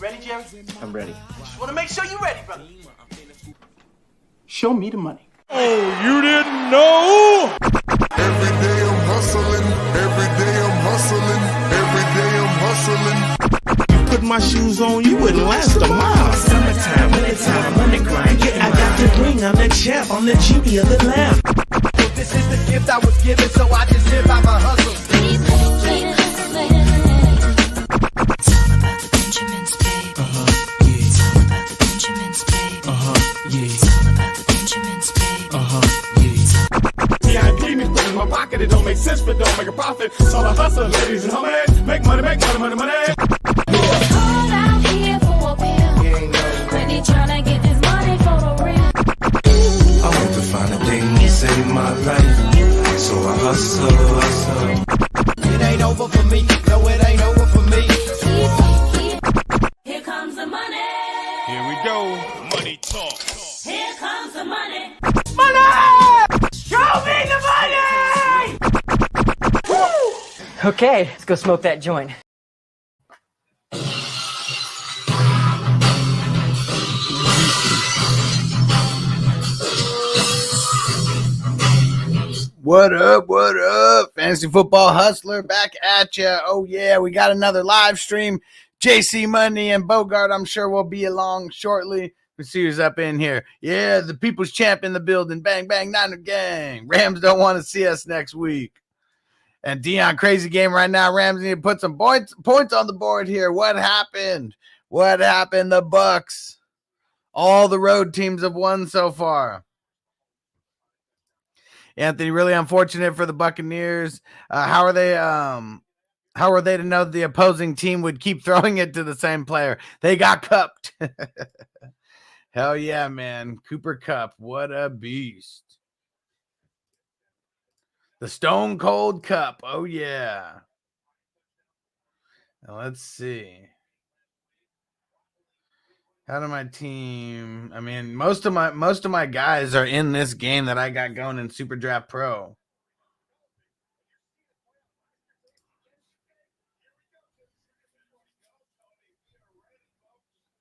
ready, Jerry? I'm ready. Just want to make sure you're ready, brother. Show me the money. Oh, you didn't know? Every day I'm hustling. Every day I'm hustling. Every day I'm hustling. Put my shoes on, you wouldn't last a mile. Summertime, wintertime, I'm on the grind. Yeah, I got the ring, I'm the champ, I'm the genie of the lamp. This is the gift I was given, so I just live by my hustle. My pocket, it don't make sense, but don't make a profit. So I hustle, ladies and homies. Make money, money. All out here for a pill. Really tryna get this money for the real. I want to find a thing to save my life. So I hustle. It ain't over for me. No, it ain't over for me. Here comes the money. Here we go. Money talk. Here comes the money. Show me the money! Okay, let's go smoke that joint. What up? What up? Fantasy Football Hustler back at you. Oh, yeah, we got another live stream. JC Money and Bogart, I'm sure, will be along shortly. Let's see who's up in here. Yeah, the people's champ in the building. Bang, bang, Niner gang. Rams don't want to see us next week. And Dion, crazy game right now. Rams need to put some points on the board here. What happened? What happened? The Bucks. All the road teams have won so far. Anthony, really unfortunate for the Buccaneers. How are they to know the opposing team would keep throwing it to the same player? They got cupped. Hell yeah, man. Cooper Kupp, what a beast. The Stone Cold Cup. Oh yeah. Now let's see. How do my team? I mean, most of my guys are in this game that I got going in Super Draft Pro.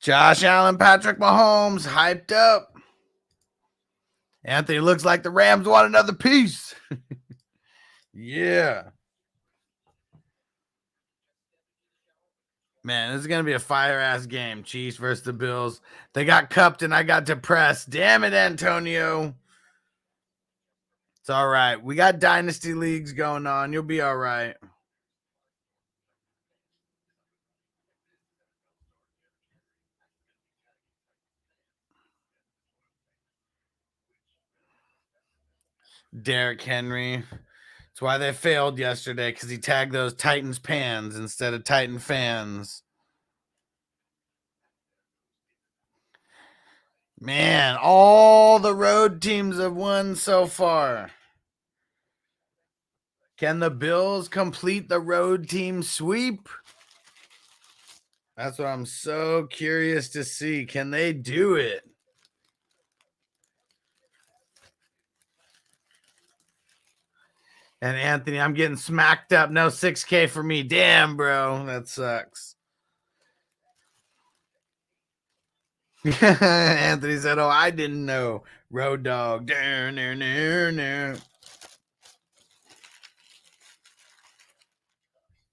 Josh Allen, Patrick Mahomes, hyped up. Anthony, looks like the Rams want another piece. Yeah. Man, this is going to be a fire-ass game. Chiefs versus the Bills. They got cupped and I got depressed. Damn it, Antonio. It's all right. We got dynasty leagues going on. You'll be all right. Derrick Henry. That's why they failed yesterday, because he tagged those Titans pans instead of Titan fans. Man, all the road teams have won so far. Can the Bills complete the road team sweep? That's what I'm so curious to see. Can they do it? And Anthony, I'm getting smacked up. No 6K for me. Damn, bro. That sucks. Anthony said, oh, I didn't know. Road dog.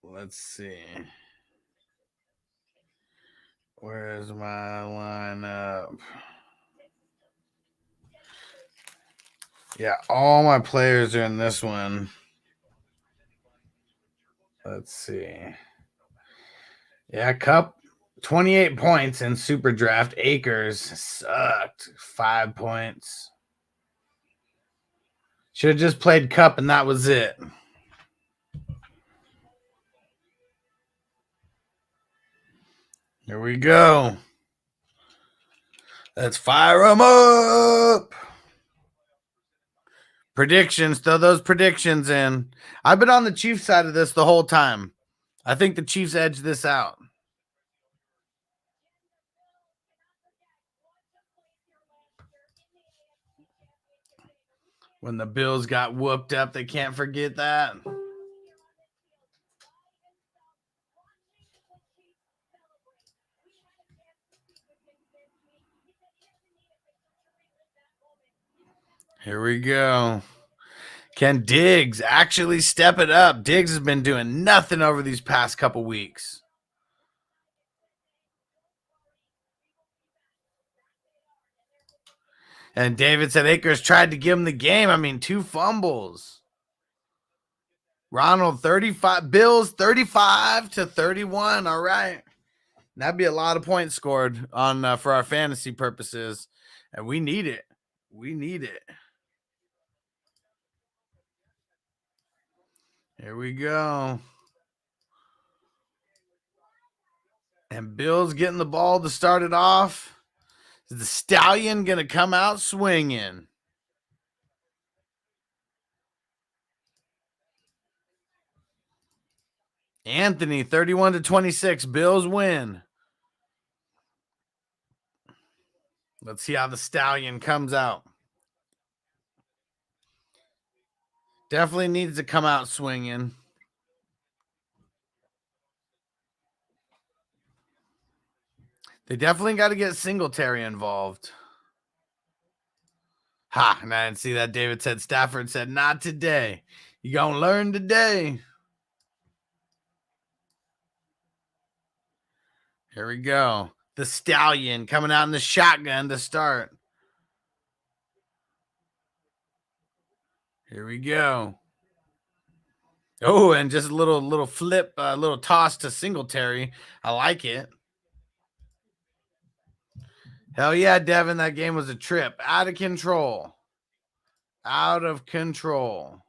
Let's see. Where's my lineup? Yeah, all my players are in this one. Let's see. Yeah, Kupp, 28 points in Super Draft. Akers sucked. 5 points. Should have just played Kupp and that was it. Here we go. Let's fire them up. Predictions. Throw those predictions in. I've been on the Chiefs side of this the whole time. I think the Chiefs edge this out. When the Bills got whooped up, they can't forget that. Here we go. Can Diggs actually step it up? Diggs has been doing nothing over these past couple weeks. And David said Akers tried to give him the game. I mean, 2 fumbles. Ronald 35, Bills 35-31. All right. That'd be a lot of points scored on for our fantasy purposes. And we need it. We need it. Here we go. And Bills getting the ball to start it off. Is the Stallion going to come out swinging? Anthony, 31-26. Bills win. Let's see how the Stallion comes out. Definitely needs to come out swinging. They definitely got to get Singletary involved. Ha, and I didn't see that. David said, Stafford said, not today. You going to learn today. Here we go. The Stallion coming out in the shotgun to start. Here we go. Oh, and just a little flip, little toss to Singletary. I like it. Hell yeah, Devin, that game was a trip. Out of control. Out of control.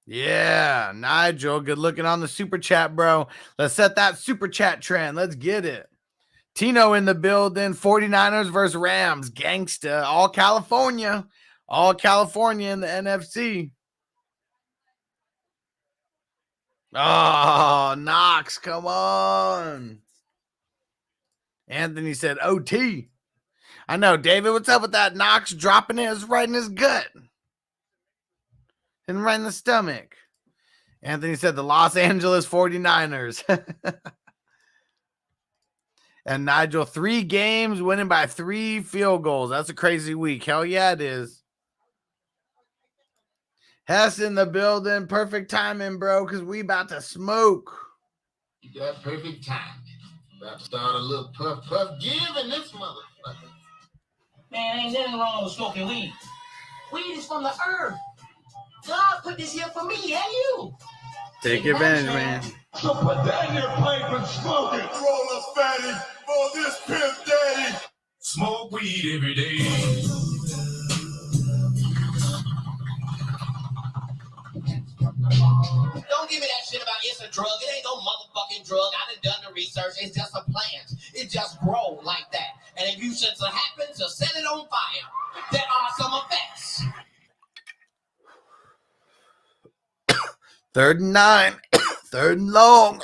Yeah, Nigel, good looking on the super chat, bro. Let's set that super chat trend. Let's get it. Tino in the building. 49ers versus Rams. Gangsta. All California. All California in the NFC. Oh, Knox, come on. Anthony said OT. I know, David. What's up with that? Knox dropping it? It's right in his gut. And right in the stomach. Anthony said the Los Angeles 49ers. And Nigel, 3 games, winning by 3 field goals. That's a crazy week. Hell yeah, it is. Hess in the building. Perfect timing, bro, because we about to smoke. You got perfect timing. About to start a little puff give in this motherfucker. Man, ain't nothing wrong with smoking weed. Weed is from the earth. God put this here for me and you. Take advantage, man. So put that in your pipe and smoke it. Roll a fatty for this pimp daddy. Smoke weed every day. Don't give me that shit about it's a drug. It ain't no motherfucking drug. I done the research. It's just a plant. It just grows like that. And if you should happen to set it on fire, there are some effects. 3rd and 9. 3rd and long.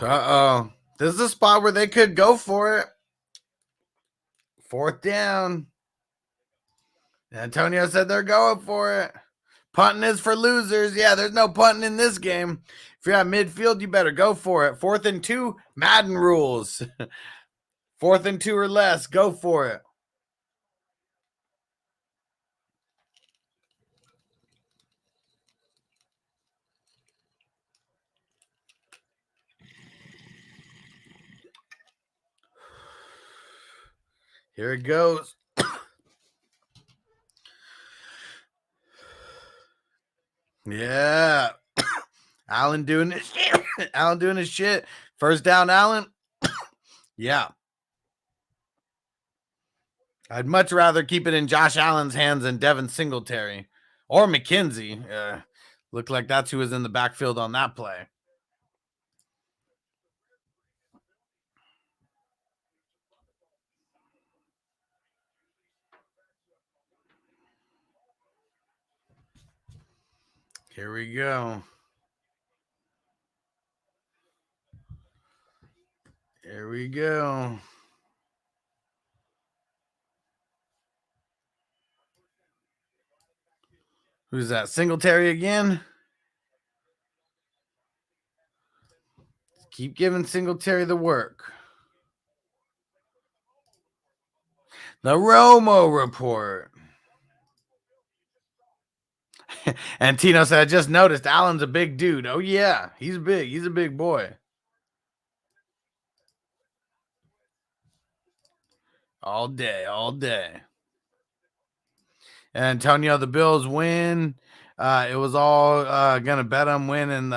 Uh-oh. This is a spot where they could go for it. 4th down. Antonio said they're going for it. Punting is for losers. Yeah, there's no punting in this game. If you're at midfield, you better go for it. 4th and 2, Madden rules. 4th and 2 or less, go for it. Here it goes. Yeah. Allen doing his shit. Allen doing his shit. 1st down, Allen. Yeah. I'd much rather keep it in Josh Allen's hands than Devin Singletary or McKenzie. Looked like that's who was in the backfield on that play. Here we go. Here we go. Who's that? Singletary again? Keep giving Singletary the work. The Romo report. And Tino said, I just noticed Allen's a big dude. Oh, yeah. He's big. He's a big boy. All day. All day. And Antonio, the Bills win. It was all going to bet them win and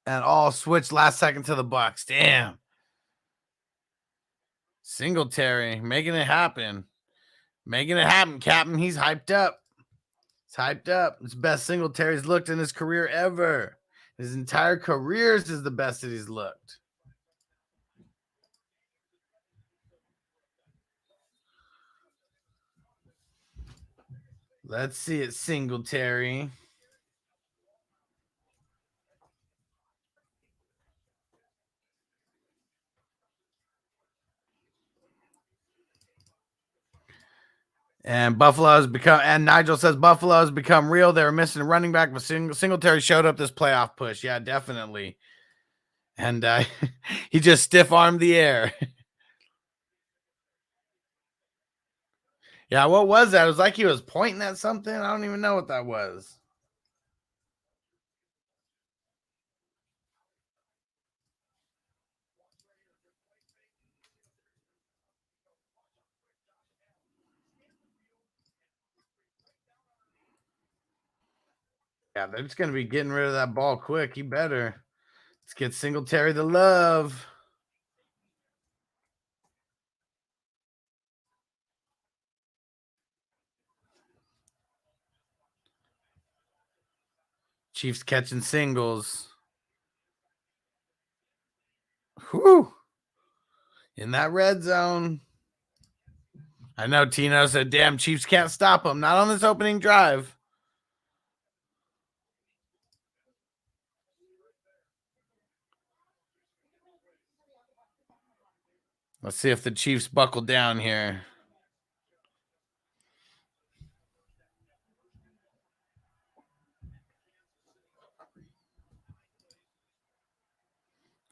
all switched last second to the Bucks. Damn. Singletary making it happen. Making it happen, Captain. He's hyped up. He's hyped up. It's the best Singletary's looked in his career ever. His entire career is the best that he's looked. Let's see it, Singletary. And Buffalo's become, and Nigel says Buffalo's become real. They were missing a running back, but Singletary showed up this playoff push. Yeah, definitely. And he just stiff armed the air. Yeah, what was that? It was like he was pointing at something. I don't even know what that was. Yeah, they're just going to be getting rid of that ball quick. He better. Let's get Singletary the love. Chiefs catching singles. Whew. In that red zone. I know Tino said, damn, Chiefs can't stop them. Not on this opening drive. Let's see if the Chiefs buckle down here.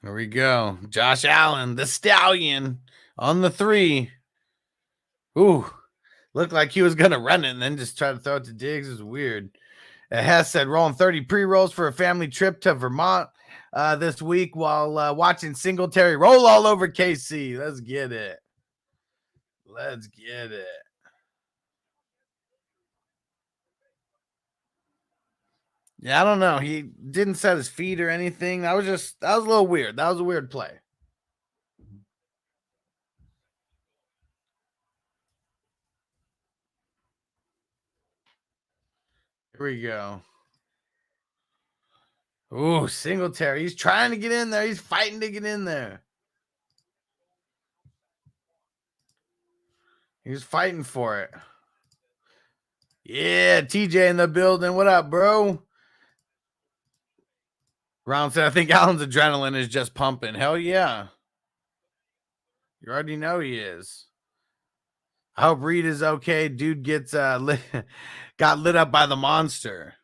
Here we go. Josh Allen, the Stallion, on the 3. Ooh, looked like he was going to run it and then just try to throw it to Diggs. Is weird. Hess said rolling 30 pre-rolls for a family trip to Vermont this week while watching Singletary roll all over KC. Let's get it. Let's get it. Yeah, I don't know. He didn't set his feet or anything. That was a little weird. That was a weird play. Here we go. Ooh, Singletary. He's trying to get in there. He's fighting to get in there. He's fighting for it. Yeah, TJ in the building. What up, bro? Ron said, I think Allen's adrenaline is just pumping. Hell yeah. You already know he is. I hope Reed is okay. Dude gets got lit up by the monster.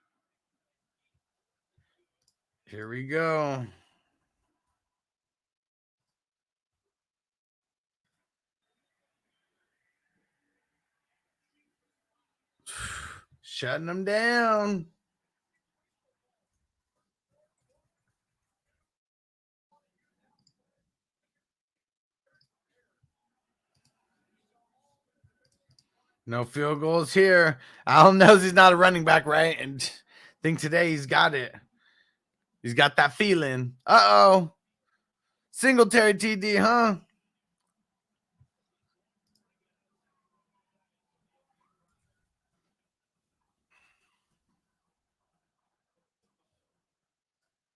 Here we go. Shutting them down. No field goals here. Allen knows he's not a running back, right? And I think today he's got it. He's got that feeling. Uh-oh. Singletary TD, huh?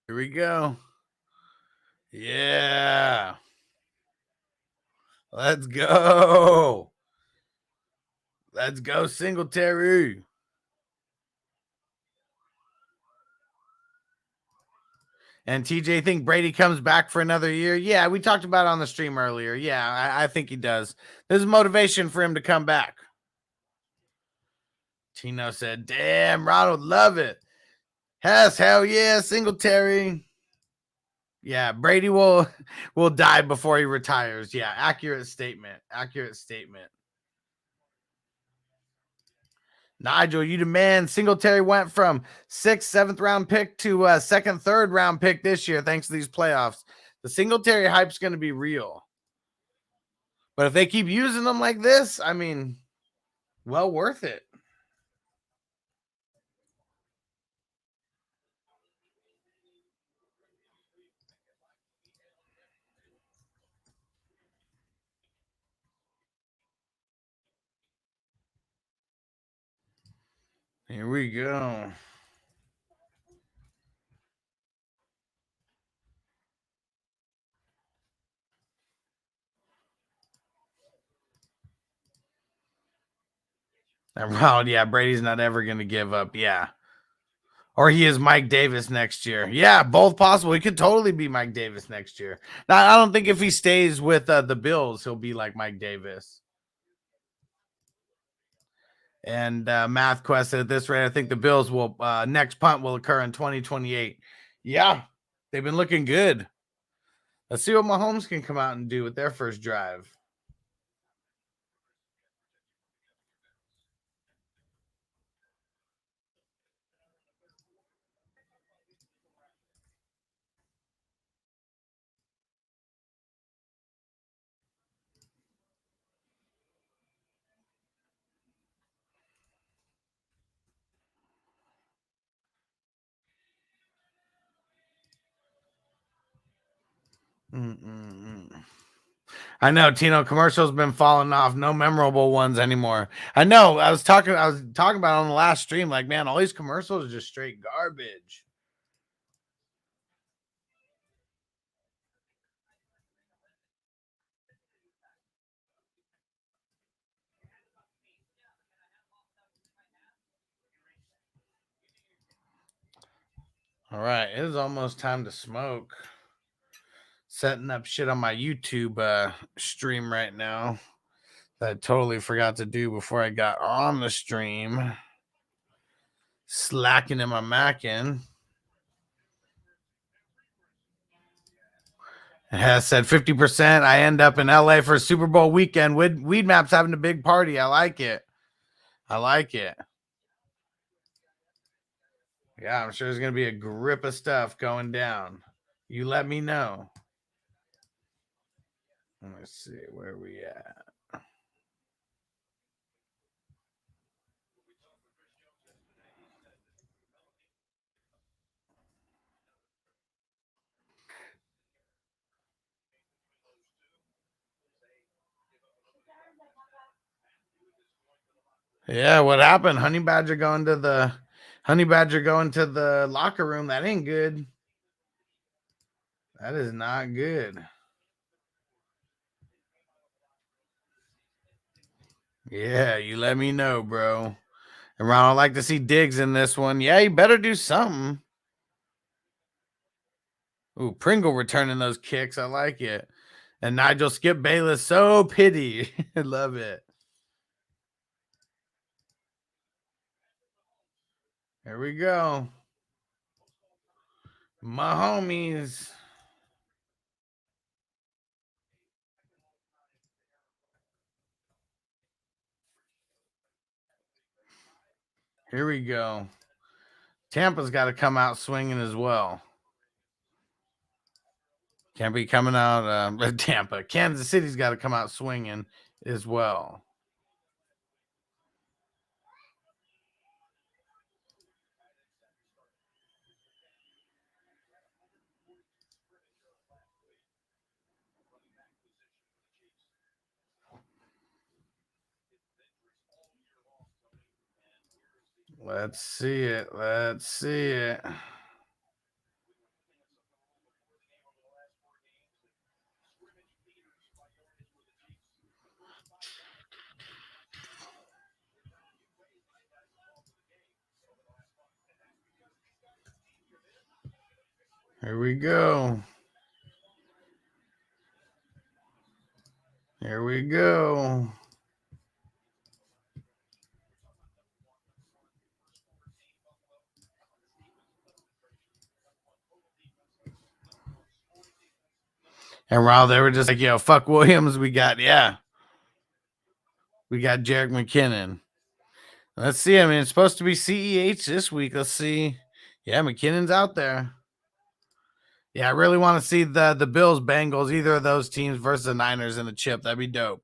Here we go. Yeah. Let's go. Let's go, Singletary. And TJ, think Brady comes back for another year? Yeah, we talked about it on the stream earlier. Yeah, I think he does. There's motivation for him to come back. Tino said, damn, Ronald, love it. Hess, hell yeah, Singletary. Yeah, Brady will die before he retires. Yeah, accurate statement. Accurate statement. Nigel, you demand. Singletary went from 6th, 7th round pick to 2nd, 3rd round pick this year thanks to these playoffs. The Singletary hype's going to be real. But if they keep using them like this, I mean, well worth it. Here we go. Well, yeah, Brady's not ever going to give up. Yeah. Or he is Mike Davis next year. Yeah, both possible. He could totally be Mike Davis next year. Now, I don't think if he stays with the Bills, he'll be like Mike Davis. And Math Quest at this rate, I think the Bills will next punt will occur in 2028. Yeah, they've been looking good. Let's see what Mahomes can come out and do with their first drive. I know Tino commercials been falling off. No memorable ones anymore. I know. I was talking about it on the last stream. Like, man, all these commercials are just straight garbage. All right, it is almost time to smoke. Setting up shit on my YouTube stream right now that I totally forgot to do before I got on the stream. Slacking in my mackin'. It has said 50%. I end up in LA for Super Bowl weekend. Weed Map's having a big party. I like it. I like it. Yeah, I'm sure there's going to be a grip of stuff going down. You let me know. Let's see. Where are we at? Yeah, what happened? Honey Badger going to the locker room. That ain't good. That is not good. Yeah, you let me know, bro. And Ron, I'd like to see Diggs in this one. Yeah, you better do something. Ooh, Pringle returning those kicks. I like it. And Nigel Skip Bayless, so pity. I love it. Here we go. My homies. Here we go. Tampa's got to come out swinging as well. Can't be coming out Tampa. Kansas City's got to come out swinging as well. Let's see it. Let's see it. Here we go. Here we go. And while they were just like, yo, fuck Williams, we got Jerick McKinnon. Let's see. I mean, it's supposed to be CEH this week. Let's see. Yeah, McKinnon's out there. Yeah, I really want to see the Bills, Bengals, either of those teams versus the Niners in the chip. That'd be dope.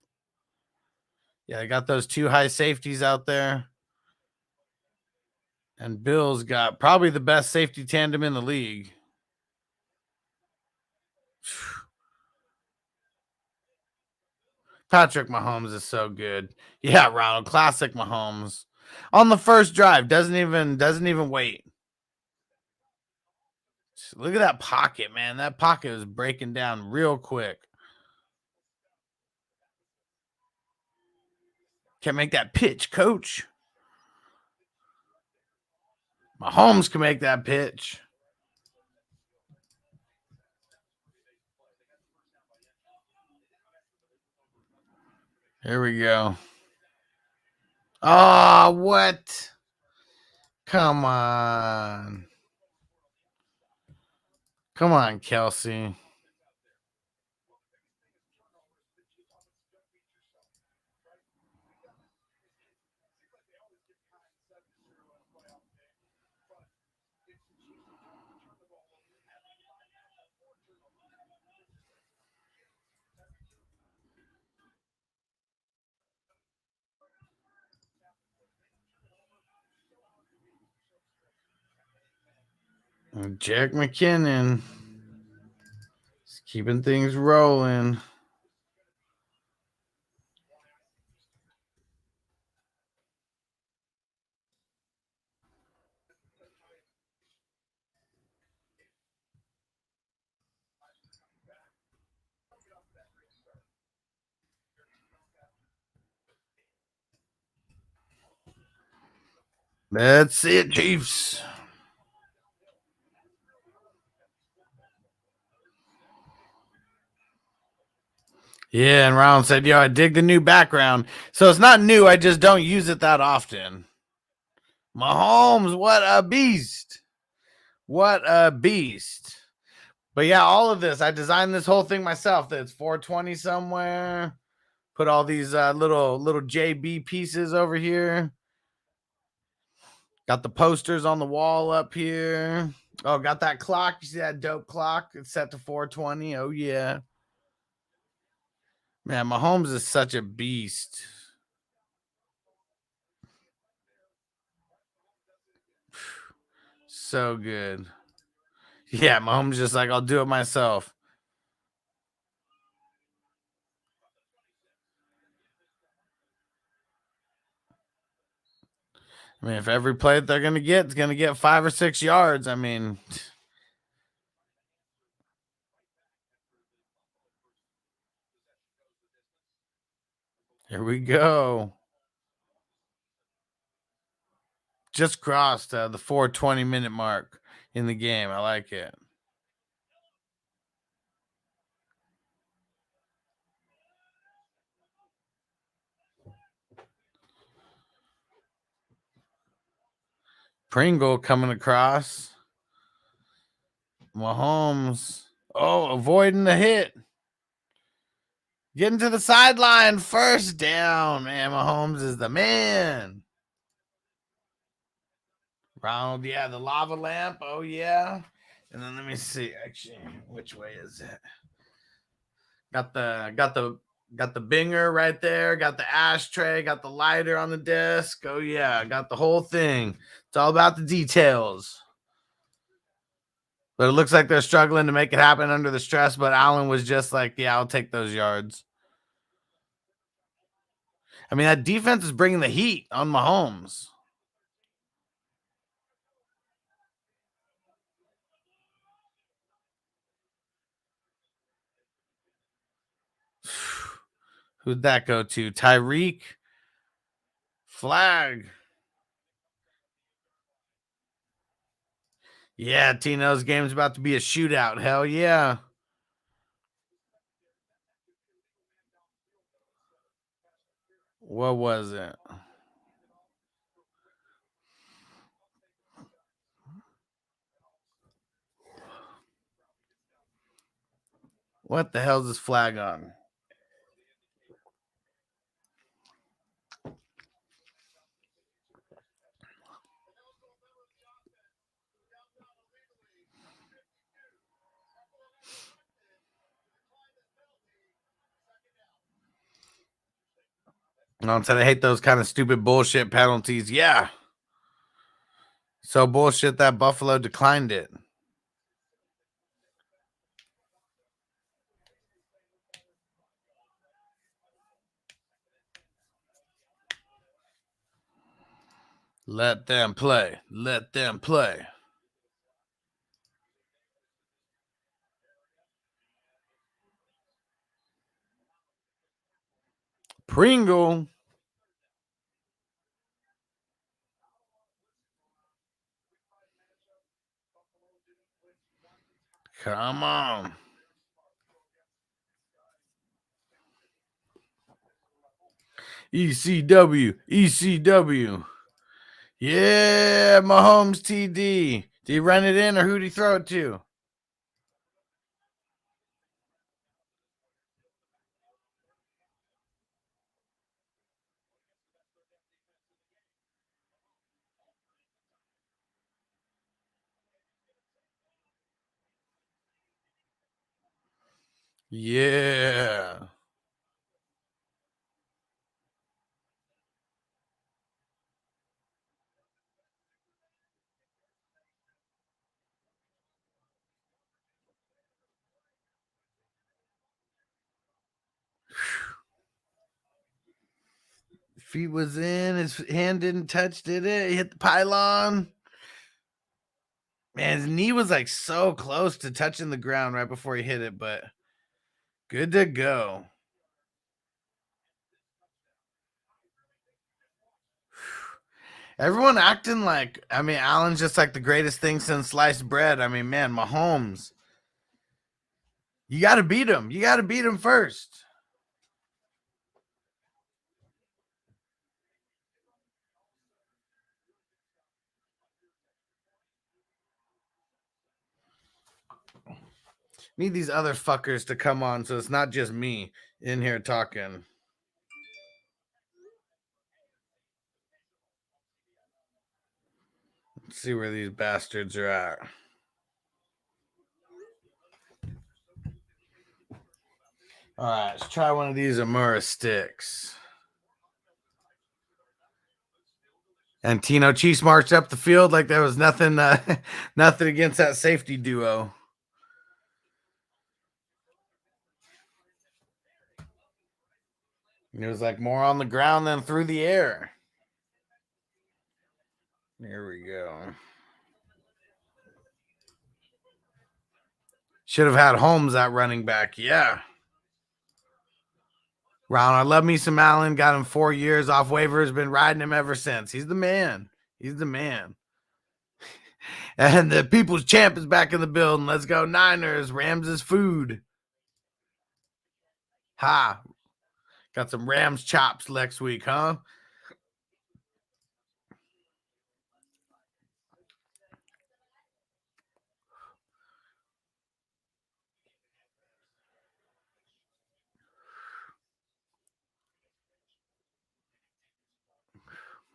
Yeah, I got those two high safeties out there. And Bills got probably the best safety tandem in the league. Patrick Mahomes is so good. Yeah, Ronald, classic Mahomes. On the first drive, doesn't even wait. Look at that pocket, man. That pocket is breaking down real quick. Can't make that pitch, coach. Mahomes can make that pitch. Here we go. Oh, what? Come on. Come on, Kelsey. Jerick McKinnon is keeping things rolling. That's it, Chiefs. Yeah, and Ron said, yo, I dig the new background. So it's not new. I just don't use it that often. Mahomes, what a beast. What a beast. But yeah, all of this, I designed this whole thing myself. That's 420 somewhere. Put all these little JB pieces over here. Got the posters on the wall up here. Oh, got that clock. You see that dope clock? It's set to 420. Oh, yeah. Man, Mahomes is such a beast. So good. Yeah, Mahomes just like, I'll do it myself. I mean, if every play that they're going to get is going to get 5 or 6 yards, I mean, here we go. Just crossed the 420-minute mark in the game. I like it. Pringle coming across. Mahomes. Oh, avoiding the hit. Getting to the sideline. First down. Man, Mahomes is the man. Ronald, yeah, the lava lamp. Oh, yeah. And then let me see. Actually, which way is it? Got the binger right there. Got the ashtray. Got the lighter on the desk. Oh, yeah. Got the whole thing. It's all about the details. But it looks like they're struggling to make it happen under the stress. But Allen was just like, yeah, I'll take those yards. I mean, that defense is bringing the heat on Mahomes. Who'd that go to? Tyreek. Flag. Yeah, Tino's game's about to be a shootout. Hell yeah. What was it? What the hell's this flag on? No, said I hate those kind of stupid bullshit penalties. Yeah. So bullshit that Buffalo declined it. Let them play. Let them play. Pringle. Come on. ECW. ECW. Yeah, Mahomes TD. Did he run it in or who'd he throw it to? Yeah. Feet was in, his hand didn't touch, did it? He hit the pylon. Man, his knee was like so close to touching the ground right before he hit it, but good to go. Everyone acting like, I mean, Allen's just like the greatest thing since sliced bread. I mean, man, Mahomes. You got to beat him. You got to beat him first. Need these other fuckers to come on so it's not just me in here talking. Let's see where these bastards are at. All right, let's try one of these Amura sticks. And Tino Chiefs marched up the field like there was nothing, nothing against that safety duo. It was like more on the ground than through the air. Here we go. Should have had Holmes at running back. Yeah. Ron, I love me some Allen. Got him 4 years off waivers. Been riding him ever since. He's the man. He's the man. And the people's champ is back in the building. Let's go Niners. Rams is food. Ha. Got some Rams chops next week, huh?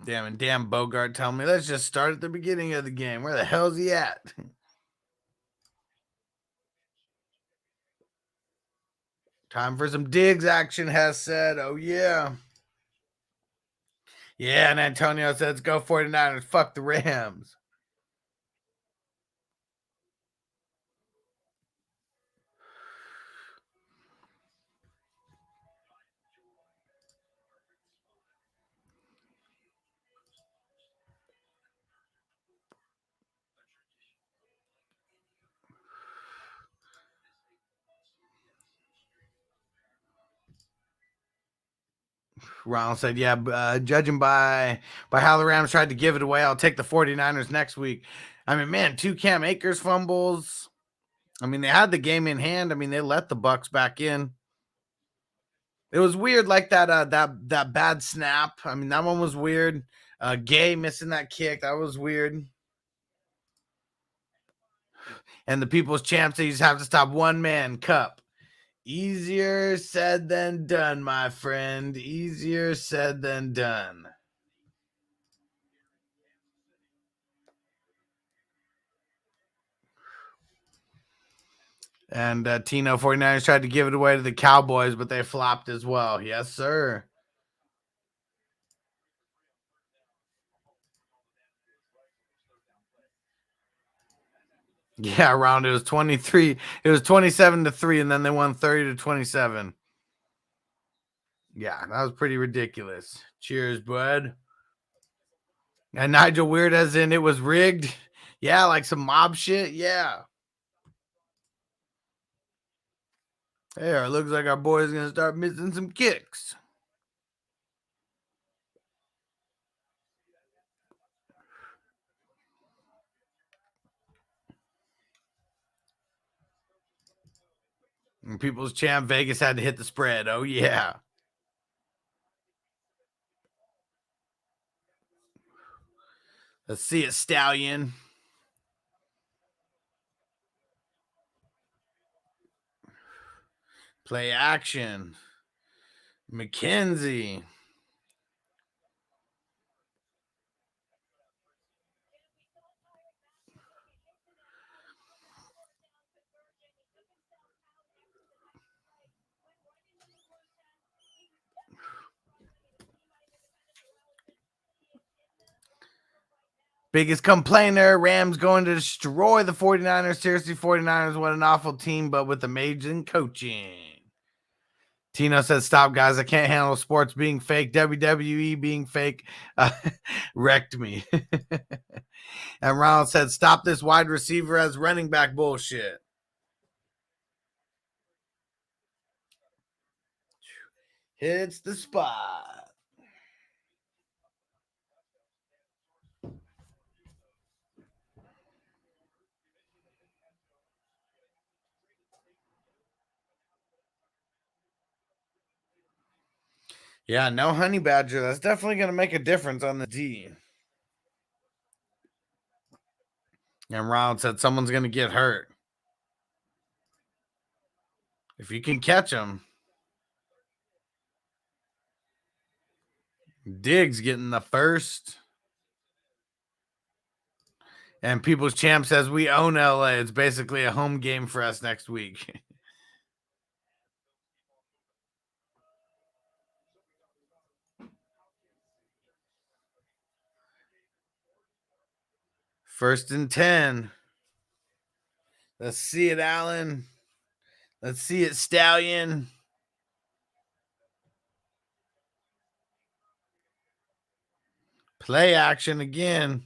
Damn, and damn Bogart telling me, let's just start at the beginning of the game. Where the hell's he at? Time for some Diggs action, has said. Oh, yeah. Yeah, and Antonio says, go 49ers. Fuck the Rams. Ronald said, yeah, judging by how the Rams tried to give it away, I'll take the 49ers next week. I mean, man, 2 Cam Akers fumbles. I mean, they had the game in hand. I mean, they let the Bucs back in. It was weird, like that bad snap. I mean, that one was weird. Gay missing that kick. That was weird. And the people's champs, they just have to stop one man, Cup. Easier said than done, my friend. Easier said than done. And Tino 49ers tried to give it away to the Cowboys, but they flopped as well. Yes, sir. Yeah, around it was 23. It was 27-3, and then they won 30-27. Yeah, that was pretty ridiculous. Cheers, bud. And Nigel Weird as in it was rigged. Yeah, like some mob shit. Yeah. There, it looks like our boy's going to start missing some kicks. And People's Champ Vegas had to hit the spread. Oh, yeah. Let's see it, Stallion. Play action. McKenzie. Biggest complainer, Rams going to destroy the 49ers. Seriously, 49ers, what an awful team, but with amazing coaching. Tino said, stop, guys. I can't handle sports being fake. WWE being fake wrecked me. And Ronald said, stop this wide receiver as running back bullshit. Hits the spot. Yeah, no honey badger. That's definitely going to make a difference on the D. And Ronald said someone's going to get hurt. If you can catch them. Diggs getting the first. And People's Champ says we own LA. It's basically a home game for us next week. First and 10. Let's see it, Allen. Let's see it, Stallion. Play action again.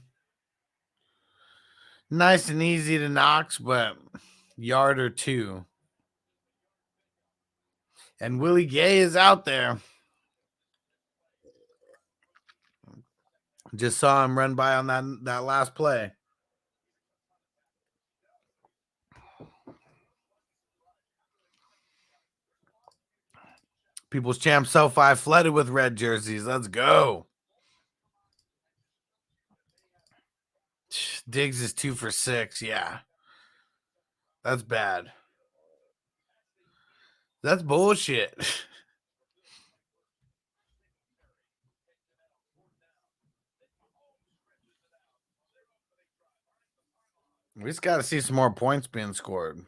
Nice and easy to Knox, but yard or two. And Willie Gay is out there. Just saw him run by on that last play. People's Champ SoFi flooded with red jerseys. Let's go. Diggs is 2 for 6. Yeah. That's bad. That's bullshit. We just got to see some more points being scored.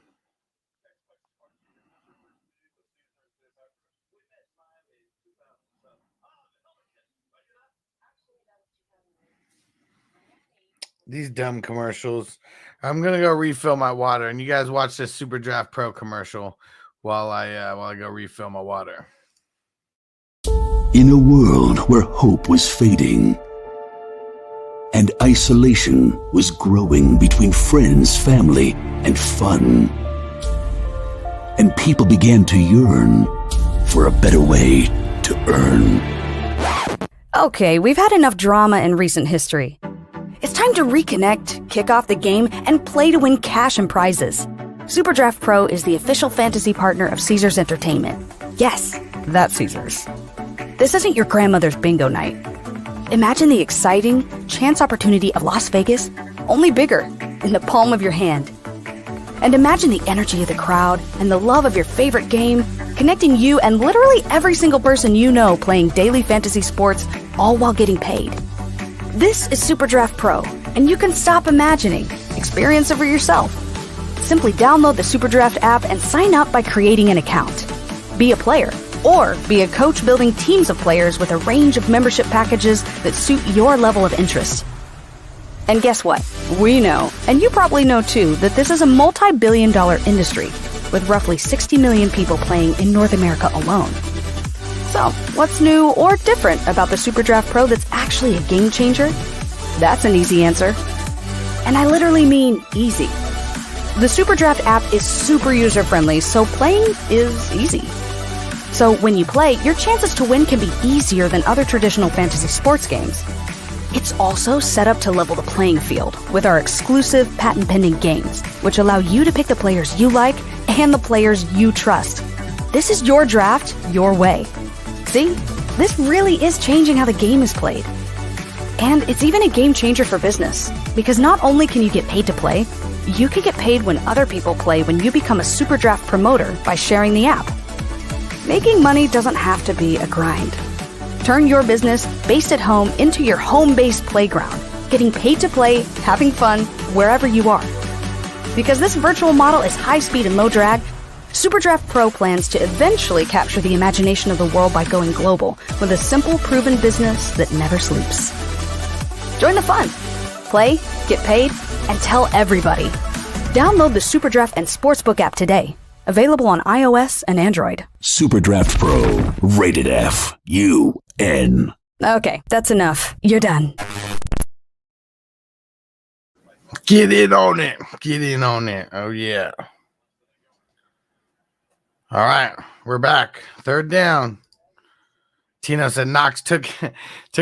These dumb commercials. I'm gonna go refill my water, and you guys watch this Super Draft Pro commercial while I go refill my water. In a world where hope was fading and isolation was growing between friends, family, and fun, and people began to yearn for a better way to earn. Okay, we've had enough drama in recent history. It's time to reconnect, kick off the game, and play to win cash and prizes. Super Draft Pro is the official fantasy partner of Caesars Entertainment. Yes, that's Caesars. This isn't your grandmother's bingo night. Imagine the exciting chance opportunity of Las Vegas, only bigger, in the palm of your hand. And imagine the energy of the crowd and the love of your favorite game, connecting you and literally every single person you know playing daily fantasy sports, all while getting paid. This is SuperDraft Pro, and you can stop imagining. Experience it for yourself. Simply download the SuperDraft app and sign up by creating an account. Be a player, or be a coach building teams of players with a range of membership packages that suit your level of interest. And guess what? We know, and you probably know too, that this is a multi-billion-dollar industry with roughly 60 million people playing in North America alone. So, what's new or different about the SuperDraft Pro that's actually a game changer? That's an easy answer. And I literally mean easy. The SuperDraft app is super user-friendly, so playing is easy. So when you play, your chances to win can be easier than other traditional fantasy sports games. It's also set up to level the playing field with our exclusive patent-pending games, which allow you to pick the players you like and the players you trust. This is your draft, your way. See? This really is changing how the game is played. And it's even a game changer for business, because not only can you get paid to play, you can get paid when other people play when you become a SuperDraft promoter by sharing the app. Making money doesn't have to be a grind. Turn your business based at home into your home-based playground, getting paid to play, having fun, wherever you are. Because this virtual model is high speed and low drag, SuperDraft Pro plans to eventually capture the imagination of the world by going global with a simple, proven business that never sleeps. Join the fun. Play, get paid, and tell everybody. Download the SuperDraft and Sportsbook app today. Available on iOS and Android. SuperDraft Pro, rated F, UN. Okay, that's enough. You're done. Get in on it. Get in on it. Oh, yeah. All right, we're back. Third down. Tino said Knox took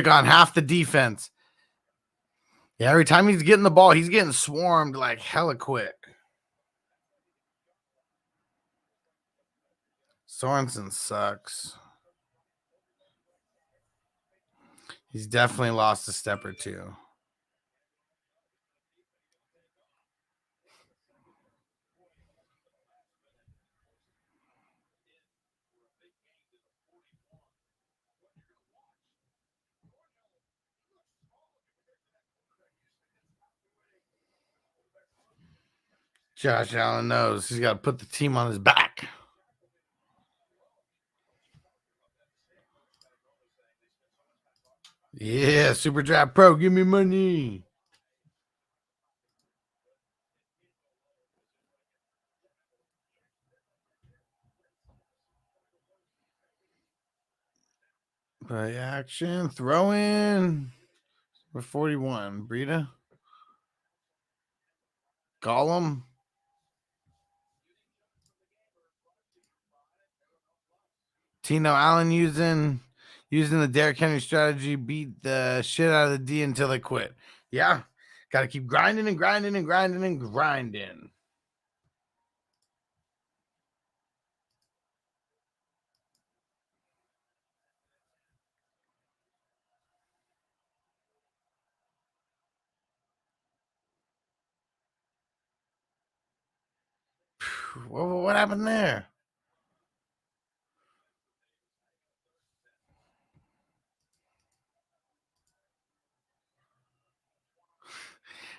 on half the defense. Yeah, every time he's getting the ball, he's getting swarmed like hella quick. Sorensen sucks. He's definitely lost a step or two. Josh Allen knows he's got to put the team on his back. Yeah, SuperDraft Pro, give me money. Play action, throw in. We're 41. Breida. Gollum. Tino Allen using the Derrick Henry strategy, beat the shit out of the D until they quit. Yeah. Got to keep grinding and grinding and grinding and grinding. What happened there?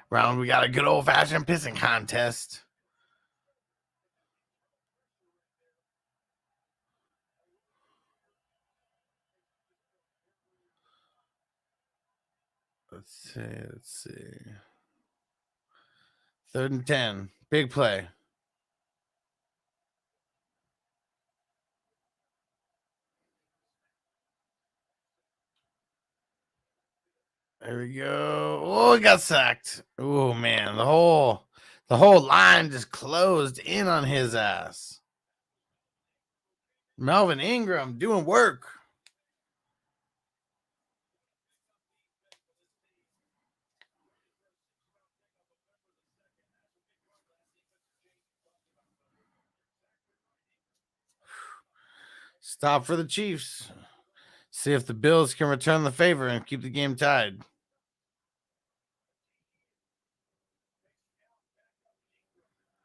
Round, we got a good old-fashioned pissing contest. Let's see. 3rd and 10. Big play. There we go. Oh, he got sacked. Oh man, the whole line just closed in on his ass. Melvin Ingram doing work. Stop for the Chiefs. See if the Bills can return the favor and keep the game tied.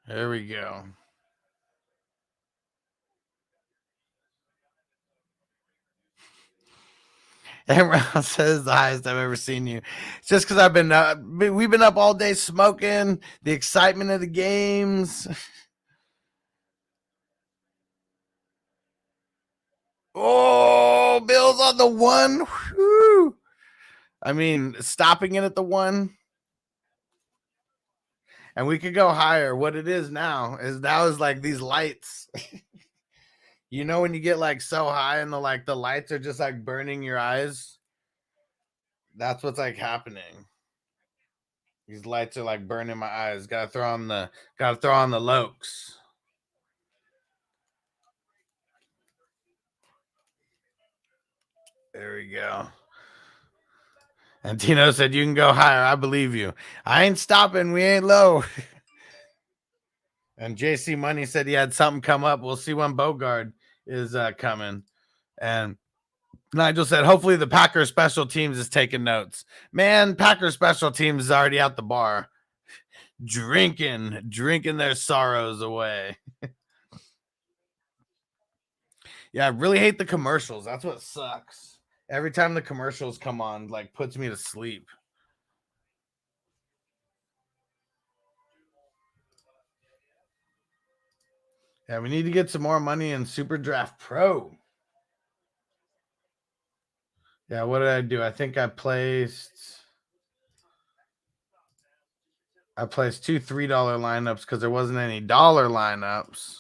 There we go. Amron says the highest I've ever seen you. It's just because we've been up all day smoking, the excitement of the games. Oh, Bills on the 1. Whew. I mean, stopping it at the 1. And we could go higher. What it is now is like these lights. You know when you get like so high and the lights are just like burning your eyes? That's what's like happening. These lights are like burning my eyes. Gotta throw on the Lokes. There we go. And Tino said, you can go higher. I believe you. I ain't stopping. We ain't low. And JC Money said he had something come up. We'll see when Bogard is coming. And Nigel said, hopefully the Packers special teams is taking notes. Man, Packers special teams is already at the bar. Drinking their sorrows away. Yeah, I really hate the commercials. That's what sucks. Every time the commercials come on, like puts me to sleep. Yeah, we need to get some more money in Super Draft Pro. Yeah, what did I do? I think I placed two $3 lineups because there wasn't any dollar lineups.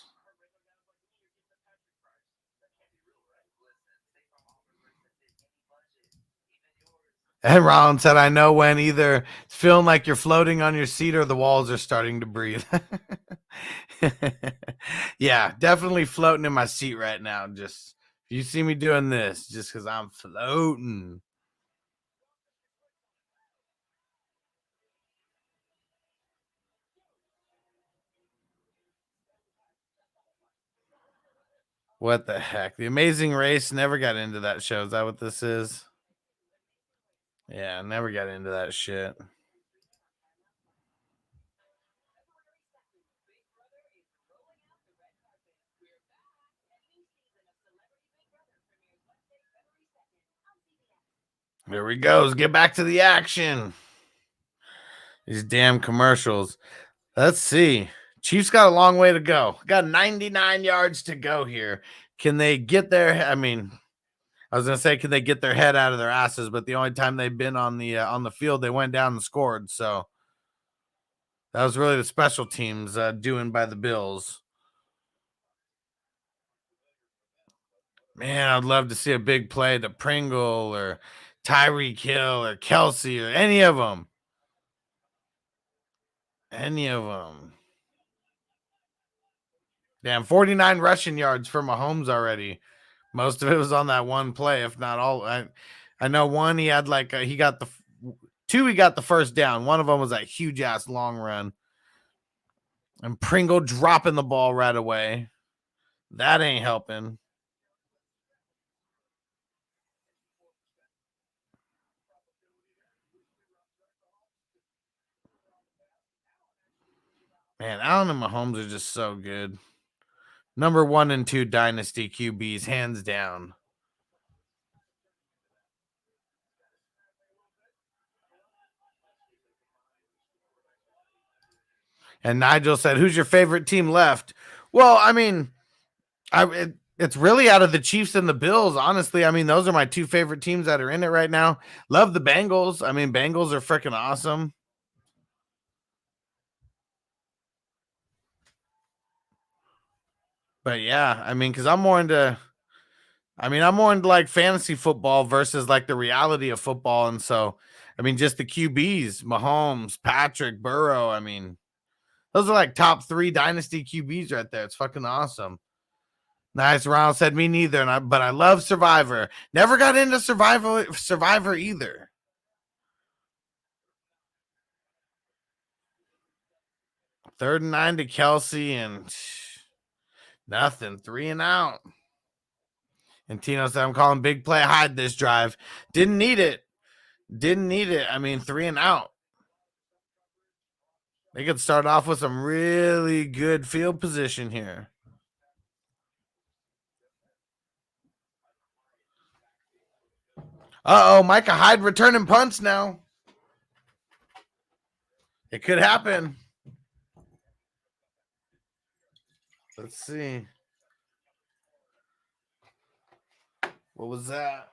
And Rollins said, I know when either it's feeling like you're floating on your seat or the walls are starting to breathe. Yeah, definitely floating in my seat right now. Just you see me doing this just because I'm floating. What the heck? The Amazing Race never got into that show. Is that what this is? Yeah, never got into that shit. There we go. Let's get back to the action. These damn commercials. Let's see. Chiefs got a long way to go. Got 99 yards to go here. Can they get there? I mean, I was gonna say, can they get their head out of their asses? But the only time they've been on the field, they went down and scored. So that was really the special teams doing by the Bills. Man, I'd love to see a big play to Pringle or Tyreek Hill or Kelsey or any of them. Any of them. Damn, 49 rushing yards for Mahomes already. Most of it was on that one play, if not all. I know one he had like he got the first down. One of them was that huge ass long run. And Pringle dropping the ball right away. That ain't helping. Man, Allen and Mahomes are just so good. Number 1 and 2 dynasty QBs, hands down. And Nigel said, who's your favorite team left? Well, I mean, it's really out of the Chiefs and the Bills, honestly. I mean, those are my two favorite teams that are in it right now. Love the Bengals. I mean, Bengals are freaking awesome. But yeah, I mean, because I'm more into like fantasy football versus like the reality of football. And so, I mean, just the QBs, Mahomes, Patrick, Burrow. I mean, those are like top 3 dynasty QBs right there. It's fucking awesome. Nice. Ronald said, me neither. But I love Survivor. Never got into Survivor either. Third and 9 to Kelsey and nothing. 3 and out. And Tino said, I'm calling big play hide this drive. Didn't need it. I mean, 3 and out. They could start off with some really good field position here. Uh-oh, Micah Hyde returning punts now. It could happen. Let's see. What was that?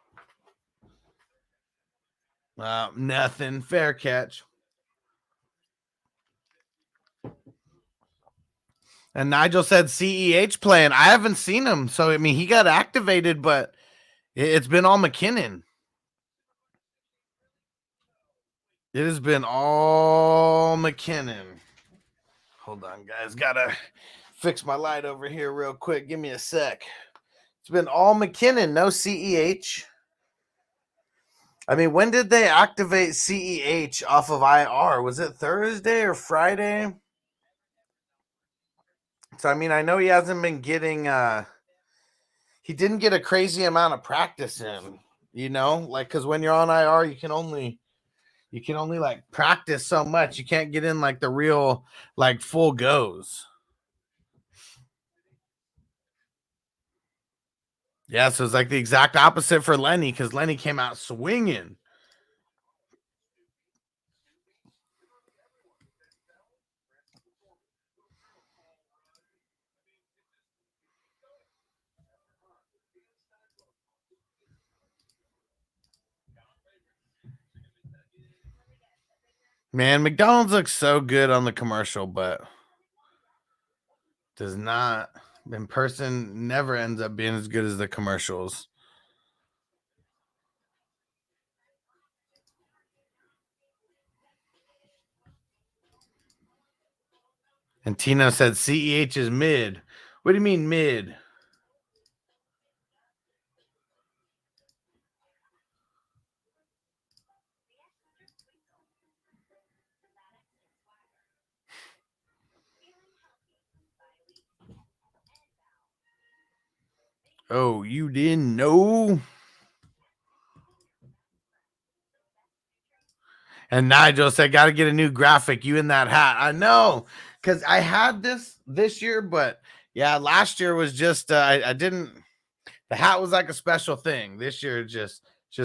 Nothing. Fair catch. And Nigel said CEH playing. I haven't seen him. So, I mean, he got activated, but it's been all McKinnon. It has been all McKinnon. Hold on, guys. Gotta fix my light over here real quick. Give me a sec. It's been all McKinnon, no CEH. I mean, when did they activate CEH off of IR? Was it Thursday or Friday? So, I mean, I know he hasn't been getting he didn't get a crazy amount of practice in, you know, like, because when you're on IR, you can only like practice so much. You can't get in like the real like full goes. Yeah, so it's like the exact opposite for Lenny, because Lenny came out swinging. Man, McDonald's looks so good on the commercial, but does not in person, never ends up being as good as the commercials. And Tino said CEH is mid. What do you mean mid? Oh, you didn't know? And Nigel said, got to get a new graphic. You in that hat. I know, because I had this year, but yeah, last year was just, I didn't, the hat was like a special thing. This year, just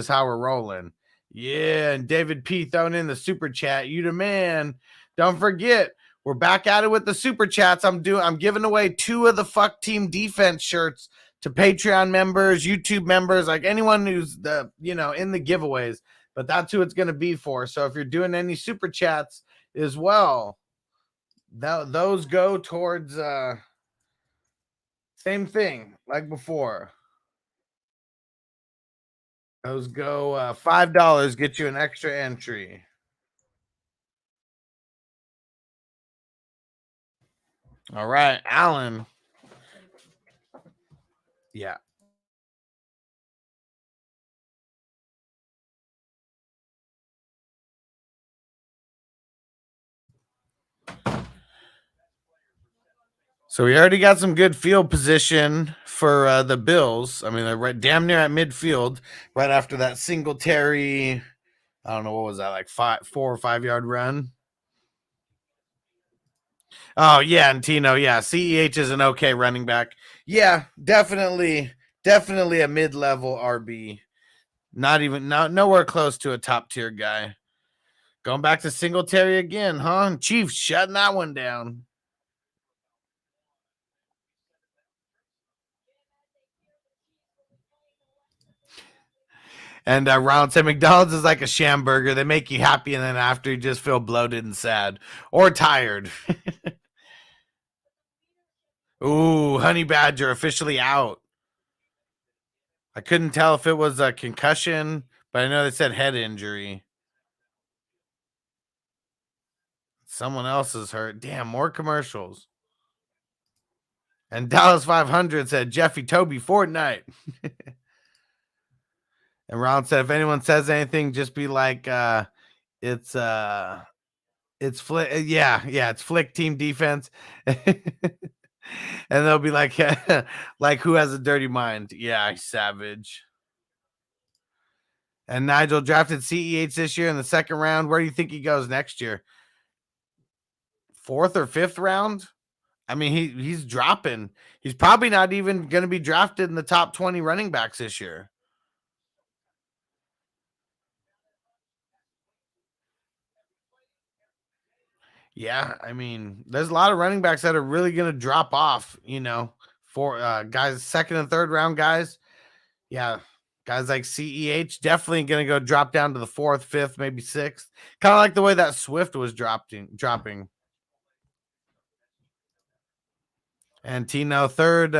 how we're rolling. Yeah, and David P throwing in the super chat. You the man. Don't forget, we're back at it with the super chats. I'm giving away 2 of the Fuck Team Defense shirts to Patreon members, YouTube members, like anyone who's in the giveaways. But that's who it's going to be for. So if you're doing any super chats as well, those go towards same thing like before. Those go $5, get you an extra entry. All right, Alan. Yeah. So we already got some good field position for the Bills. I mean, they're right damn near at midfield right after that Singletary. I don't know, what was that, like 4 or 5 yard run? Oh, yeah, and Tino, yeah, CEH is an okay running back. Yeah, definitely a mid-level RB. Nowhere close to a top-tier guy. Going back to Singletary again, huh? Chiefs shutting that one down. And Ronald said McDonald's is like a sham burger. They make you happy, and then after you just feel bloated and sad or tired. Ooh, Honey Badger officially out. I couldn't tell if it was a concussion, but I know they said head injury. Someone else is hurt. Damn, more commercials. And Dallas 500 said Jeffy Toby Fortnite. And Ron said, if anyone says anything, just be like, it's Flick. Yeah, it's Flick Team Defense. And they'll be like, like, who has a dirty mind? Yeah, savage. And Nigel drafted CEH this year in the second round. Where do you think he goes next year? 4th or 5th round. I mean, he's dropping. He's probably not even going to be drafted in the top 20 running backs this year. Yeah, I mean, there's a lot of running backs that are really going to drop off, for guys, 2nd and 3rd round guys. Yeah, guys like CEH definitely going to go drop down to the 4th, 5th, maybe 6th. Kind of like the way that Swift was dropping. And Tino, third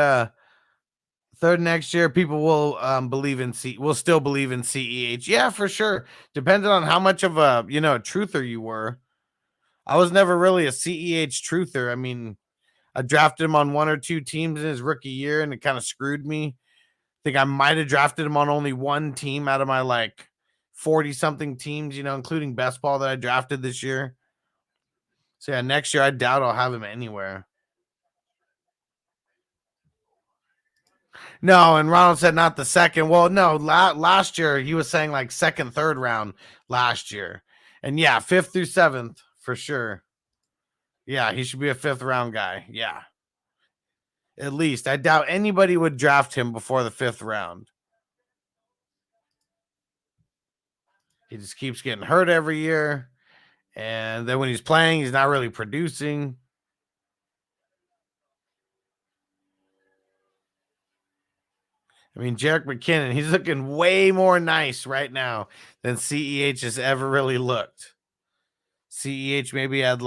next year, people will will still believe in CEH. Yeah, for sure. Depending on how much of a truther you were. I was never really a CEH truther. I mean, I drafted him on 1 or 2 teams in his rookie year, and it kind of screwed me. I think I might have drafted him on only 1 team out of my 40-something teams, including best ball that I drafted this year. So yeah, next year I doubt I'll have him anywhere. No, and Ronald said not the 2nd. Well, no, last year he was saying 2nd, 3rd round last year. And yeah, 5th through 7th for sure. Yeah, he should be a 5th round guy. Yeah. At least. I doubt anybody would draft him before the 5th round. He just keeps getting hurt every year. And then when he's playing, he's not really producing. I mean, Jerick McKinnon, he's looking way more nice right now than CEH has ever really looked. CEH maybe had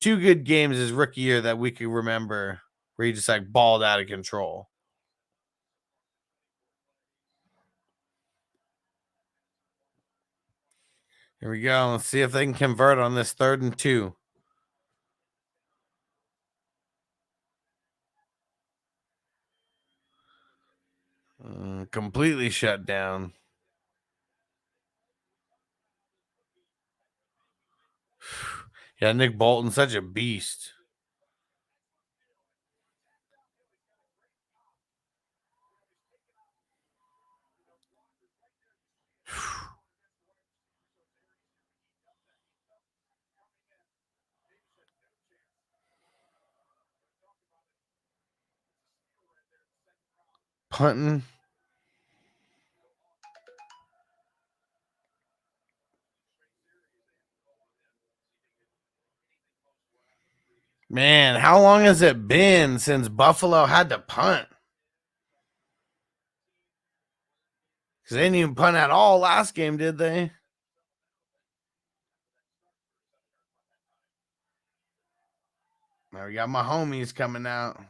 2 good games his rookie year that we could remember where he just balled out of control. Here we go. Let's see if they can convert on this 3rd and 2. Completely shut down. Yeah, Nick Bolton, such a beast. Punting. Man, how long has it been since Buffalo had to punt? Because they didn't even punt at all last game, did they? Now we got my homies coming out.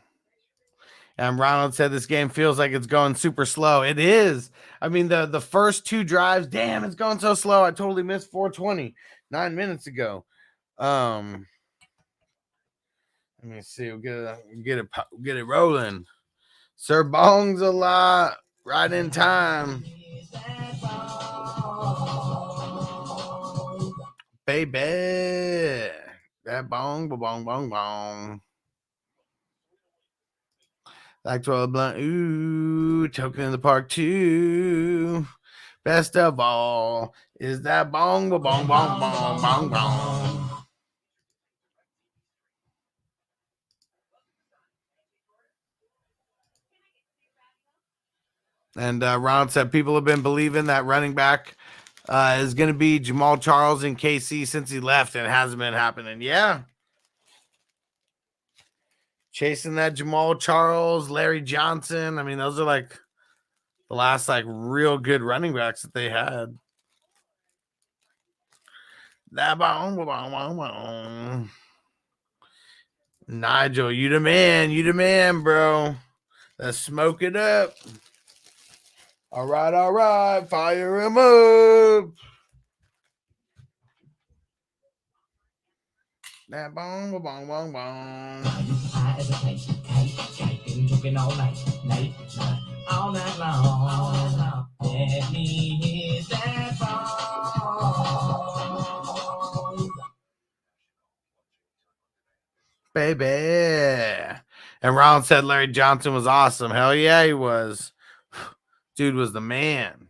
And Ronald said this game feels like it's going super slow. It is. I mean, the first 2 drives, damn, it's going so slow. I totally missed 420 9 minutes ago. Let me see. We'll get it rolling. Sir Bong's a lot. Right in time. Baby. That bong, bong, bong, bong. Like 12 blunt. Ooh, token in the park too. Best of all is that bong, bong, bong, bong, bong, bong. And Ron said people have been believing that running back is going to be Jamal Charles in KC since he left, and it hasn't been happening. Yeah. Chasing that Jamal Charles, Larry Johnson. I mean, those are the last real good running backs that they had. That bong. Nigel, you the man, bro. Let's smoke it up. All right, fire him up. That bong. All night long. Let me hit that bong. Baby. And Ron said Larry Johnson was awesome. Hell yeah, he was. Dude was the man.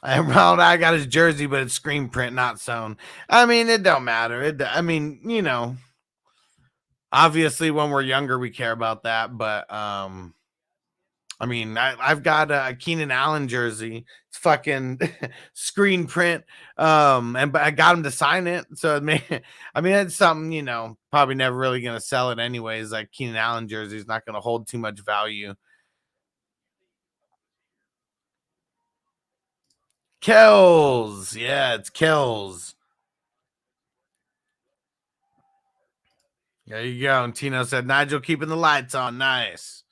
And Ronald, I got his jersey, but it's screen print, not sewn. I mean, it don't matter. I mean, you know, obviously when we're younger, we care about that. But I mean, I've got a Keenan Allen jersey. It's fucking screen print. But I got him to sign it. So it may, I mean, it's something, you know, probably never really gonna sell it anyways. Like Keenan Allen jersey is not gonna hold too much value. Kells. Yeah, it's Kells. There you go. And Tino said, Nigel keeping the lights on. Nice.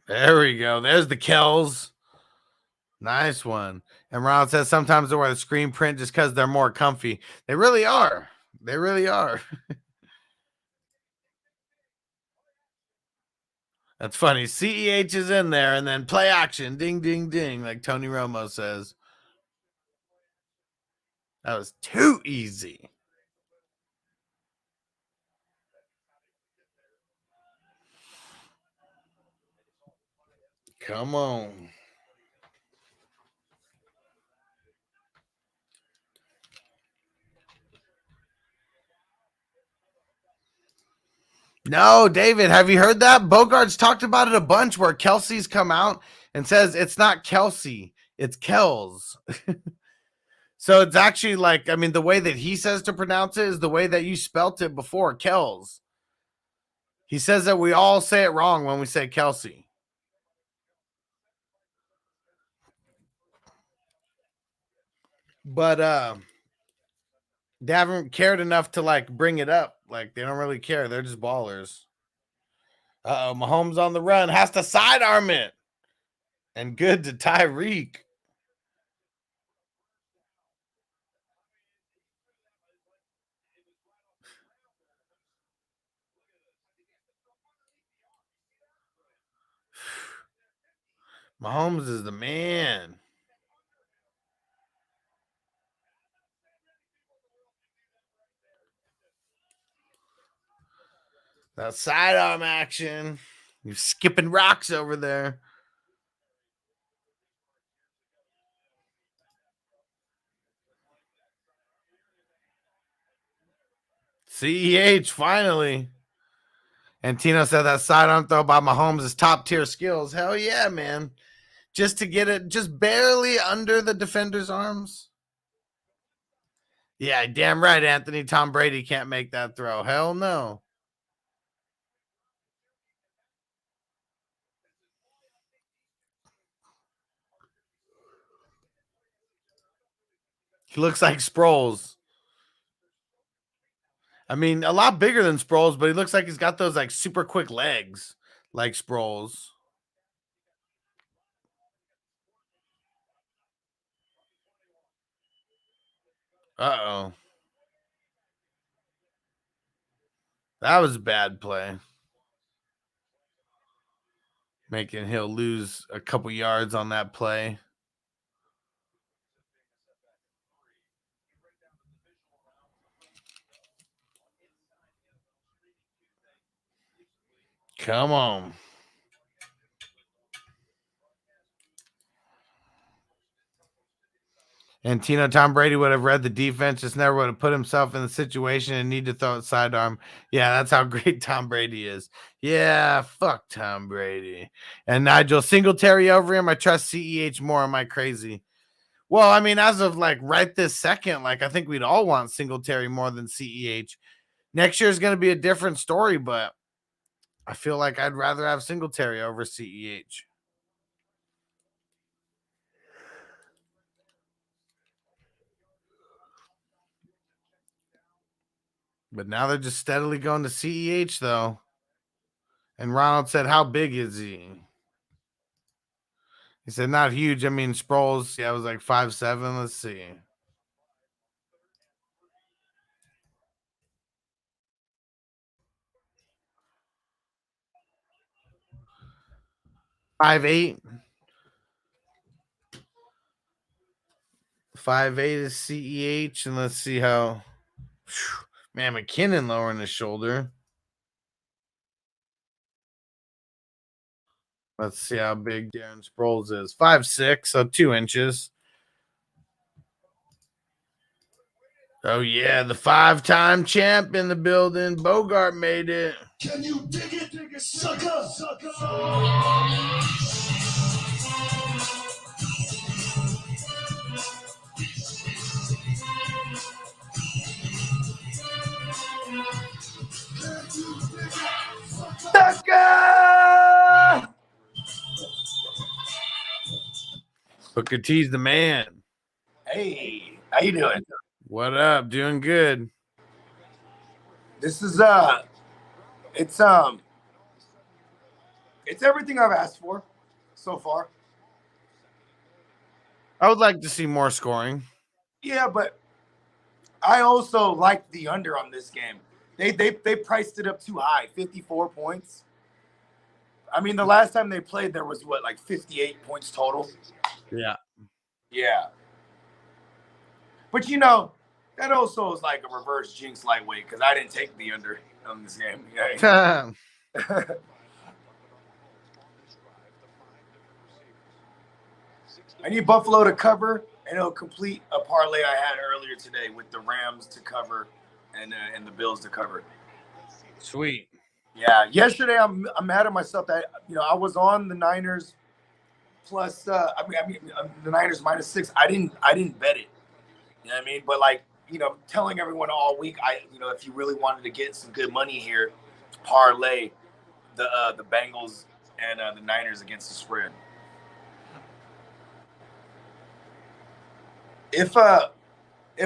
There we go. There's the Kells. Nice one. And Ronald says sometimes they wear the screen print just because they're more comfy. They really are. They really are. That's funny. CEH is in there and then play action. Ding, ding, ding. Like Tony Romo says. That was too easy. Come on. No, David, have you heard that? Bogart's talked about it a bunch where Kelsey's come out and says it's not Kelsey, it's Kells. So it's actually like, I mean, the way that he says to pronounce it is the way that you spelt it before, Kells. He says that we all say it wrong when we say Kelsey. But they haven't cared enough to like bring it up. Like they don't really care. They're just ballers. Uh-oh, Mahomes on the run, has to sidearm it. And good to Tyreek. Mahomes is the man. That sidearm action. You're skipping rocks over there. CEH finally. And Tino said that sidearm throw by Mahomes is top tier skills. Hell yeah, man. Just to get it just barely under the defender's arms. Yeah, damn right, Anthony. Tom Brady can't make that throw. Hell no. He looks like Sproles. I mean, a lot bigger than Sproles, but he looks like he's got those like super quick legs like Sproles. Uh-oh. That was a bad play. Making Hill lose a couple yards on that play. Come on. And Tom Brady would have read the defense, just never would have put himself in the situation and need to throw it sidearm. Yeah, that's how great Tom Brady is. Yeah, fuck Tom Brady. And Nigel, Singletary over him. I trust CEH more. Am I crazy? Well, I mean, as of like right this second, like I think we'd all want Singletary more than CEH. Next year is going to be a different story, but I feel like I'd rather have Singletary over CEH. But now they're just steadily going to CEH, though. And Ronald said, how big is he? He said, not huge. I mean, Sproles, yeah, it was like 5'7". Let's see. $5'8". 5'8" is CEH. And let's see how. Man, McKinnon lowering his shoulder. Let's see how big Darren Sproles is. 5'6", so 2 inches. Oh, yeah, the 5-time champ in the building. Bogart made it. Can you dig it, sucker? Sucker! Booker T's the man. Hey, how you doing? What up? Doing good. This is it's everything I've asked for so far. I would like to see more scoring. Yeah, but I also like the under on this game. They priced it up too high, 54 points. I mean, the last time they played, there was like 58 points total. Yeah. Yeah. But that also is like a reverse jinx lightweight because I didn't take the under on this game. Yeah. I need Buffalo to cover, and it'll complete a parlay I had earlier today with the Rams to cover and the Bills to cover. Sweet. Yeah. Yesterday, I'm mad at myself that I was on the Niners plus. The Niners -6. I didn't bet it. You know what I mean? But telling everyone all week, if you really wanted to get some good money here, parlay the Bengals and the Niners against the spread. If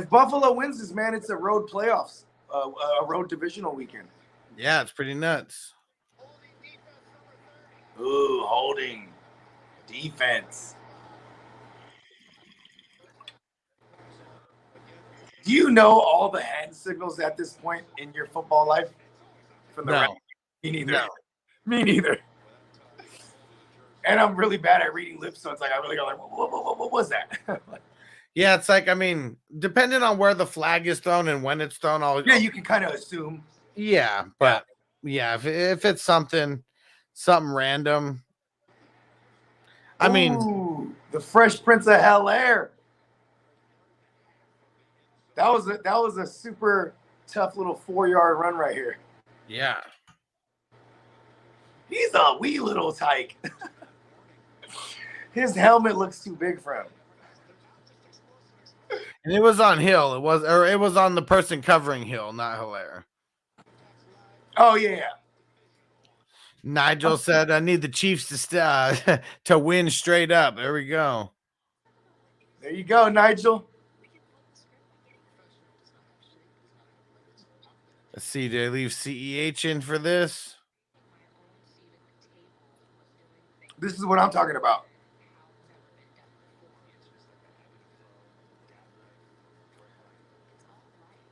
Buffalo wins this, man, it's a road playoffs, a road divisional weekend. Yeah, it's pretty nuts. Ooh, holding defense. Do you know all the hand signals at this point in your football life? No. Me neither. No. Me neither. And I'm really bad at reading lips, so it's like I really go like, what was that? Yeah, it's like, I mean, depending on where the flag is thrown and when it's thrown, yeah, you can kind of assume. Yeah, but yeah, if it's something random, I mean, the Fresh Prince of Bel-Air. That was a super tough little 4-yard run right here. Yeah, he's a wee little tyke. His helmet looks too big for him. And it was on Hill. It was on the person covering Hill, not Hilaire. Oh yeah. Nigel said, "I need the Chiefs to win straight up." There we go. There you go, Nigel. Let's see. Did I leave CEH in for this? This is what I'm talking about.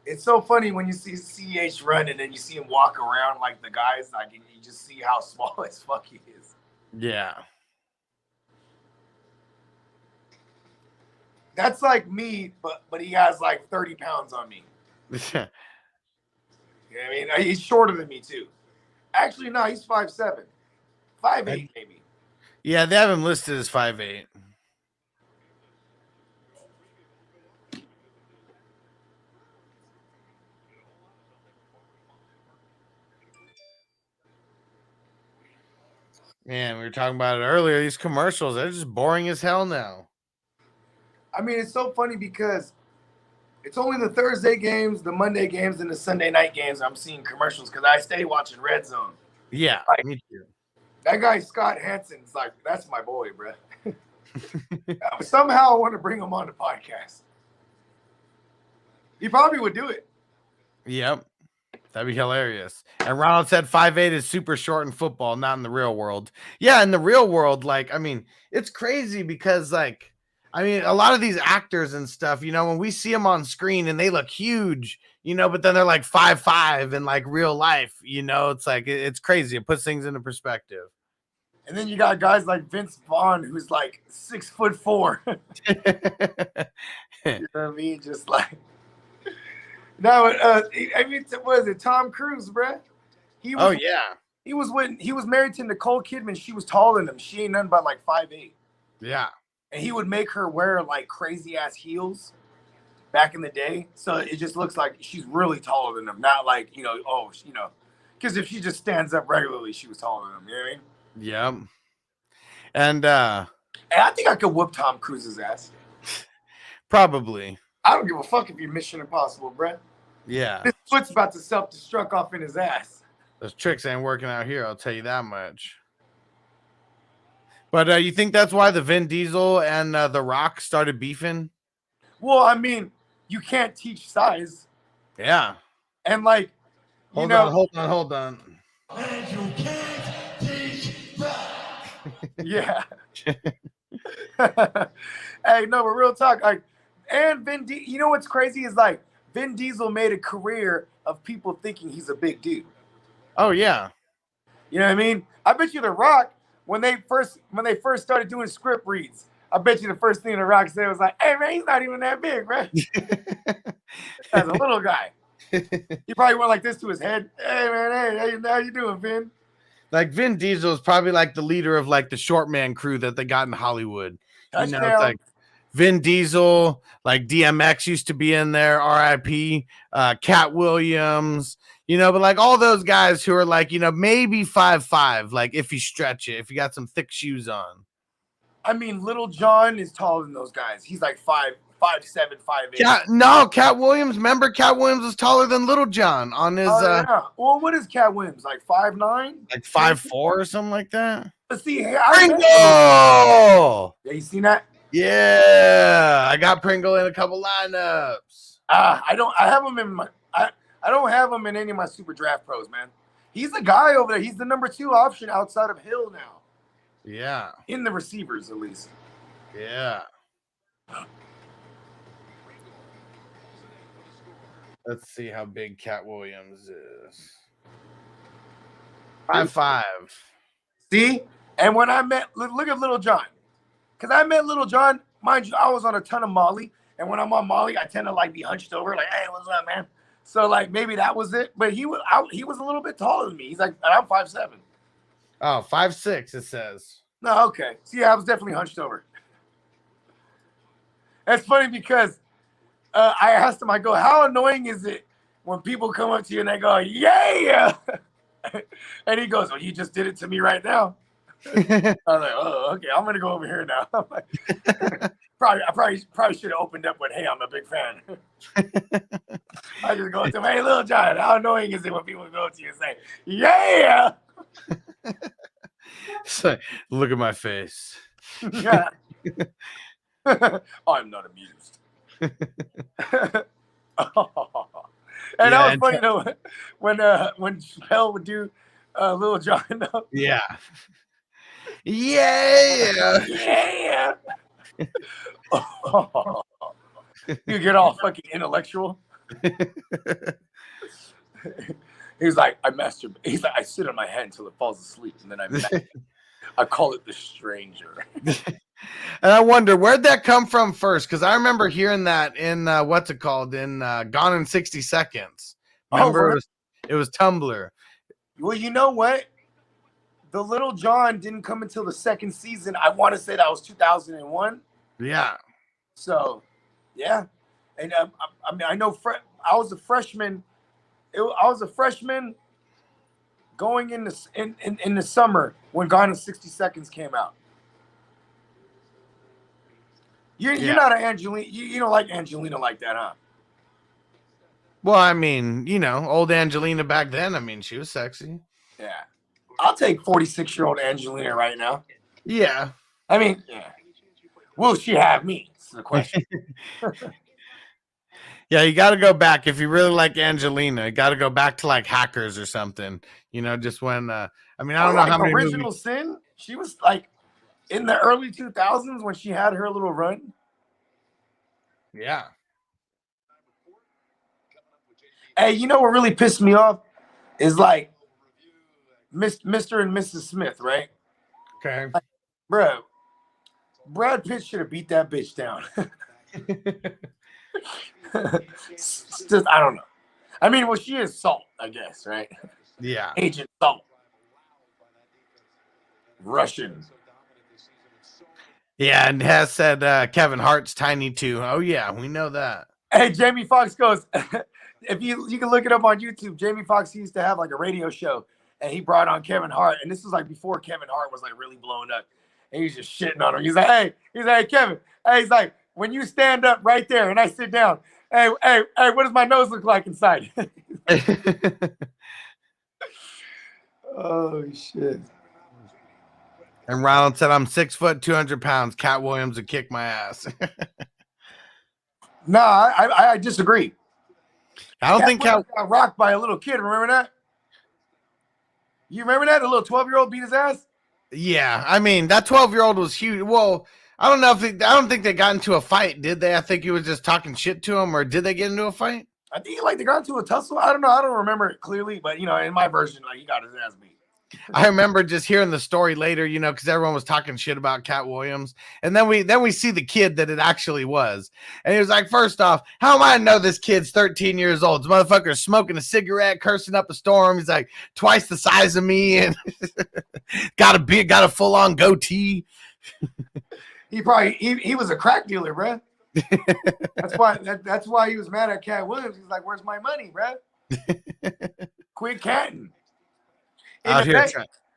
It's so funny when you see CH run and then you see him walk around like the guys, like you just see how small as fuck he is. Yeah. That's like me, but he has like 30 pounds on me. Yeah. You know what I mean? He's shorter than me too. Actually, no, he's 5'7". 5'8", maybe. Yeah, they have him listed as 5'8". Man, we were talking about it earlier. These commercials, they're just boring as hell now. I mean, it's so funny because it's only the Thursday games, the Monday games, and the Sunday night games I'm seeing commercials because I stay watching Red Zone. Yeah, me too. That guy, Scott Hansen's like, that's my boy, bro. Somehow I want to bring him on the podcast. He probably would do it. Yep. That'd be hilarious. And Ronald said 5'8" is super short in football, not in the real world. Yeah, in the real world, it's crazy because, a lot of these actors and stuff, when we see them on screen and they look huge, but then they're like 5'5" in real life, it's it's crazy. It puts things into perspective. And then you got guys like Vince Vaughn, who's like 6'4". You know what I mean? Just like. No, what is it? Tom Cruise, bruh. Oh, yeah. He was married to Nicole Kidman. She was taller than him. She ain't nothing but like 5'8". Yeah. And he would make her wear like crazy ass heels back in the day. So it just looks like she's really taller than him. Not like, because if she just stands up regularly, she was taller than him. You know what I mean? Yep. And I think I could whoop Tom Cruise's ass. probably. I don't give a fuck if you're Mission Impossible, bruh. Yeah. His foot's about to self-destruct off in his ass. Those tricks ain't working out here, I'll tell you that much. But you think that's why the Vin Diesel and The Rock started beefing? Well, I mean, you can't teach size. Yeah. And like, Hold on. And you can't teach that. Yeah. Hey, no, but real talk, like, and you know what's crazy is like Vin Diesel made a career of people thinking he's a big dude. Oh yeah. You know what I mean? I bet you The Rock, when they first started doing script reads, I bet you the first thing The Rock said was like, "Hey man, he's not even that big, right?" As a little guy, he probably went like this to his head. "Hey man, hey, how you doing, Vin?" Like Vin Diesel is probably like the leader of like the short man crew that they got in Hollywood. Touchdown. It's like Vin Diesel, like DMX used to be in there, R.I.P. Cat Williams, but like all those guys who are like, maybe 5'5", like if you stretch it, if you got some thick shoes on. I mean, Little John is taller than those guys. He's like 5'7", 5'8". Cat Williams. Remember, Cat Williams was taller than Little John on his. Yeah. Well, what is Cat Williams, like 5'9"? Like 5'4" or something like that. Let's see. Pringle. Yeah, you seen that? Yeah, I got Pringle in a couple lineups. I have him in my. I don't have him in any of my Super Draft Pros, man. He's the guy over there. He's the number 2 option outside of Hill now. Yeah. In the receivers, at least. Yeah. Let's see how big Cat Williams is. 5'5". See? And when I met, look at Little John. Because I met Little John, mind you, I was on a ton of Molly. And when I'm on Molly, I tend to like be hunched over, like, "Hey, what's up, man?" So like maybe that was it. But he was a little bit taller than me. He's like, I'm 5'7". Oh, 5'6", it says. No, okay. So yeah, I was definitely hunched over. That's funny because I asked him, I go, "How annoying is it when people come up to you and they go, 'Yeah,'" and he goes, "Well, you just did it to me right now." I was like, "Oh, okay, I'm gonna go over here now." I probably should have opened up with, "Hey, I'm a big fan." I just go to him, "Hey, Little John, how annoying is it when people go to you and say, 'Yeah'?" So, look at my face. Yeah. I'm not amused. And that was funny though when Chappelle would do Little John. Yeah. Yeah. Yeah. You get all fucking intellectual. He's like, I masturbate. He's like, I sit on my head until it falls asleep, and then I call it the stranger. And I wonder, where'd that come from first? Because I remember hearing that in what's it called? In Gone in 60 Seconds. Remember, it was Tumblr. Well, you know what? The Little John didn't come until the second season. I want to say that was 2001. Yeah. So, yeah. And I mean, I know I was a freshman. I was a freshman going in the summer when Gone in 60 Seconds came out. You're not an Angelina. You don't like Angelina like that, huh? Well, I mean, old Angelina back then. I mean, she was sexy. Yeah. I'll take 46-year-old Angelina right now. Yeah. I mean, yeah. Will she have me? That's the question. Yeah, you got to go back. If you really like Angelina, you got to go back to like Hackers or something. Just when, I don't know how many Original movies. Sin? She was like in the early 2000s when she had her little run. Yeah. Hey, you know what really pissed me off is like Mr. and Mrs. Smith, right? Okay. Like, bro, Brad Pitt should have beat that bitch down. Just, I don't know. I mean, well, she is Salt, I guess, right? Yeah. Agent Salt. Russian. Yeah, and has said Kevin Hart's tiny too. Oh yeah, we know that. Hey, Jamie Foxx goes. If you can look it up on YouTube, Jamie Foxx used to have like a radio show, and he brought on Kevin Hart, and this was like before Kevin Hart was like really blown up, and he was just shitting on him. He's like, hey, Kevin, hey, he's like, when you stand up right there and I sit down, hey, what does my nose look like inside? Oh shit. And Ronald said, I'm 6 foot, 200 pounds. Cat Williams would kick my ass. No, I disagree. I don't think Cat got rocked by a little kid. Remember that? You remember that? A little 12-year-old beat his ass? Yeah, I mean, that 12-year-old was huge. Well, I don't think they got into a fight, did they? I think he was just talking shit to him, or did they get into a fight? I think like they got into a tussle. I don't know. I don't remember it clearly, but you know, in my version, like he got his ass beat. I remember just hearing the story later, you know, because everyone was talking shit about Cat Williams, and then we see the kid that it actually was, and he was like, first off, how am I to know this kid's 13 years old? This motherfucker's smoking a cigarette, cursing up a storm. He's like twice the size of me, and got a full on goatee. He was a crack dealer, bruh. That's why he was mad at Cat Williams. He's like, "Where's my money, bruh? Quit catting." Out here,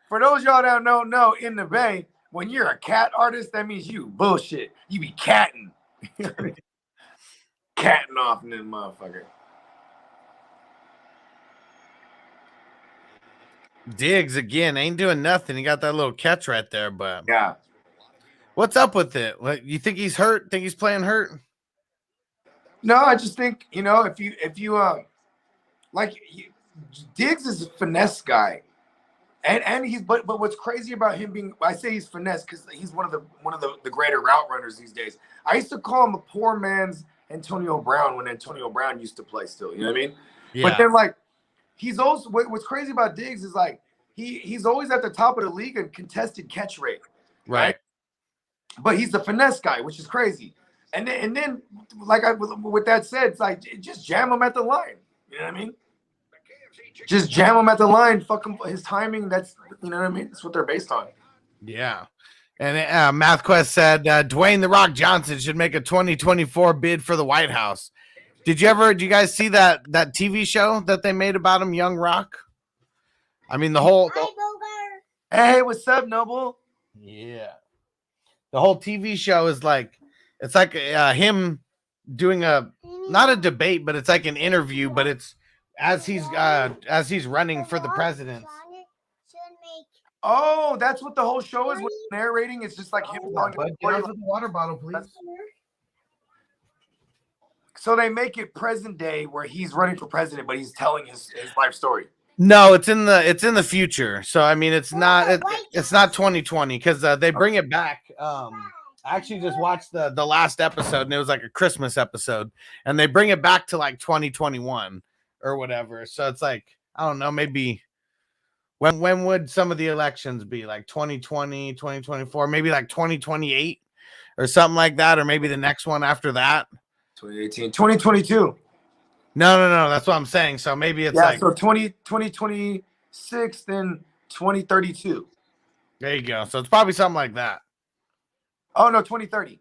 for those y'all that don't know, in the Bay, when you're a cat artist, that means you bullshit. You be catting, catting off in this motherfucker. Diggs again ain't doing nothing. He got that little catch right there, but yeah. What's up with it? What, you think he's hurt? Think he's playing hurt? No, I just think, you know, if you Diggs is a finesse guy. And he's but what's crazy about him being, I say he's finesse because he's one of the greater route runners these days. I used to call him a poor man's Antonio Brown when Antonio Brown used to play still. You know what I mean? Yeah. But then like he's also what's crazy about Diggs is like he's always at the top of the league in contested catch rate. Right. But he's the finesse guy, which is crazy. And then like with that said, it's like just jam him at the line. You know what I mean? Just jam him at the line. Fuck him. His timing. That's, you know what I mean? That's what they're based on. Yeah. And MathQuest said Dwayne The Rock Johnson should make a 2024 bid for the White House. Did you guys see that TV show that they made about him, Young Rock? I mean, Hey, what's up, Noble? Yeah. The whole TV show is like, it's like him doing not a debate, but it's like an interview, but it's as he's running for the president. Oh, that's what the whole show is. With narrating, it's just like him talking. Get out of the water bottle, please. So they make it present day where he's running for president, but he's telling his life story. No, it's in the future. So I mean, it's not 2020 because they bring it back. I actually just watched the last episode, and it was like a Christmas episode, and they bring it back to like 2021 or whatever. So it's like, I don't know, maybe when would some of the elections be? Like 2020, 2024, maybe like 2028 or something like that, or maybe the next one after that. 2018, 2022. No, that's what I'm saying. So maybe it's like so 2026, then 2032. There you go. So it's probably something like that. Oh no, 2030.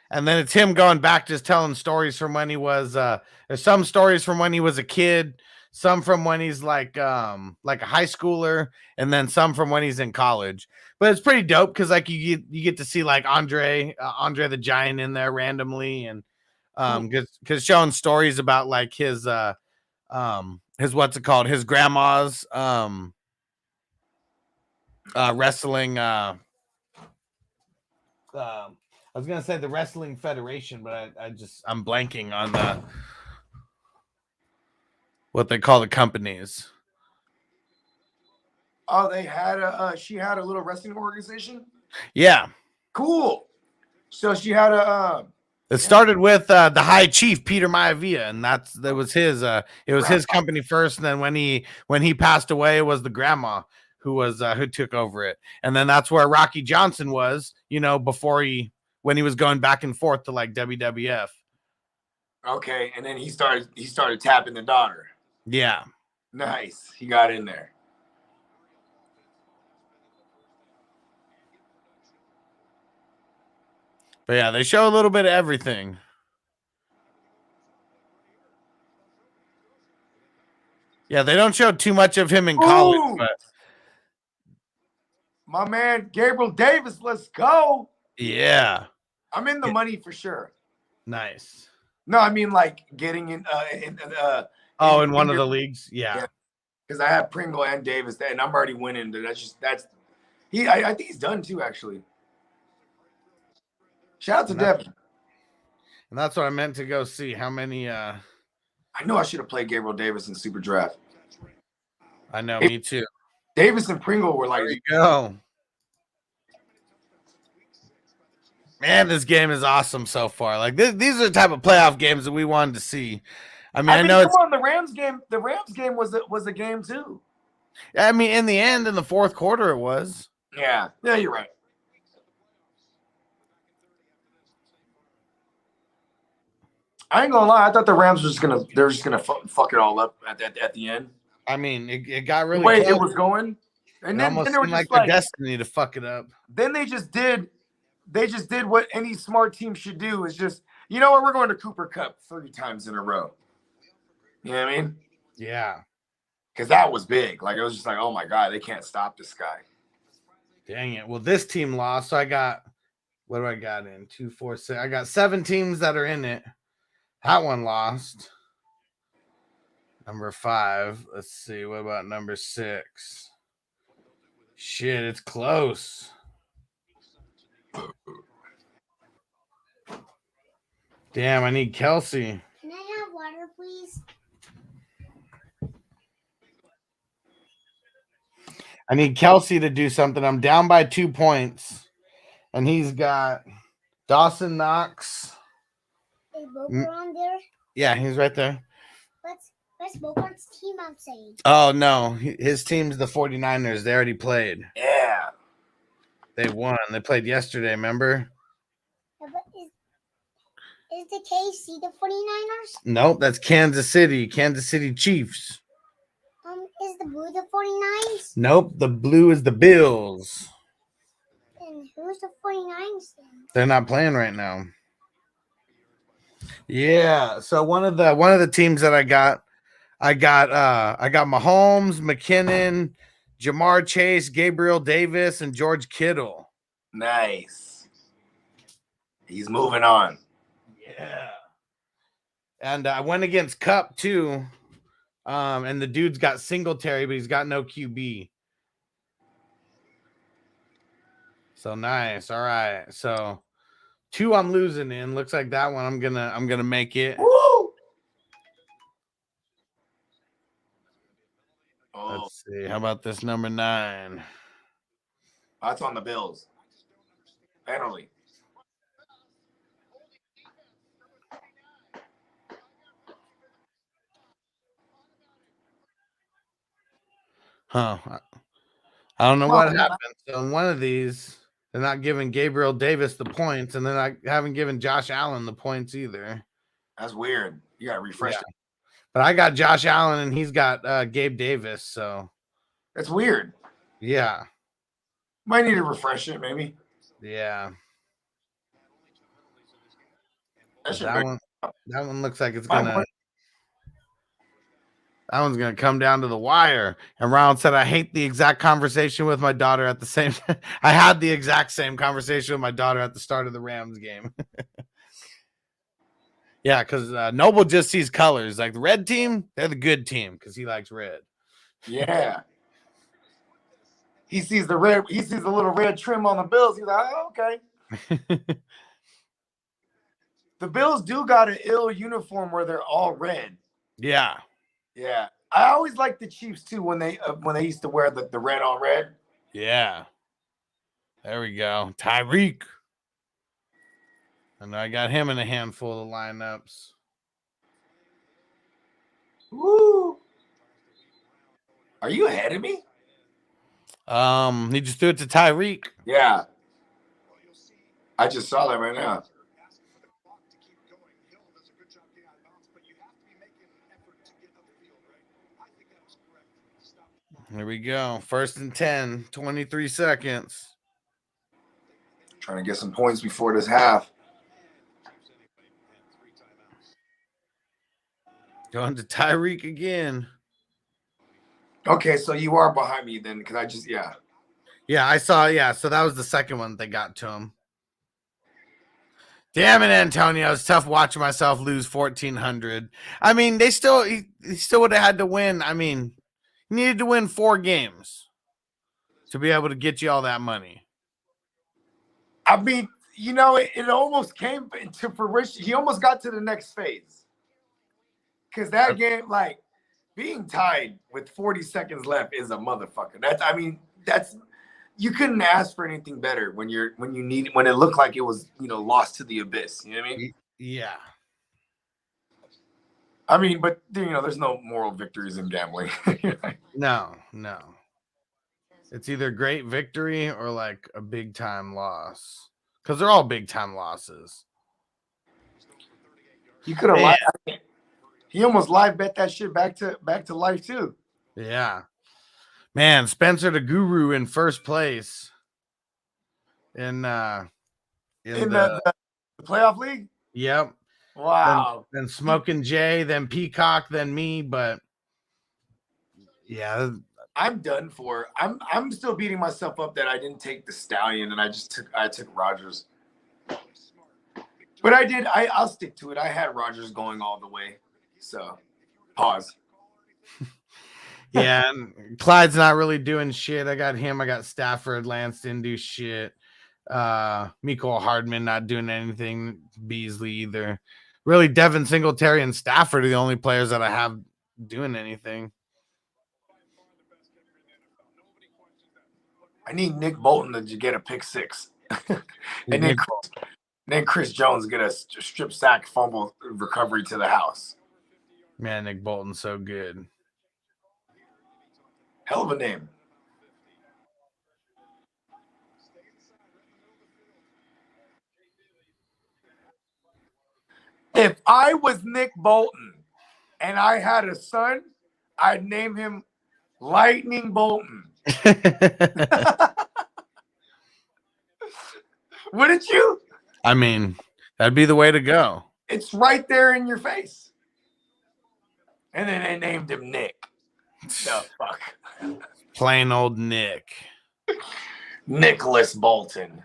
And then it's him going back, just telling stories from when he was there's some stories from when he was a kid, some from when he's like a high schooler, and then some from when he's in college. But it's pretty dope because like you get to see like Andre the Giant in there randomly, and because showing stories about like his what's it called, his grandma's wrestling I was gonna say the Wrestling Federation, but I'm blanking on what they call the companies. Oh, they had she had a little wrestling organization. Yeah, cool. So she had it started with the High Chief Peter Maivia, and that was his. It was his company first, and then when he passed away, it was the grandma who took over it, and then that's where Rocky Johnson was. You know, when he was going back and forth to like WWF. Okay, and then he started tapping the daughter. Yeah, nice. He got in there. But yeah, they show a little bit of everything. Yeah, they don't show too much of him in college, Ooh! but My man Gabriel Davis, let's go. yeah, I'm in the money for sure. nice. No, I mean like getting in in one of the leagues. Yeah. Because I have Pringle and Davis, and I'm already winning. That's I think he's done too, actually. Shout out to Devin. And that's what I meant to go see. How many I know I should have played Gabriel Davis in Super Draft. I know, me too. Davis and Pringle were like, there you go. Man, this game is awesome so far. Like these are the type of playoff games that we wanted to see. I mean, I know come on, the Rams game was a game too. I mean, in the end, in the fourth quarter, it was. Yeah, you're right. I ain't gonna lie. I thought the Rams were just gonna fuck it all up at the end. I mean, it got really the way close. it was going, and then almost they were seemed just like their destiny to fuck it up. Then they just did what any smart team should do. Is just, you know what, we're going to Cooper Cup 3 times in a row. You know what I mean? Yeah. Because that was big. Like, it was just like, oh my God, they can't stop this guy. Dang it. Well, this team lost. So I got, what do I got in? 2, 4, 6. I got 7 teams that are in it. That one lost. Number 5. Let's see. What about number 6? Shit, it's close. Damn, I need Kelsey. Can I have water, please? I need Kelsey to do something. I'm down by 2 points. And he's got Dawson Knox. Is Boca on there? Yeah, he's right there. What's Boca's team, I'm saying? Oh, no. His team's the 49ers. They already played. Yeah. They won. They played yesterday, remember? Yeah, but is the KC the 49ers? Nope, that's Kansas City. Kansas City Chiefs. Is the blue the 49ers? Nope, the blue is the Bills. And who's the 49ers then? They're not playing right now. Yeah, so one of the teams that I got Mahomes, McKinnon, Jamar Chase, Gabriel Davis, and George Kittle. Nice. He's moving on. Yeah. And I went against Cup too. And the dude's got Singletary, but he's got no QB. So nice. All right. So 2 I'm losing in. Looks like that one I'm gonna make it. Woo! Let's see. How about this number 9? That's on the Bills. Penalty. Huh. I don't know what happened. So in one of these, they're not giving Gabriel Davis the points, and then I haven't given Josh Allen the points either. That's weird. You gotta refresh it. But I got Josh Allen, and he's got Gabe Davis. So that's weird. Yeah. Might need to refresh it, maybe. Yeah. That one looks like it's gonna. That one's gonna come down to the wire. And Ron said, "I hate the exact conversation with my daughter at the same." I had the exact same conversation with my daughter at the start of the Rams game. Yeah, because Noble just sees colors. Like the red team, they're the good team because he likes red. Yeah. He sees the red. He sees the little red trim on the Bills. He's like, oh, okay. The Bills do got an ill uniform where they're all red. Yeah. Yeah. I always liked the Chiefs too when they used to wear the red on red. Yeah. There we go. Tyreek. And I got him in a handful of lineups. Woo. Are you ahead of me? He just threw it to Tyreek. Yeah. I just saw that right now. Here we go. 1st and 10, 23 seconds. Trying to get some points before this half. Going to Tyreek again. Okay, so you are behind me then, because I just Yeah, I saw. Yeah, so that was the second one they got to him. Damn it, Antonio! It's tough watching myself lose 1,400. I mean, he still would have had to win. I mean, he needed to win 4 games to be able to get you all that money. I mean, you know, it almost came into fruition. He almost got to the next phase. Because that game, like, being tied with 40 seconds left is a motherfucker. That's you couldn't ask for anything better when it looked like it was, lost to the abyss. You know what I mean? Yeah. I mean, but there's no moral victories in gambling. No. It's either great victory or like a big time loss. Because they're all big time losses. You could have live. He almost live bet that shit back to life too. Yeah. Man, Spencer the Guru in first place in the playoff league. Yep. Wow. Then Smoking Jay, then Peacock, then me. But yeah, I'm done for. I'm still beating myself up that I didn't take the Stallion and I took Rodgers. But I'll stick to it. I had Rodgers going all the way. So pause. Yeah, and Clyde's not really doing shit. I got him. I got Stafford. Lance didn't do shit. Mecole Hardman not doing anything. Beasley either. Really, Devin Singletary and Stafford are the only players that I have doing anything. I need Nick Bolton to get a pick 6. and then Chris Jones get a strip sack fumble recovery to the house. Man, Nick Bolton's so good. Hell of a name. If I was Nick Bolton and I had a son, I'd name him Lightning Bolton. Wouldn't you? I mean, that'd be the way to go. It's right there in your face. And then they named him Nick. The fuck. Plain old Nick. Nicholas Bolton.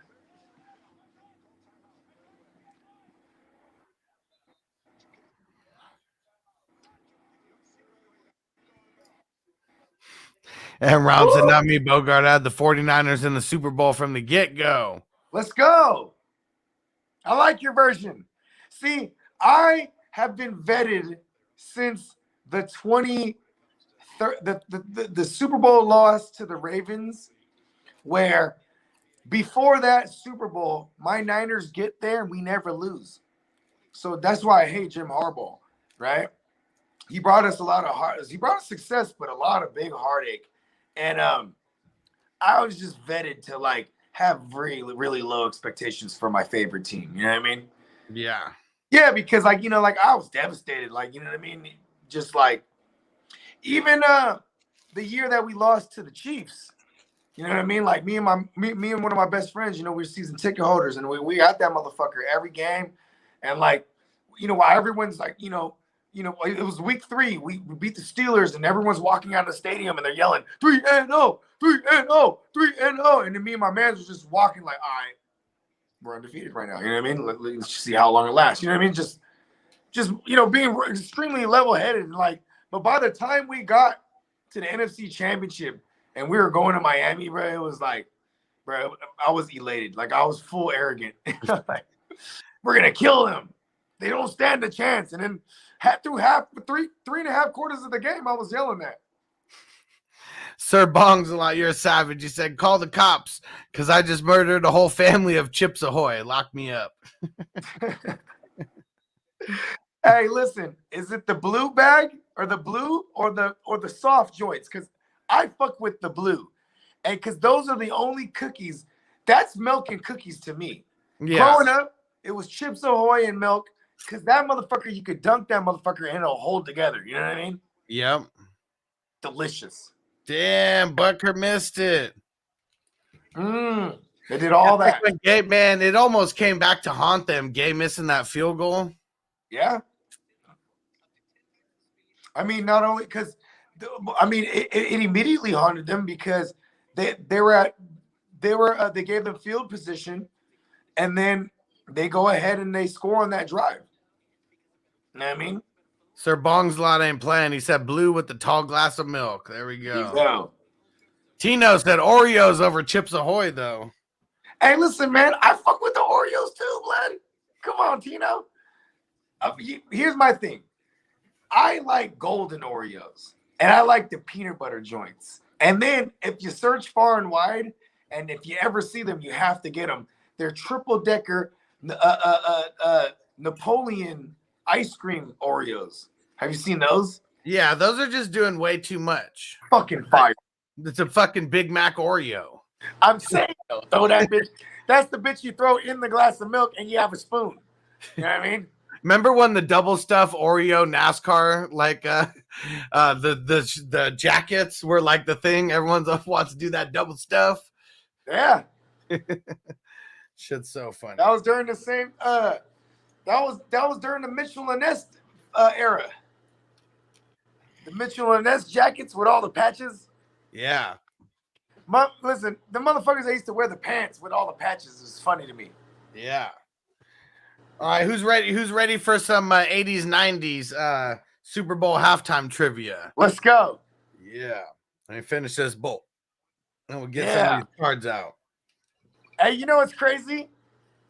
And rounds and not me, Bogart had the 49ers in the Super Bowl from the get-go. Let's go. I like your version. See, I have been vetted since the Super Bowl loss to the Ravens, where before that Super Bowl, my Niners get there and we never lose. So that's why I hate Jim Harbaugh, right? He brought us he brought us success, but a lot of big heartache. And I was just vetted to like have really, really low expectations for my favorite team. You know what I mean? Yeah. Yeah, because like I was devastated. Like, you know what I mean? Just like even the year that we lost to the Chiefs, you know what I mean? Like me and one of my best friends, we were season ticket holders, and we got that motherfucker every game. And like, while everyone's like, it was week 3. We beat the Steelers, and everyone's walking out of the stadium, and they're yelling 3-0, 3-0, 3-0. And then me and my man was just walking like, all right, we're undefeated right now. You know what I mean? Let's just see how long it lasts. You know what I mean? Just being extremely level-headed. And like, but by the time we got to the NFC Championship and we were going to Miami, bro, it was like, bro, I was elated. Like, I was full arrogant. Like, we're going to kill them. They don't stand a chance. And then through three and a half quarters of the game, I was yelling that. Sir Bong's a lot. You're a savage. He said, call the cops because I just murdered a whole family of Chips Ahoy. Lock me up. Hey, listen, is it the blue bag or the blue or the soft joints? Because I fuck with the blue. And because those are the only cookies. That's milk and cookies to me. Yes. Growing up, it was Chips Ahoy and milk. Because that motherfucker, you could dunk that motherfucker and it'll hold together. You know what I mean? Yep. Delicious. Damn, Butker missed it. They did all that. Gay, man, it almost came back to haunt them. Gay missing that field goal. Yeah. I mean, not only because, I mean, it immediately haunted them because they gave them field position, and then they go ahead and they score on that drive. You know what I mean? Sir Bong's lot ain't playing. He said blue with the tall glass of milk. There we go. Yeah. Tino said Oreos over Chips Ahoy, though. Hey, listen, man, I fuck with the Oreos too, blood. Come on, Tino. Here's my thing. I like golden Oreos, and I like the peanut butter joints. And then if you search far and wide, and if you ever see them, you have to get them. They're triple decker Napoleon ice cream Oreos. Have you seen those? Yeah, those are just doing way too much. Fucking fire. It's a fucking Big Mac Oreo. I'm saying, though, throw that bitch. That's the bitch you throw in the glass of milk and you have a spoon. You know what I mean? Remember when the double stuff Oreo NASCAR, like the jackets were like the thing? Everyone's wants to do that double stuff. Yeah. Shit's so funny. That was during the same that was during the Mitchell and Ness era. The Mitchell and Ness jackets with all the patches. Yeah. Listen, the motherfuckers that used to wear the pants with all the patches is funny to me. Yeah. All right, who's ready? Who's ready for some 80s, 90s Super Bowl halftime trivia? Let's go. Yeah. Let me finish this bowl. And we'll get some of these cards out. Hey, you know what's crazy?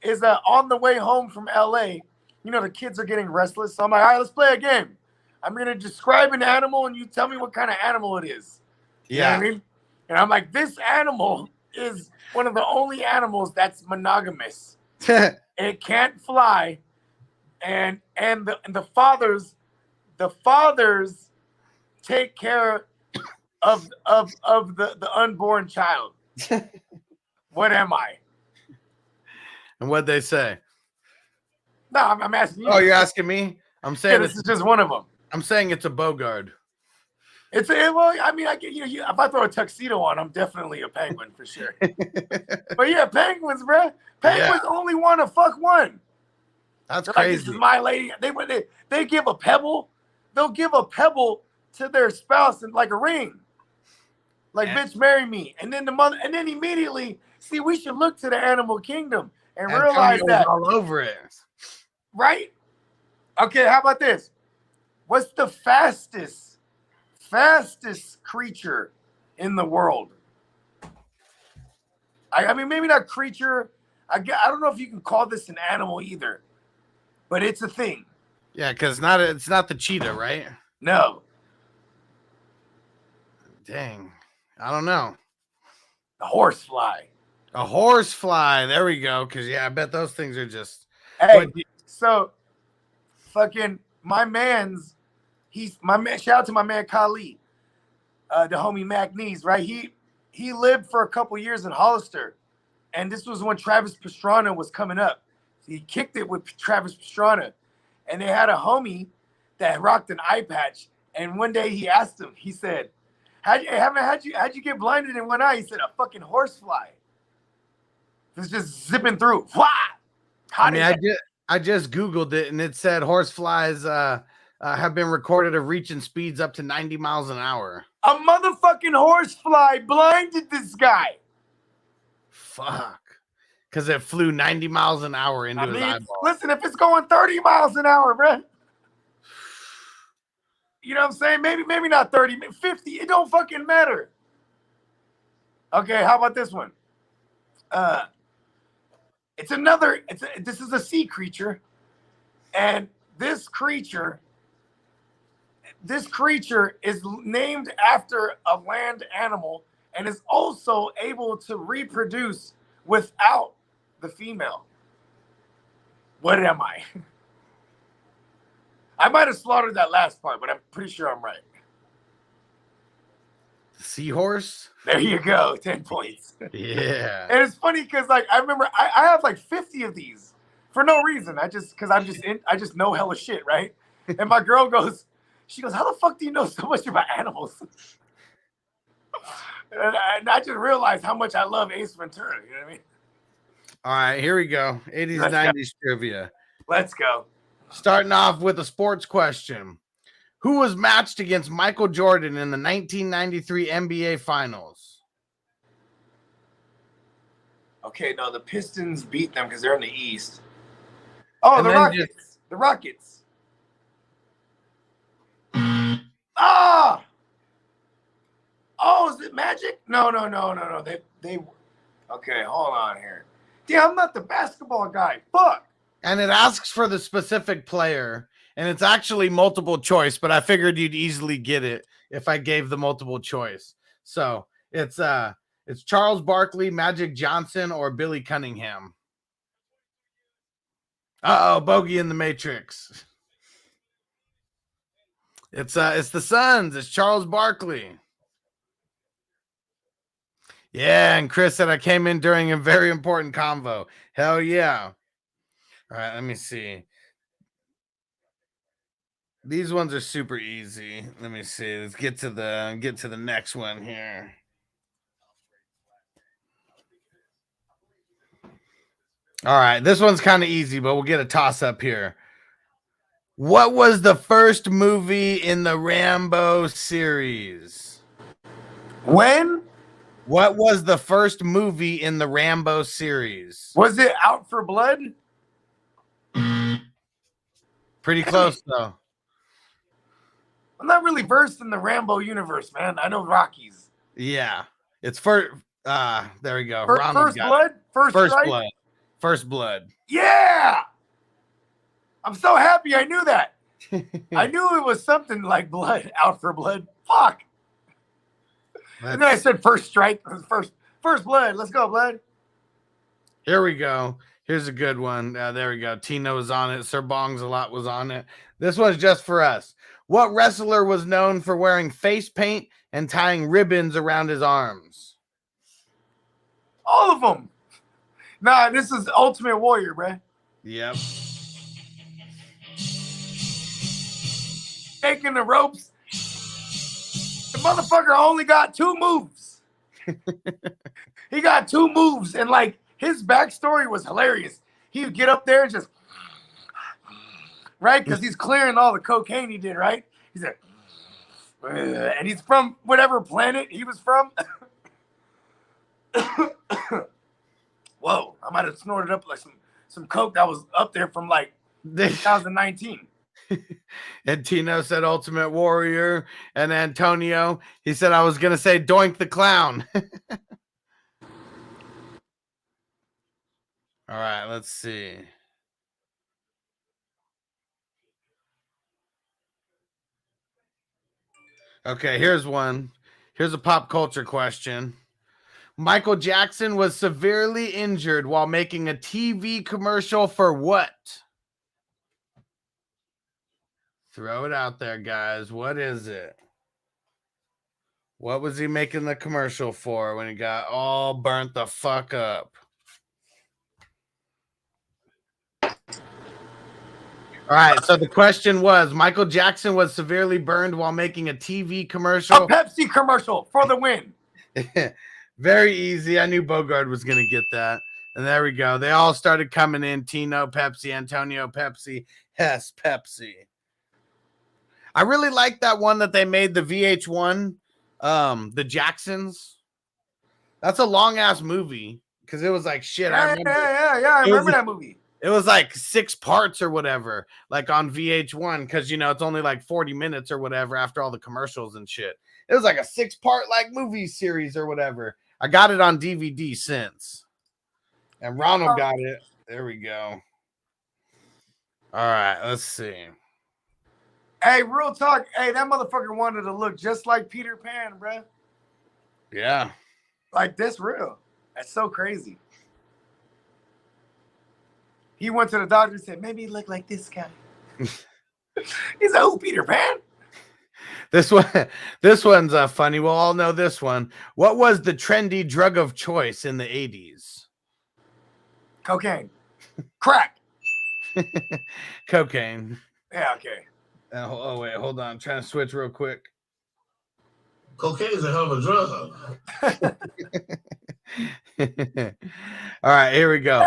Is on the way home from LA, you know, the kids are getting restless. So I'm like, all right, let's play a game. I'm going to describe an animal and you tell me what kind of animal it is. You know what I mean? And I'm like, this animal is one of the only animals that's monogamous. It can't fly, and the fathers take care of the unborn child. What am I? And what'd they say? No, I'm asking you. Oh, you're asking me? I'm saying this is just one of them. I'm saying it's a Bogard. Well, I mean, if I throw a tuxedo on, I'm definitely a penguin for sure. But yeah, penguins, bro. Penguins only want to fuck one. That's They're crazy. Like, this is my lady. They give a pebble. They'll give a pebble to their spouse and like a ring. Like, bitch, marry me. And then and then immediately, see, we should look to the animal kingdom and realize that all over it. Right? Okay, how about this? What's the fastest creature in the world? I mean, maybe not creature. I don't know if you can call this an animal either, but it's a thing. Yeah, because it's not the cheetah, right? No. Dang. I don't know. A horsefly. A horsefly. There we go. Because, yeah, I bet those things are just... Hey, so fucking shout out to my man Khalid, the homie Mac Nees, right? He lived for a couple years in Hollister, and this was when Travis Pastrana was coming up. So he kicked it with Travis Pastrana, and they had a homie that rocked an eye patch. And one day he asked him, he said, how'd you get blinded in one eye? He said, a fucking horsefly. It's just zipping through. Wah! I just Googled it, and it said horseflies have been recorded of reaching speeds up to 90 miles an hour. A motherfucking horsefly blinded this guy. Fuck. Because it flew 90 miles an hour into his eyeball. Listen, if it's going 30 miles an hour, bro. You know what I'm saying? Maybe not 30, 50. It don't fucking matter. Okay, how about this one? This is a sea creature. And this creature is named after a land animal and is also able to reproduce without the female. What am I? I might have slaughtered that last part, but I'm pretty sure I'm right. Seahorse? There you go. 10 points. Yeah. And it's funny because like I remember I have like 50 of these for no reason. I just know hella shit, right? And my girl goes, how the fuck do you know so much about animals? And I just realized how much I love Ace Ventura. You know what I mean? All right, here we go. 80s, 90s trivia. Let's go. Starting off with a sports question. Who was matched against Michael Jordan in the 1993 NBA Finals? Okay, no, the Pistons beat them because they're in the East. Oh, And the then Rockets. The Rockets. Ah! Oh, is it Magic? No. They. Okay, hold on here. Damn, I'm not the basketball guy. Fuck. And it asks for the specific player, and it's actually multiple choice, but I figured you'd easily get it if I gave the multiple choice. So it's Charles Barkley, Magic Johnson, or Billy Cunningham. Uh-oh, bogey in the Matrix. It's the Suns. It's Charles Barkley. Yeah, and Chris said I came in during a very important convo. Hell yeah. All right, let me see. These ones are super easy. Let me see. Let's get to the next one here. All right, this one's kind of easy, but we'll get a toss up here. What was the first movie in the Rambo series? When? What was the first movie in the Rambo series? Was it Out for Blood? Pretty close, though. I'm not really versed in the Rambo universe, man. I know Rockies. Yeah. It's there we go. First Blood? First Strike? Blood. First Blood. Yeah! I'm so happy I knew that. I knew it was something like blood, Out for Blood. Fuck. And then I said First Strike. First Blood. Let's go, Blood. Here we go. Here's a good one. There we go. Tino was on it. Sir Bongs a lot was on it. This one's just for us. What wrestler was known for wearing face paint and tying ribbons around his arms? All of them. Nah, this is Ultimate Warrior, bruh. Yep. Taking the ropes. The motherfucker only got 2 moves. He got 2 moves, and like his backstory was hilarious. He would get up there and just right because he's clearing all the cocaine he did, right? He's like, and he's from whatever planet he was from. Whoa, I might have snorted up like some coke that was up there from like 2019. And Tino said Ultimate Warrior. And Antonio, he said I was going to say Doink the Clown. All right, let's see. Okay, here's one. Here's a pop culture question. Michael Jackson was severely injured while making a TV commercial for what? Throw it out there, guys. What is it? What was he making the commercial for when he got all burnt the fuck up? All right, so the question was, Michael Jackson was severely burned while making a TV commercial. A Pepsi commercial for the win. Very easy. I knew Bogard was going to get that. And there we go. They all started coming in. Tino, Pepsi, Antonio, Pepsi, Hess, Pepsi. I really like that one that they made, the VH1, the Jacksons. That's a long-ass movie because it was like shit. Yeah, I remember. I remember that movie. It was like 6 parts or whatever, like on VH1, because, you know, it's only like 40 minutes or whatever after all the commercials and shit. It was like a 6-part like movie series or whatever. I got it on DVD since. And Ronald got it. There we go. All right, let's see. Hey, real talk. Hey, that motherfucker wanted to look just like Peter Pan, bruh. Yeah. Like this real. That's so crazy. He went to the doctor and said, maybe he look like this guy. He's like, oh, Peter Pan? This one's funny. We'll all know this one. What was the trendy drug of choice in the 80s? Cocaine. Crack. Cocaine. Yeah, okay. Oh, wait, hold on. I'm trying to switch real quick. Cocaine is a hell of a drug. All right, here we go.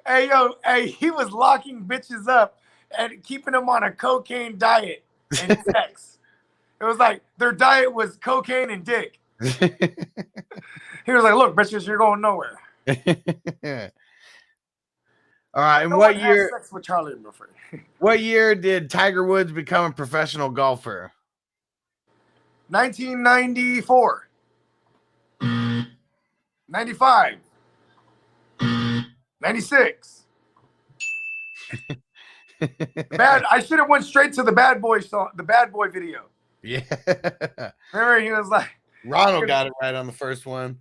Hey, he was locking bitches up and keeping them on a cocaine diet and sex. It was like their diet was cocaine and dick. He was like, "Look, bitches, you're going nowhere." All right, and No what one had year? sex with Charlie before. What year did Tiger Woods become a professional golfer? 1994, 95, 96. I should have went straight to the Bad Boy song, the Bad Boy video. Yeah. Remember, he was like, Ronald got it right on the first one.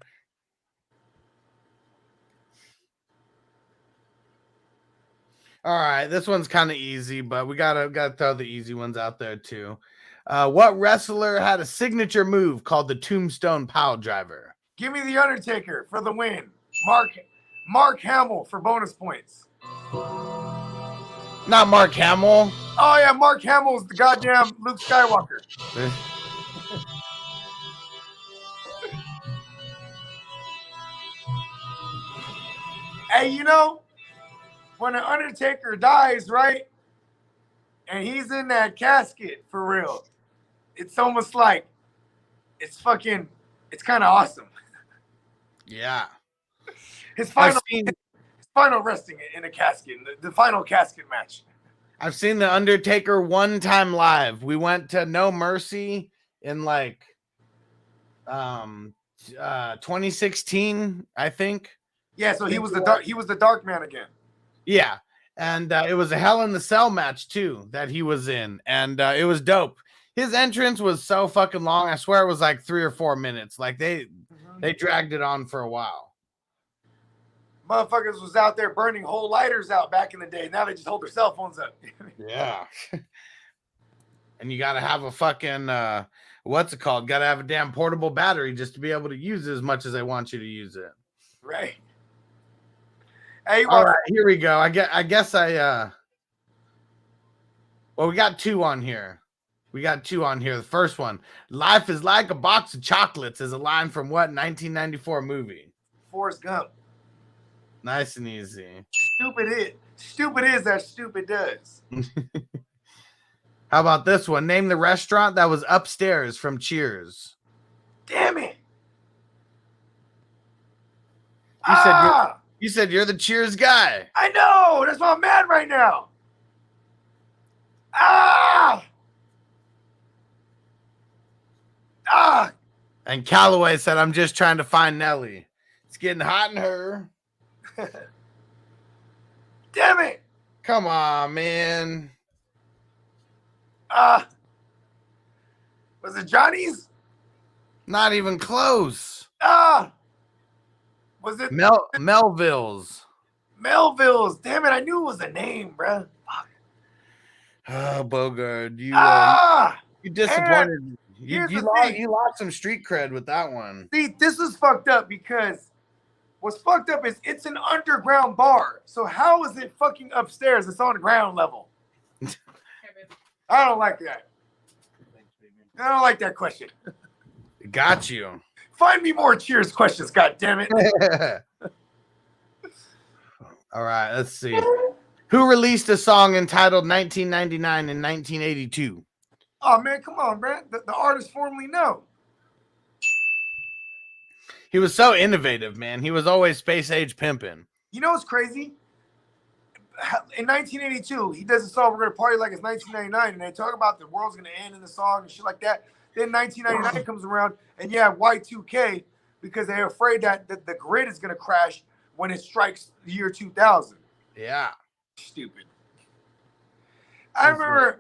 All right, this one's kind of easy, but we gotta throw the easy ones out there too. What wrestler had a signature move called the Tombstone Pile Driver? "Give me the Undertaker for the win." Mark Hamill for bonus points. Not Mark Hamill. Oh yeah, Mark Hamill's the goddamn Luke Skywalker. Hey, you know, when an Undertaker dies, right? And he's in that casket for real. It's almost like it's kind of awesome. Yeah. His final resting in a casket, the final casket match. I've seen the Undertaker one time live. We went to No Mercy in like 2016, I think. Yeah, so he was the dark man again. Yeah. And it was a Hell in the Cell match too that he was in, and it was dope. His entrance was so fucking long. I swear it was like 3 or 4 minutes. Like they dragged it on for a while. Motherfuckers was out there burning whole lighters out back in the day. Now they just hold their cell phones up. Yeah. And you got to have a fucking what's it called? Got to have a damn portable battery just to be able to use it as much as they want you to use it. Right. Hey, all right, here we go. I guess well, we got two on here. The first one, "Life is like a box of chocolates," is a line from what 1994 movie? Forrest Gump. Nice and easy. Stupid is as stupid does. How about this one? Name the restaurant that was upstairs from Cheers. Damn it. You said you're the Cheers guy. I know. That's why I'm mad right now. And Calloway said, "I'm just trying to find Nelly. It's getting hot in her." Damn it. Come on, man. Was it Johnny's? Not even close. Was it Melville's? Melville's. Damn it. I knew it was a name, bro. Oh, Bogart, you disappointed. You lost some street cred with that one. See, this is fucked up because what's fucked up is it's an underground bar. So how is it fucking upstairs? It's on the ground level. I don't like that. I don't like that question. Got you. Find me more Cheers questions, god damn it. All right, let's see. Who released a song entitled 1999 in 1982? Oh man, come on, bro. The artist formerly known. He was so innovative, man. He was always space age pimping. You know what's crazy? In 1982, he does a song, "We're Gonna Party Like It's 1999," and they talk about the world's gonna end in the song and shit like that. Then 1999 comes around, and yeah, Y2K, because they're afraid that the grid is gonna crash when it strikes the year 2000. Yeah. Stupid. I remember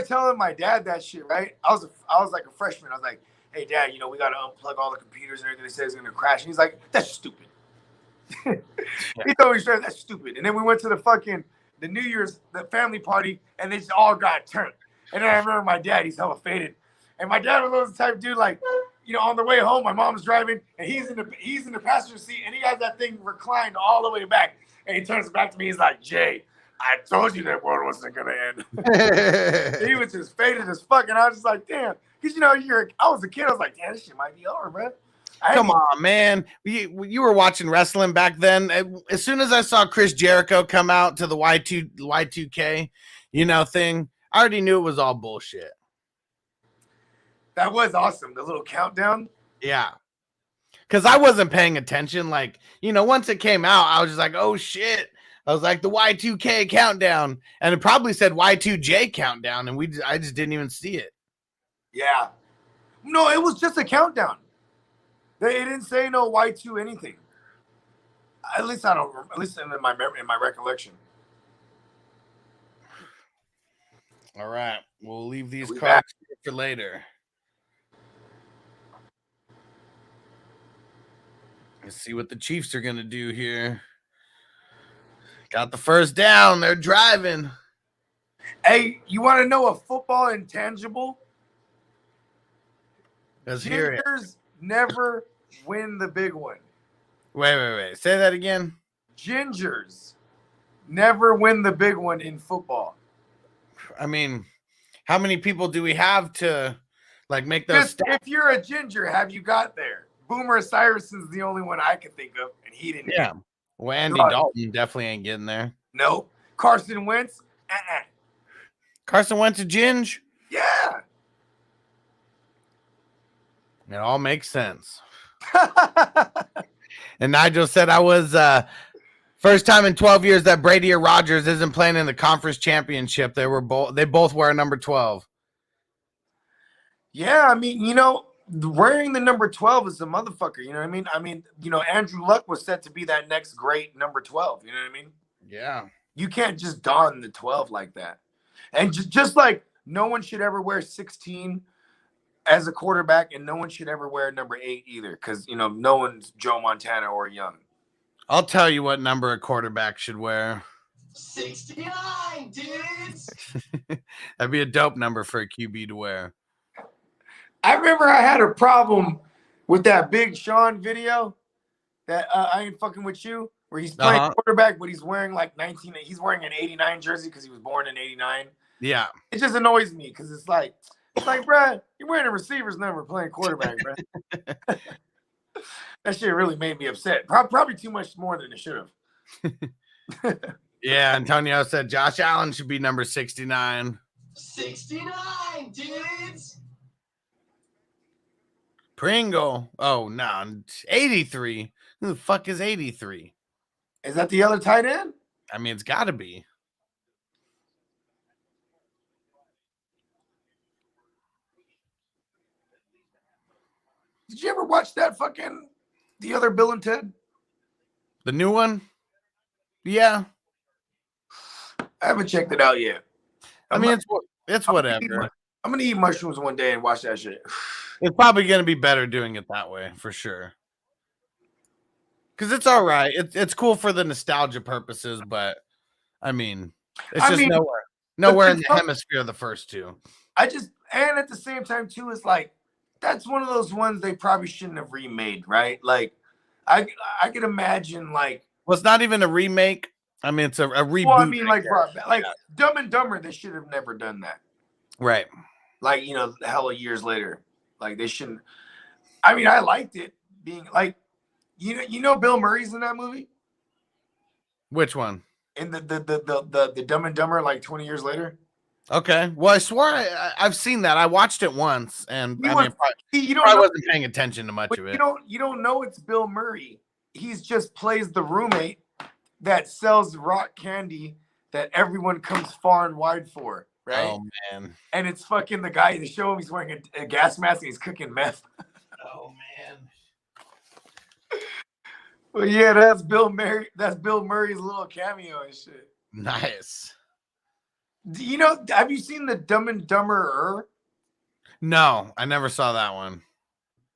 telling my dad that shit, right? I was like a freshman. I was like, "Hey dad, you know, we gotta unplug all the computers and everything. They say it's gonna crash." And he's like, "That's stupid." He told me straight, "That's stupid." And then we went to the New Year's, the family party, and they just all got turned. And then I remember my dad, he's hella faded. And my dad was the type of dude, like, you know, on the way home, my mom's driving, and he's in the passenger seat, and he has that thing reclined all the way back. And he turns back to me, he's like, "Jay, I told you that world wasn't gonna end." He was just faded as fuck, and I was just like, damn. Because you know, I was a kid, I was like, damn, this shit might be over, bro. Come on, man. You were watching wrestling back then. As soon as I saw Chris Jericho come out to the Y2K, thing, I already knew it was all bullshit. That was awesome. The little countdown. Yeah. Because I wasn't paying attention. Like, once it came out, I was just like, oh shit. I was like, the Y2K countdown. And it probably said Y2J countdown. And I just didn't even see it. Yeah. No, it was just a countdown. They didn't say no Y2 anything. At least in my memory, in my recollection. All right. We'll leave these We cards for later. Let's see what the Chiefs are going to do here. Got the first down. They're driving. Hey, you want to know a football intangible? Let's hear it. Gingers never win the big one. Wait. Say that again. Gingers never win the big one in football. I mean, how many people do we have to make those? If you're a ginger, have you got there? Boomer Esiason's the only one I can think of, and he didn't. Yeah. Well, Andy Dalton definitely ain't getting there. No. Carson Wentz. Carson Wentz a ginge. Yeah. It all makes sense. And Nigel said I was first time in 12 years that Brady or Rodgers isn't playing in the conference championship. They both wear number 12. Yeah, I mean, wearing the number 12 is a motherfucker. You know what I mean? Andrew Luck was set to be that next great number 12. You know what I mean? Yeah. You can't just don the 12 like that. And just like no one should ever wear 16 as a quarterback, and no one should ever wear number 8 either, because no one's Joe Montana or Young. I'll tell you what number a quarterback should wear. 69, dudes. That'd be a dope number for a QB to wear. I remember I had a problem with that Big Sean video, that I Ain't Fucking With You, where he's playing quarterback, but he's wearing he's wearing an 89 jersey because he was born in 89. Yeah. It just annoys me because it's like, bruh, you're wearing a receiver's number playing quarterback, bruh. That shit really made me upset. Probably too much more than it should have. Yeah, Antonio said Josh Allen should be number 69. 69, dudes. Pringle. Oh, no. 83. Who the fuck is 83? Is that the other tight end? I mean, it's got to be. Did you ever watch that the other Bill and Ted? The new one? Yeah. I haven't checked it out yet. It's whatever. I'm going to eat mushrooms one day and watch that shit. It's probably going to be better doing it that way, for sure. Because it's all right. It's cool for the nostalgia purposes, but, I mean, it's just nowhere in the hemisphere of the first two. And at the same time, too, it's like, that's one of those ones they probably shouldn't have remade, right? Like, I could imagine, well, it's not even a remake. I mean, it's a reboot. Well, I mean, Dumb and Dumber, they should have never done that. Right. Hella years later. They shouldn't. I mean, I liked it being Bill Murray's in that movie? Which one? In the Dumb and Dumber, 20 years later? Okay. Well, I swore I've seen that. I watched it once, and I wasn't paying attention to much of it. You don't know it's Bill Murray. He's just plays the roommate that sells rock candy that everyone comes far and wide for, right? Oh man! And it's fucking the guy. They show him he's wearing a gas mask and he's cooking meth. Oh man! Well, yeah, that's Bill Murray. That's Bill Murray's little cameo and shit. Nice. Have you seen the Dumb and Dumber? No, I never saw that one.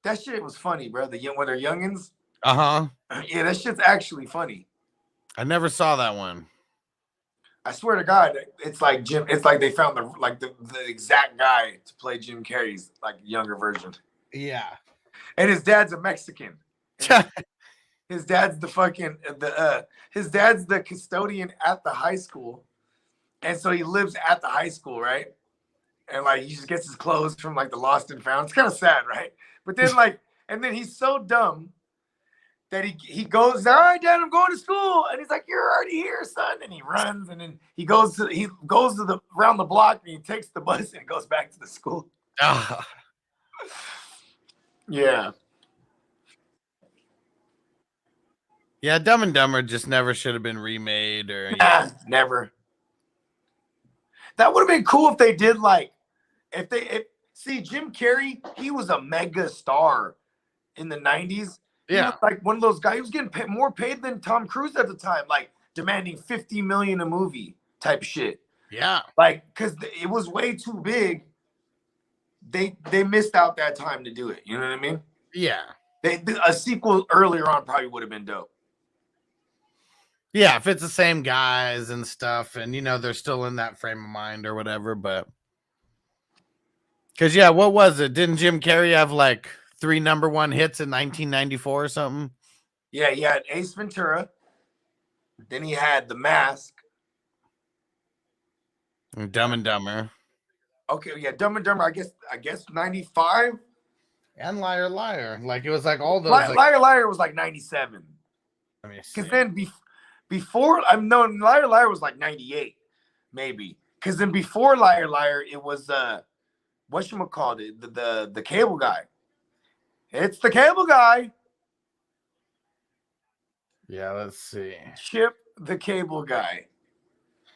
That shit was funny, bro. When they're youngins. Uh-huh. Yeah, that shit's actually funny. I never saw that one. I swear to God, it's like Jim. It's like they found the exact guy to play Jim Carrey's younger version. Yeah. And his dad's a Mexican. His dad's his dad's the custodian at the high school. And so he lives at the high school, right? And he just gets his clothes from the Lost and Found. It's kind of sad, right? But then and then he's so dumb that he goes, all right, Dad, I'm going to school, and he's like, you're already here, son, and he runs, and then he goes to the around the block, and he takes the bus and goes back to the school. Ah. Yeah. Yeah, Dumb and Dumber just never should have been remade or Never. That would have been cool if they did like see Jim Carrey, he was a mega star in the 90s. He was like one of those guys. He was getting more paid than Tom Cruise at the time, like demanding $50 million a movie type shit. Yeah. Like, because it was way too big. They missed out that time to do it. You know what I mean? Yeah. A sequel earlier on probably would have been dope. Yeah, if it's the same guys and stuff, and you know they're still in that frame of mind or whatever, but because what was it? Didn't Jim Carrey have like 3 number 1 hits in 1994 or something? Yeah, he had Ace Ventura. Then he had The Mask. And Dumb and Dumber. Okay, yeah, Dumb and Dumber. I guess 95. And Liar Liar. Like it was like all those. Liar Liar was like 97. Because then before Liar Liar was like 98, maybe. Because then before Liar Liar, it was whatchamacallit, the cable guy. It's the cable guy. Yeah, let's see. Chip the cable guy.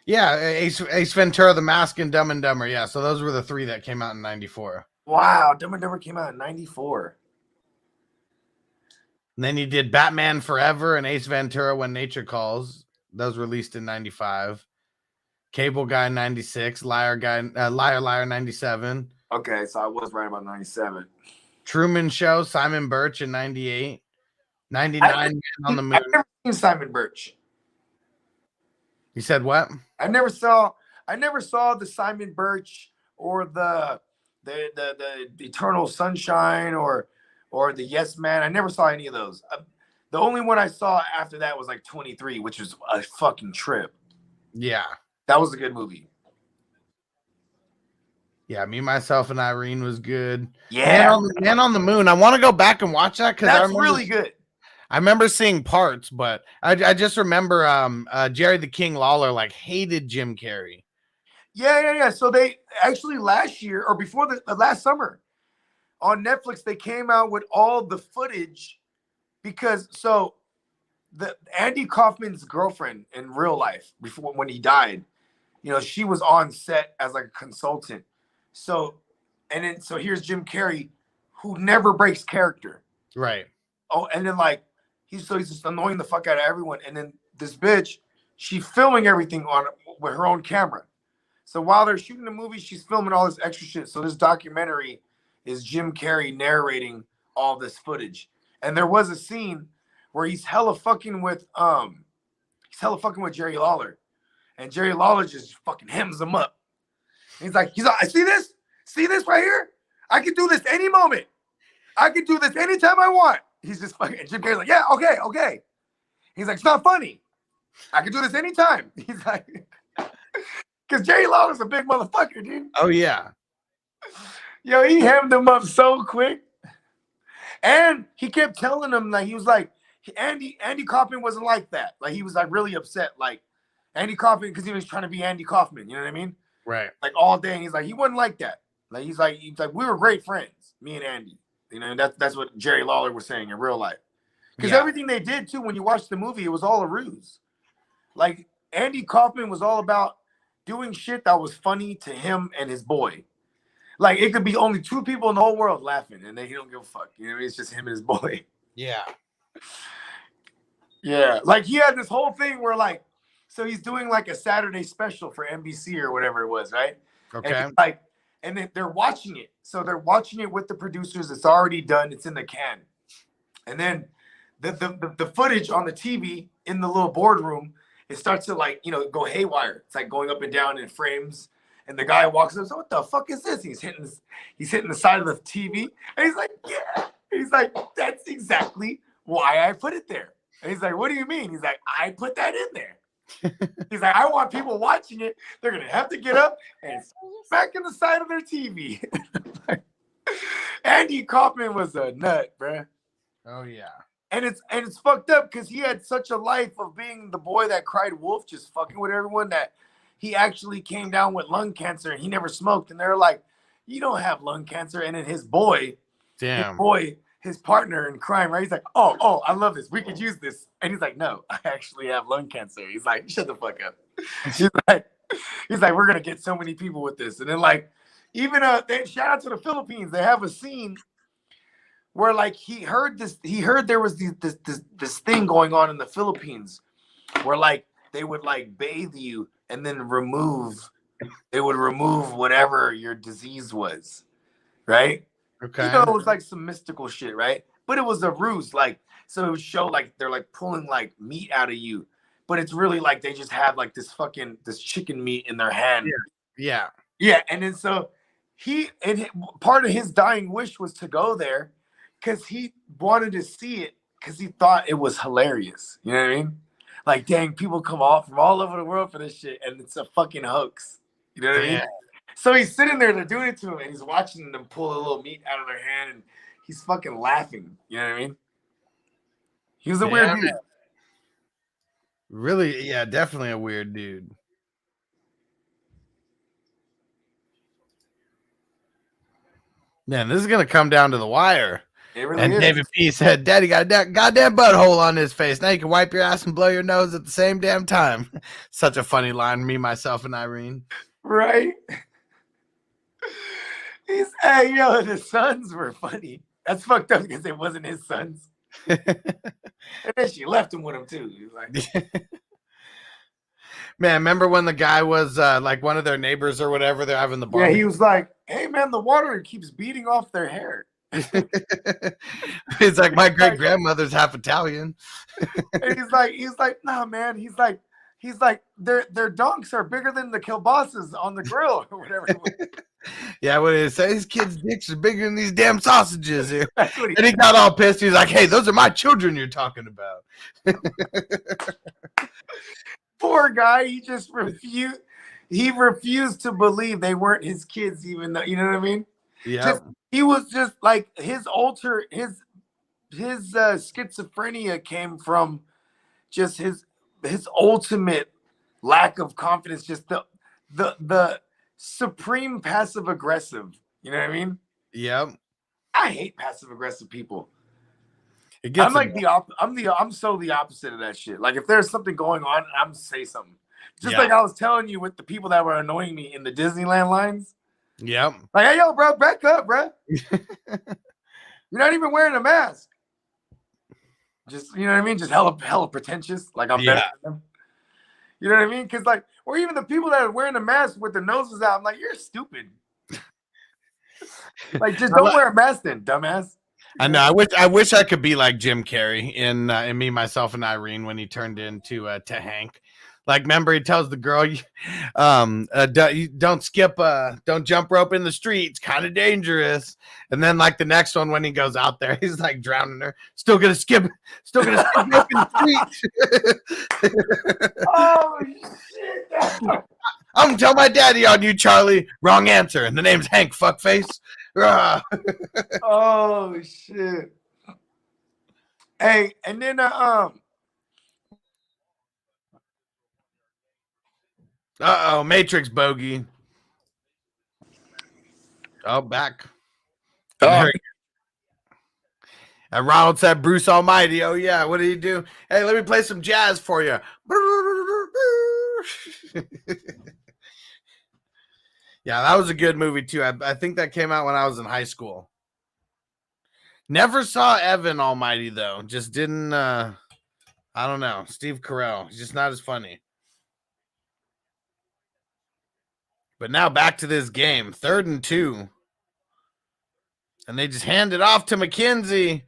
Yeah, Ace Ventura, The Mask, and Dumb and Dumber. Yeah, so those were the 3 that came out in 94. Wow, Dumb and Dumber came out in 94. And then you did Batman Forever and Ace Ventura When Nature Calls. Those released in 95. Cable Guy 96. Liar Liar 97. Okay, so I was right about 97. Truman Show, Simon Birch in 98. 99, Man on the Moon. I've never seen Simon Birch. You said what? I never saw the Simon Birch or the Eternal Sunshine or the Yes Man. I never saw any of those. The only one I saw after that was like 23, which was a fucking trip. Yeah. That was a good movie. Yeah, Me, Myself, and Irene was good. Yeah. Man on the Moon. I want to go back and watch that because that's really good. I remember seeing parts, but I just remember Jerry the King Lawler like hated Jim Carrey. Yeah. So they actually last year or before the last summer on Netflix, they came out with all the footage because the Andy Kaufman's girlfriend in real life when he died, she was on set as like a consultant. So here's Jim Carrey who never breaks character. Right. Oh, and then like he's just annoying the fuck out of everyone. And then this bitch, she's filming everything with her own camera. So while they're shooting the movie, she's filming all this extra shit. So this documentary is Jim Carrey narrating all this footage. And there was a scene where he's hella fucking with Jerry Lawler. And Jerry Lawler just fucking hems him up. And he's like, I see this? See this right here? I can do this any moment. I can do this anytime I want. He's just fucking, and Jim Carrey's like, yeah, okay. He's like, it's not funny. I can do this anytime. He's like, because Jerry Lawler's a big motherfucker, dude. Oh, yeah. Yo, he hemmed him up so quick. And he kept telling him, like, he was like, Andy Kaufman wasn't like that. Like, he was like really upset. Like, Andy Kaufman, because he was trying to be Andy Kaufman, you know what I mean? Right. Like all day. And he's like, he wasn't like that. Like, he's like, we were great friends, me and Andy. And that's what Jerry Lawler was saying in real life. Because everything they did too, when you watch the movie, it was all a ruse. Like Andy Kaufman was all about doing shit that was funny to him and his boy. Like it could be only 2 people in the whole world laughing, and he don't give a fuck. You know what I mean? It's just him and his boy. Yeah. Yeah. Like he had this whole thing where like, so he's doing like a Saturday special for NBC or whatever it was, right? Okay. And then they're watching it. So they're watching it with the producers. It's already done. It's in the can. And then the footage on the TV in the little boardroom, it starts to like, go haywire. It's like going up and down in frames. And the guy walks up, so what the fuck is this? He's hitting the side of the TV. And he's like, yeah. He's like, that's exactly why I put it there. And he's like, what do you mean? He's like, I put that in there. He's like, I want people watching it. They're going to have to get up and smack in the side of their TV. Andy Kaufman was a nut, bruh. Oh, yeah. And it's fucked up because he had such a life of being the boy that cried wolf, just fucking with everyone, that he actually came down with lung cancer and he never smoked. And they're like, you don't have lung cancer. And then his partner in crime, right? He's like, oh, I love this. We could use this. And he's like, no, I actually have lung cancer. He's like, shut the fuck up. He's like, we're gonna get so many people with this. And then like, even shout out to the Philippines. They have a scene where like he heard there was this thing going on in the Philippines where like they would like bathe you and then remove whatever your disease was, right? Okay. You know, it was like some mystical shit, right? But it was a ruse, like, so it would show like they're like pulling like meat out of you, but it's really like they just have like this chicken meat in their hand. Yeah. And then so part of his dying wish was to go there because he wanted to see it because he thought it was hilarious. You know what I mean? Like, dang, people come off from all over the world for this shit, and it's a fucking hoax. You know what I mean? So he's sitting there, they're doing it to him, and he's watching them pull a little meat out of their hand, and he's fucking laughing. You know what I mean? He was a weird dude. Really, yeah, definitely a weird dude. Man, this is gonna come down to the wire. It really and is. David P said, "Daddy got a goddamn butthole on his face. Now you can wipe your ass and blow your nose at the same damn time." Such a funny line. Me, myself, and Irene. Right? Hey, yo, the sons were funny. That's fucked up because it wasn't his sons. And then she left him with him too. He was like, man, remember when the guy was like one of their neighbors or whatever? They're having the bar. Yeah, he was like, "Hey, man, the water keeps beating off their hair." It's like my great grandmother's half Italian. And he's like, "No, man." He's like, their donks are bigger than the kielbasa's on the grill or whatever. Yeah, what did it say? His kids' dicks are bigger than these damn sausages here. And he got all pissed. He's like, "Hey, those are my children you're talking about." Poor guy. He just refused. He refused to believe they weren't his kids, even though, you know what I mean? Yeah. He was just like his schizophrenia came from just his ultimate lack of confidence, just the supreme passive aggressive. You know what I mean? Yep. I hate passive aggressive people. I'm like I'm so the opposite of that shit. Like if there's something going on, I'm gonna say something. Just like I was telling you with the people that were annoying me in the Disneyland lines. Yep. Like, hey, yo, bro, back up, bro. You're not even wearing a mask. Just, you know what I mean? Just hella pretentious. Like I'm better than them. You know what I mean? Because like, or even the people that are wearing a mask with their noses out, I'm like, you're stupid. Like, just don't wear a mask then, dumbass. I know. I wish I could be like Jim Carrey in Me, Myself, and Irene when he turned into to Hank. Like, remember, he tells the girl, don't jump rope in the street. It's kind of dangerous. And then, like, the next one, when he goes out there, he's like drowning her. Still gonna skip rope in the street. Oh, shit. I'm gonna tell my daddy on you, Charlie. Wrong answer. And the name's Hank, fuckface. Oh, shit. Hey, and then, Matrix bogey. Oh, back. Oh. And Ronald said, "Bruce Almighty." Oh, yeah. What did he do? Hey, let me play some jazz for you. Yeah, that was a good movie, too. I think that came out when I was in high school. Never saw Evan Almighty, though. Just didn't, I don't know. Steve Carell. He's just not as funny. But now back to this game. 3rd and 2. And they just hand it off to McKenzie,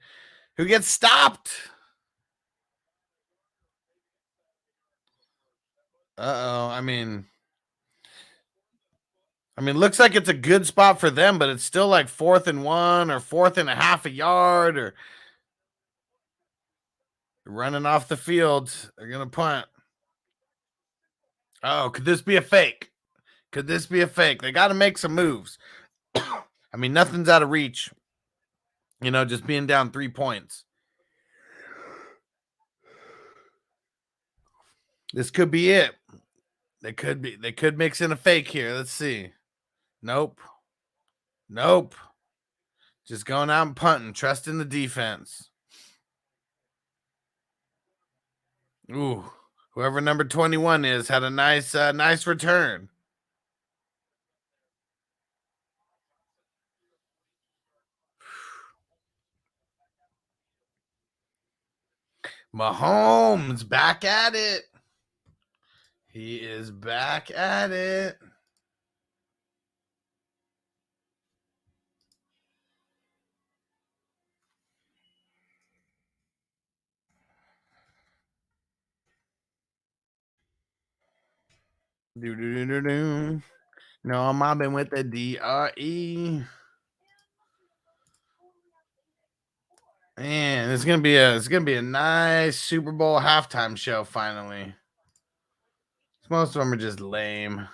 who gets stopped. Uh-oh. I mean, looks like it's a good spot for them, but it's still like 4th and 1 or 4th and a half a yard, or running off the field. They're going to punt. Oh, could this be a fake? Could this be a fake? They got to make some moves. I mean, nothing's out of reach. You know, just being down 3 points. This could be it. They could mix in a fake here. Let's see. Nope. Just going out and punting, trusting the defense. Ooh, whoever number 21 is had a nice return. Mahomes back at it. He is back at it. Do. No, I'm mobbing with the DRE. Man, it's gonna be a nice Super Bowl halftime show finally. Most of them are just lame.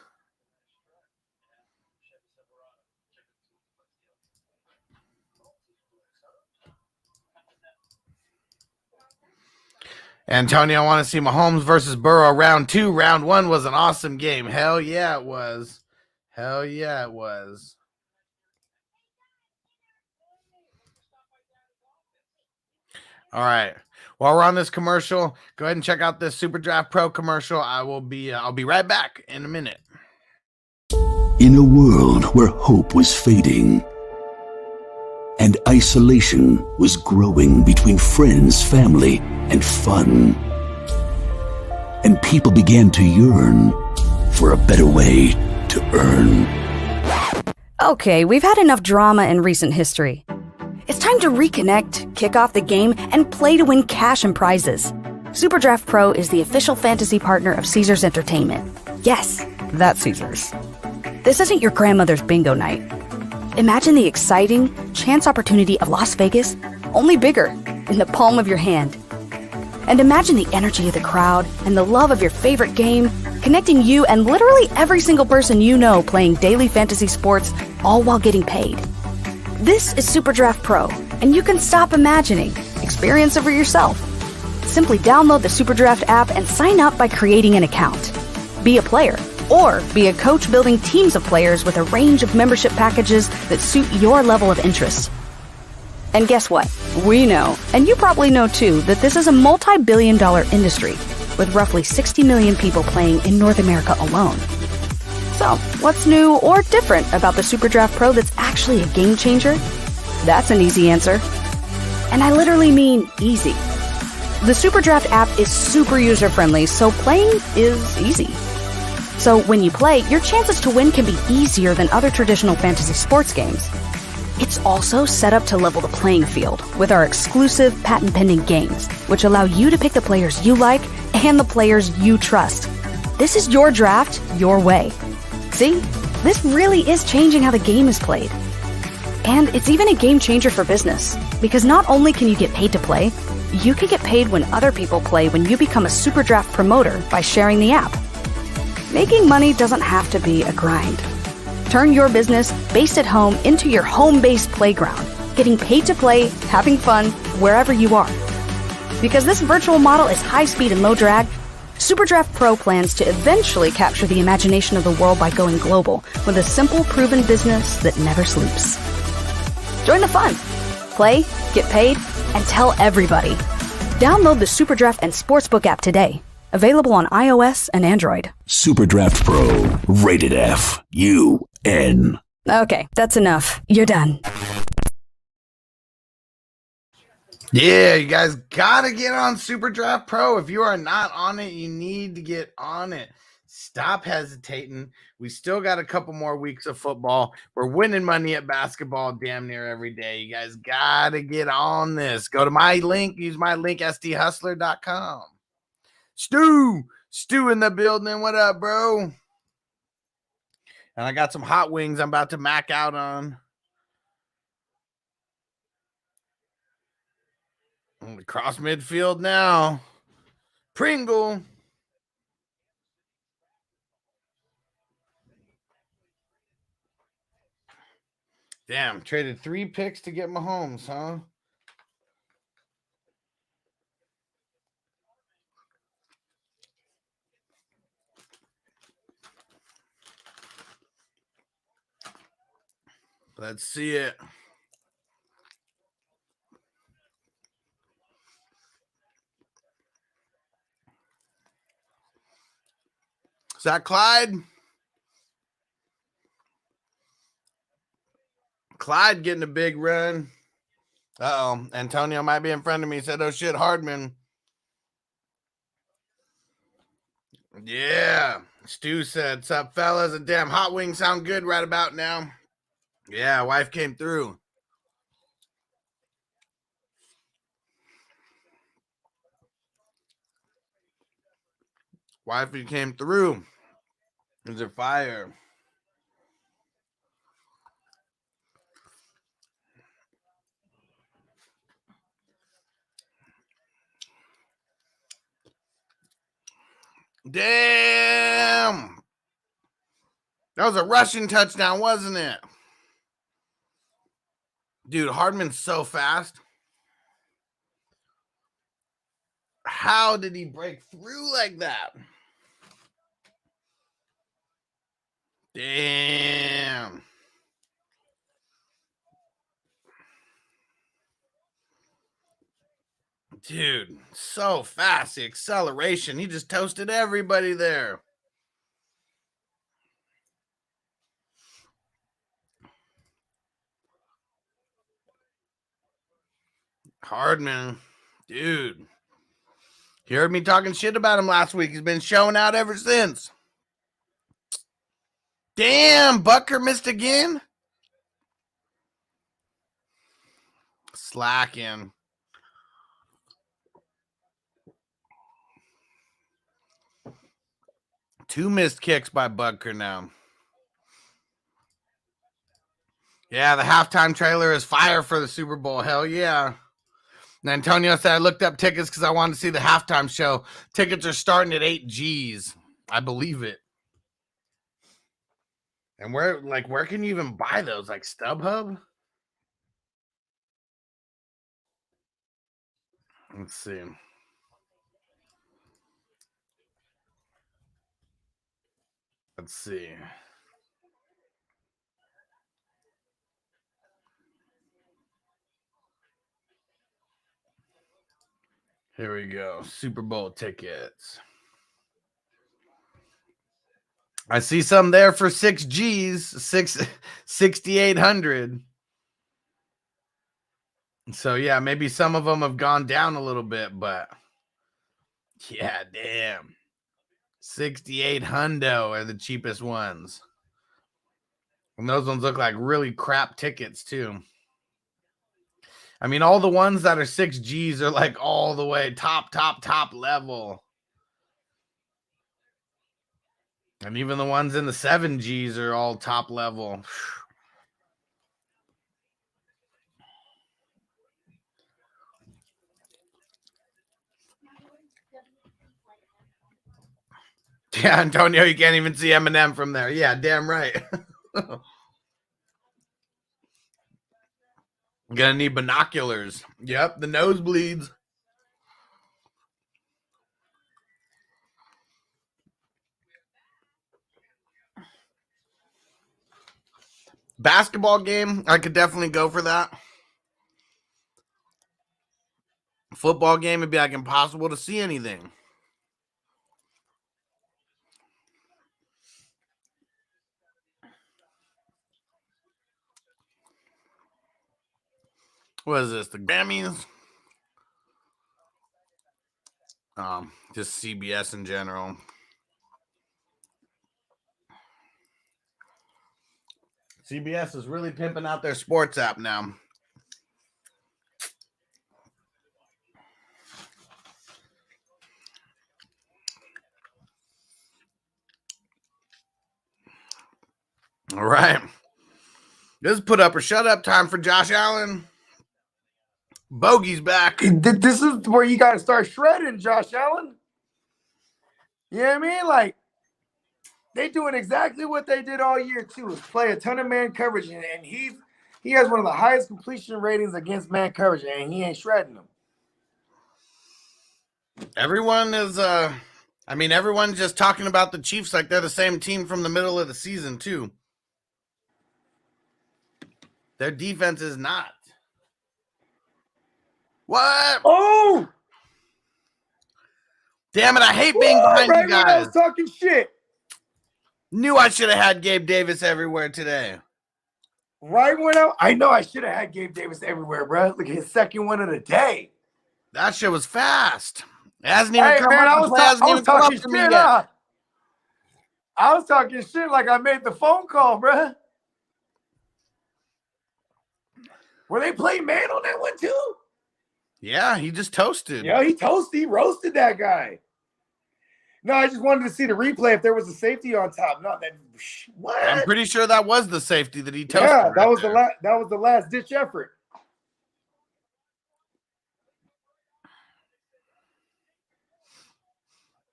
Antonio, I want to see Mahomes versus Burrow round 2. Round 1 was an awesome game. Hell yeah, it was. Hell yeah, it was. All right. While we're on this commercial, go ahead and check out this Super Draft Pro commercial. I'll be right back in a minute. In a world where hope was fading and isolation was growing between friends, family, and fun, and people began to yearn for a better way to earn. Okay, we've had enough drama in recent history. It's time to reconnect, kick off the game, and play to win cash and prizes. Superdraft Pro is the official fantasy partner of Caesars Entertainment. Yes, that's Caesars. This isn't your grandmother's bingo night. Imagine the exciting chance opportunity of Las Vegas, only bigger, in the palm of your hand. And imagine the energy of the crowd and the love of your favorite game, connecting you and literally every single person you know playing daily fantasy sports, all while getting paid. This is Superdraft Pro, and you can stop imagining. Experience it for yourself. Simply download the Superdraft app and sign up by creating an account. Be a player, or be a coach building teams of players with a range of membership packages that suit your level of interest. And guess what? We know, and you probably know too, that this is a multi-billion-dollar industry with roughly 60 million people playing in North America alone. So, what's new or different about the Superdraft Pro that's actually a game changer? That's an easy answer. And I literally mean easy. The Superdraft app is super user-friendly, so playing is easy. So when you play, your chances to win can be easier than other traditional fantasy sports games. It's also set up to level the playing field with our exclusive patent-pending games, which allow you to pick the players you like and the players you trust. This is your draft, your way. See? This really is changing how the game is played. And it's even a game changer for business, because not only can you get paid to play, you can get paid when other people play when you become a Superdraft promoter by sharing the app. Making money doesn't have to be a grind. Turn your business based at home into your home-based playground, getting paid to play, having fun, wherever you are. Because this virtual model is high speed and low drag, Superdraft Pro plans to eventually capture the imagination of the world by going global with a simple, proven business that never sleeps. Join the fun. Play, get paid, and tell everybody. Download the Superdraft and Sportsbook app today. Available on iOS and Android. Superdraft Pro, rated F, UN. Okay, that's enough. You're done. Yeah, you guys gotta get on Superdraft Pro. If you are not on it, you need to get on it. Stop hesitating. We still got a couple more weeks of football. We're winning money at basketball damn near every day. You guys gotta get on this. Go to my link. Use my link, sthustler.com. Stu in the building. What up, bro? And I got some hot wings I'm about to mac out on. Cross midfield now. Pringle. Damn, traded 3 picks to get Mahomes, huh? Let's see it. Is that Clyde? Clyde getting a big run. Uh-oh. Antonio might be in front of me. He said, oh, shit, Hardman. Yeah. Stu said, sup, fellas? A damn hot wings sound good right about now. Yeah, wife came through. Wifey came through. Is there fire? Damn. That was a rushing touchdown, wasn't it? Dude, Hardman's so fast. How did he break through like that? Damn. Dude, so fast. The acceleration. He just toasted everybody there. Hardman. Dude. You heard me talking shit about him last week. He's been showing out ever since. Damn, Butker missed again. Slacking. Two missed kicks by Butker now. Yeah, the halftime trailer is fire for the Super Bowl. Hell yeah. And Antonio said, I looked up tickets because I wanted to see the halftime show. Tickets are starting at 8 G's. I believe it. And where can you even buy those? Like StubHub? Let's see. Let's see. Here we go. Super Bowl tickets. I see some there for 6 G's, 6,800. So yeah, maybe some of them have gone down a little bit, but yeah, damn. 68 hundo are the cheapest ones. And those ones look like really crap tickets too. I mean, all the ones that are 6 G's are like all the way top level. And even the ones in the 7 G's are all top level. Yeah, Antonio, you can't even see Eminem from there. Yeah, damn right. Gonna need binoculars. Yep, the nosebleeds. Basketball game, I could definitely go for that. Football game would be like impossible to see anything. What is this? The Grammys? Just CBS in general. CBS is really pimping out their sports app now. All right. This is put up or shut up time for Josh Allen. Bogey's back. This is where you got to start shredding, Josh Allen. You know what I mean? Like, they doing exactly what they did all year, too, is play a ton of man coverage. And he has one of the highest completion ratings against man coverage, and he ain't shredding them. Everyone is, everyone's just talking about the Chiefs like they're the same team from the middle of the season, too. Their defense is not. What? Oh! Damn it, I hate being behind right you when I guys. was talking shit. Knew I should have had Gabe Davis everywhere today. Right when I know I should have had Gabe Davis everywhere, bro. Look at his second one of the day. That shit was fast. It hasn't even Hey, come man, up. I The was, play hasn't I even was come talking up shit, to me yet. huh? I was talking shit like I made the phone call, bro. Were they playing man on that one too? Yeah, he just toasted. Yeah, he roasted that guy. No, I just wanted to see the replay if there was a safety on top. Not that. What? I'm pretty sure that was the safety that he toasted. Yeah, right that was there. that was the last ditch effort.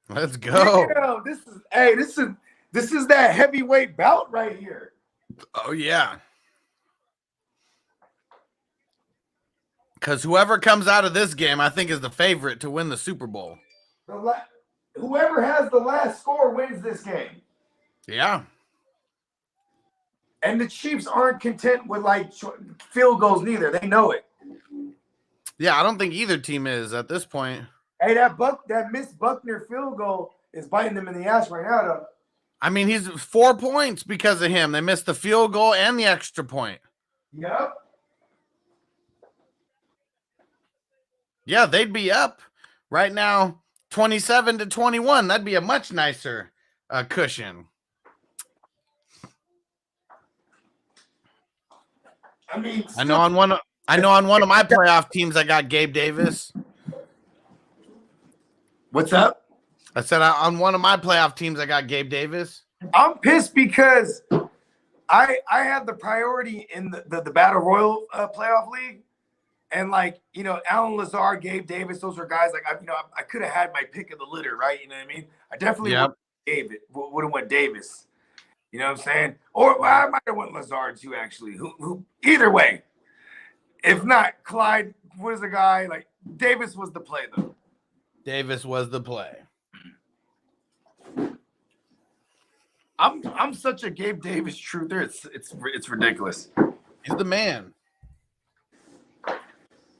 Let's go. Damn, this is that heavyweight bout right here. Oh yeah. Because whoever comes out of this game, I think, is the favorite to win the Super Bowl. Whoever has the last score wins this game. Yeah. And the Chiefs aren't content with like field goals neither. They know it. Yeah, I don't think either team is at this point. Hey, that missed Buckner field goal is biting them in the ass right now, though. I mean, he's 4 points because of him. They missed the field goal and the extra point. Yep. Yeah, they'd be up right now 27-21. That'd be a much nicer cushion. I mean, I know on one of my playoff teams I got Gabe Davis. What's up? I said on one of my playoff teams I got Gabe Davis. I'm pissed because I had the priority in the Battle Royal playoff league. And like, you know, Alan Lazard, Gabe Davis, those were guys like I could have had my pick of the litter, right? You know what I mean? I definitely would have went Davis. You know what I'm saying? Or I might have went Lazard too, actually. Who either way. If not, Clyde was the guy. Like Davis was the play though. Davis was the play. I'm such a Gabe Davis truther. It's ridiculous. He's the man.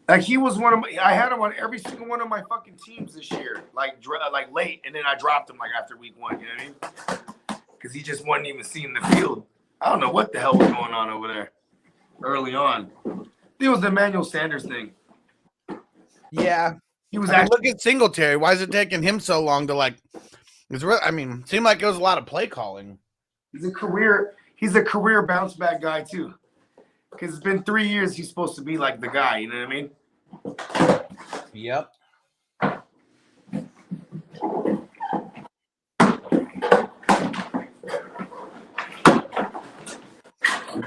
Like he was one of my. I had him on every single one of my fucking teams this year. Like late, and then I dropped him like after week 1. You know what I mean? Because he just wasn't even seeing the field. I don't know what the hell was going on over there early on. It was the Emmanuel Sanders thing. Yeah, he was. Look at Singletary. Why is it taking him so long to like? Seemed like it was a lot of play calling. He's a career bounce back guy too. Because it's been 3 years. He's supposed to be like the guy. You know what I mean? Yep.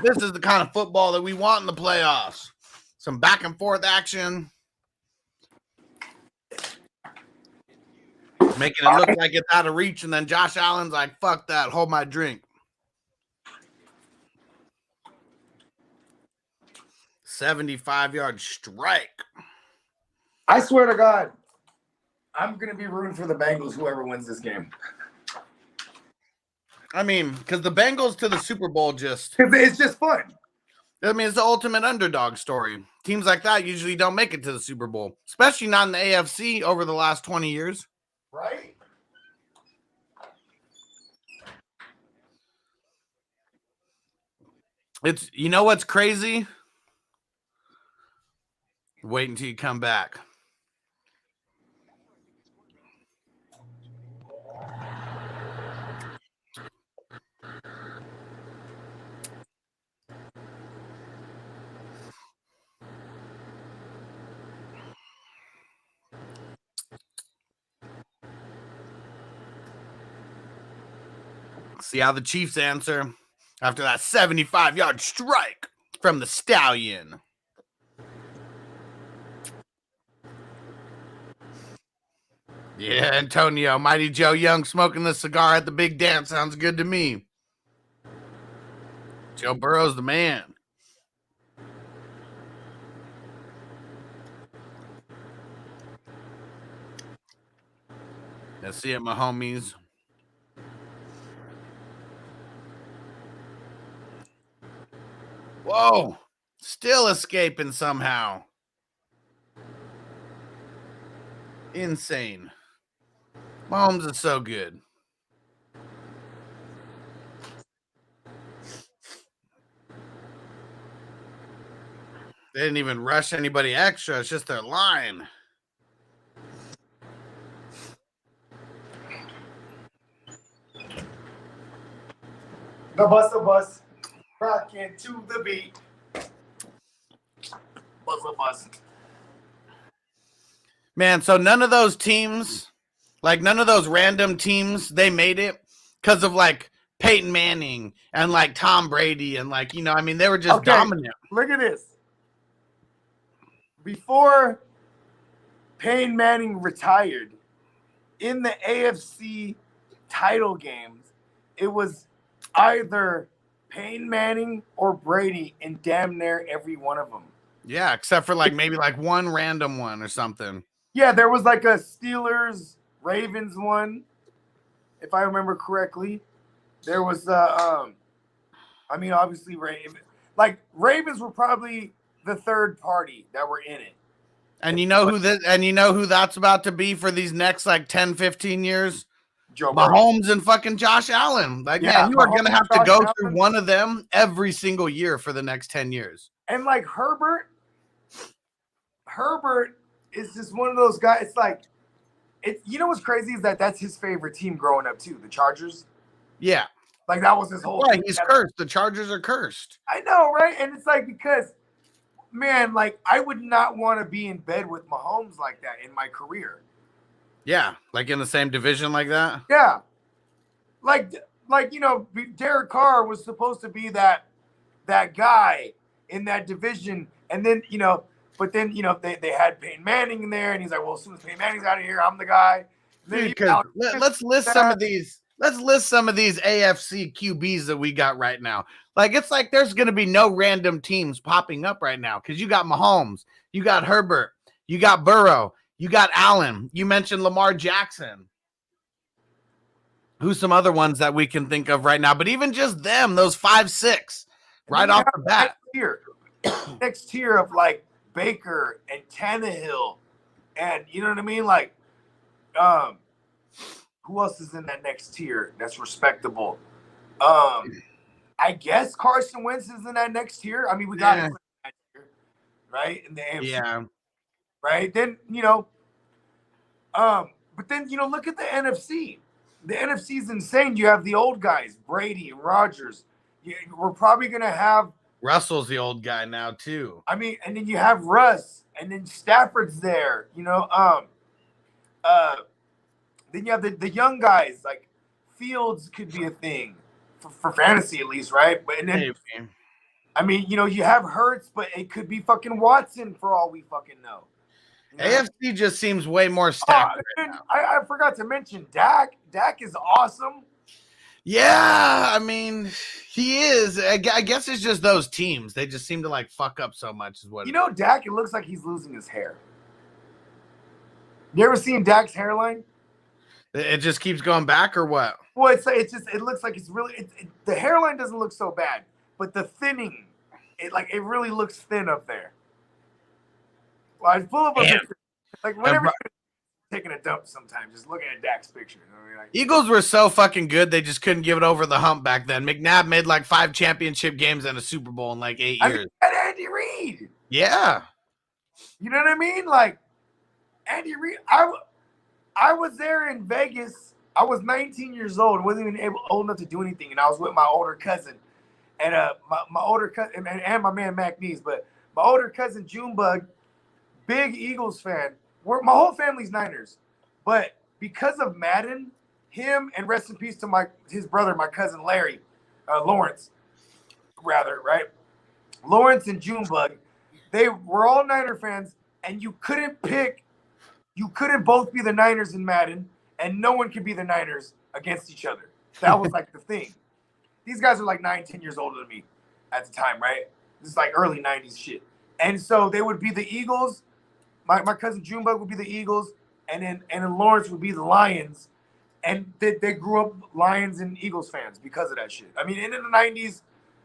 This is the kind of football that we want in the playoffs. Some back and forth action. Making it look like it's out of reach, and then Josh Allen's like, fuck that, hold my drink. 75-yard strike. I swear to God, I'm going to be rooting for the Bengals, whoever wins this game. I mean, because the Bengals to the Super Bowl it's just fun. I mean, it's the ultimate underdog story. Teams like that usually don't make it to the Super Bowl, especially not in the AFC over the last 20 years. Right? It's, you know what's crazy? Wait until you come back. See how the Chiefs answer after that 75-yard strike from the Stallion. Yeah, Antonio, Mighty Joe Young smoking the cigar at the big dance sounds good to me. Joe Burrow's the man. Let's see it, my homies. Whoa. Still escaping somehow. Insane. Mahomes is so good. They didn't even rush anybody extra. It's just their line. The bus, rocking to the beat. Bus. Man, so none of those teams, like none of those random teams, they made it because of like Peyton Manning and like Tom Brady and like, you know, I mean, they were just dominant. Look at this. Before Peyton Manning retired, in the AFC title games, it was either Peyton Manning or Brady in damn near every one of them. Yeah, except for like maybe like one random one or something. Yeah, there was like a Steelers Ravens one, if I remember correctly. There was I mean, obviously Ravens were probably the third party that were in it. And you know who that's about to be for these next like 10, 15 years? Joe Burrow. Mahomes and fucking Josh Allen. Like, Yeah, man, you are Mahomes going to have and to go Josh through Allen. one of them every single year for the next 10 years. And like Herbert is just one of those guys. It's like, you know what's crazy is that's his favorite team growing up too, the Chargers. Yeah. Like that was his whole Right, thing. he's cursed. The Chargers are cursed. I know, right? And it's like, because, man, like I would not want to be in bed with Mahomes like that in my career. Yeah, like in the same division like that. Yeah. Like you know, Derek Carr was supposed to be that guy in that division. And then, you know, but then, you know, they had Peyton Manning in there, and he's like, well, as soon as Peyton Manning's out of here, I'm the guy. Dude, let's list some of these. Let's list some of these AFC QBs that we got right now. Like, it's like there's going to be no random teams popping up right now because you got Mahomes, you got Herbert, you got Burrow, you got Allen. You mentioned Lamar Jackson. Who's some other ones that we can think of right now? But even just them, those 5, 6, right off the bat. Next tier of like Baker and Tannehill, and you know what I mean? Like, who else is in that next tier that's respectable? I guess Carson Wentz is in that next tier. I mean, we got him in that tier, right? In the AFC. Yeah. Right? Then, you know, but then, you know, look at the NFC. The NFC is insane. You have the old guys, Brady and Rodgers. We're probably going to have Russell's the old guy now, too. I mean, and then you have Russ, and then Stafford's there, you know. Then you have the young guys, like Fields could be a thing for fantasy at least, right? But and then, Maybe. I mean, you know, you have Hurts, but it could be fucking Watson for all we fucking know. You know? AFC just seems way more stacked. Right now. I forgot to mention Dak. Dak is awesome. Yeah, I mean, he is. I guess it's just those teams. They just seem to like fuck up so much. Is what you know, Dak. It looks like he's losing his hair. You ever seen Dak's hairline? It just keeps going back, or what? Well, it looks like it's really the hairline doesn't look so bad, but the thinning, it really looks thin up there. Well, I pull up a picture. Like whenever you're taking a dump, sometimes just looking at Dak's picture. You know what I mean? Like, Eagles were so fucking good, they just couldn't give it over the hump back then. McNabb made like 5 championship games and a Super Bowl in like 8 years. I mean, and Andy Reid. Yeah. You know what I mean? Like Andy Reid. I was there in Vegas. I was 19 years old. Wasn't even old enough to do anything, and I was with my older cousin, and my older cousin and my man Mac Nees. But my older cousin Junebug, big Eagles fan. My whole family's Niners, but because of Madden, him and rest in peace to his brother, my cousin Larry, Lawrence, rather, right? Lawrence and Junebug, they were all Niner fans, and you couldn't both be the Niners in Madden, and no one could be the Niners against each other. That was like the thing. These guys are like 9, 10 years older than me at the time, right? This is like early 90s shit. And so they would be the Eagles. My cousin Junebug would be the Eagles, and then Lawrence would be the Lions. And they grew up Lions and Eagles fans because of that shit. I mean, and in the 90s,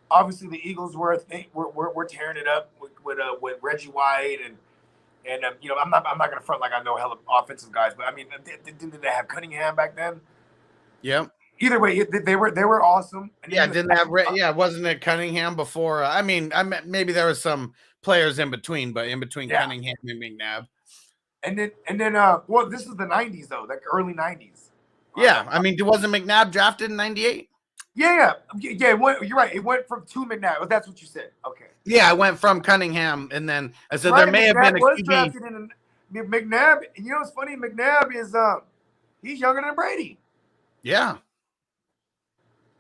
obviously the Eagles were tearing it up with Reggie White and you know, I'm not gonna front like I know hella offensive guys, but I mean, did they have Cunningham back then? Yep. Either way, they were awesome. And Yeah, wasn't it Cunningham before? I mean, maybe there was some players in between, but in between Cunningham and McNabb. And then well, this is the 90s though, like early 90s. Yeah, I mean, wasn't McNabb drafted in 98? Yeah. You're right. It went from to McNabb. But that's what you said. Okay. Yeah, I went from Cunningham, and then I said Right, there may McNabb have been a was QB. drafted in McNabb. You know what's funny? McNabb is he's younger than Brady. Yeah,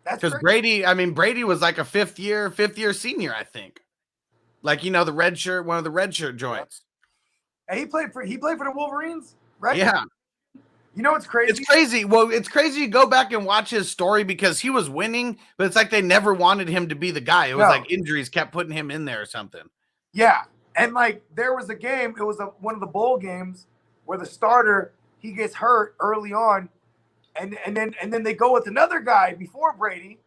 That's because crazy. Brady was like a fifth year senior, I think. Like, you know, the red shirt, one of the red shirt joints. And he played for the Wolverines, right? Yeah. You know what's crazy? It's crazy. Well, it's crazy to go back and watch his story because he was winning, but it's like they never wanted him to be the guy. It was like injuries kept putting him in there or something. Yeah. And like there was a game, it was one of the bowl games where the starter, he gets hurt early on, and then they go with another guy before Brady,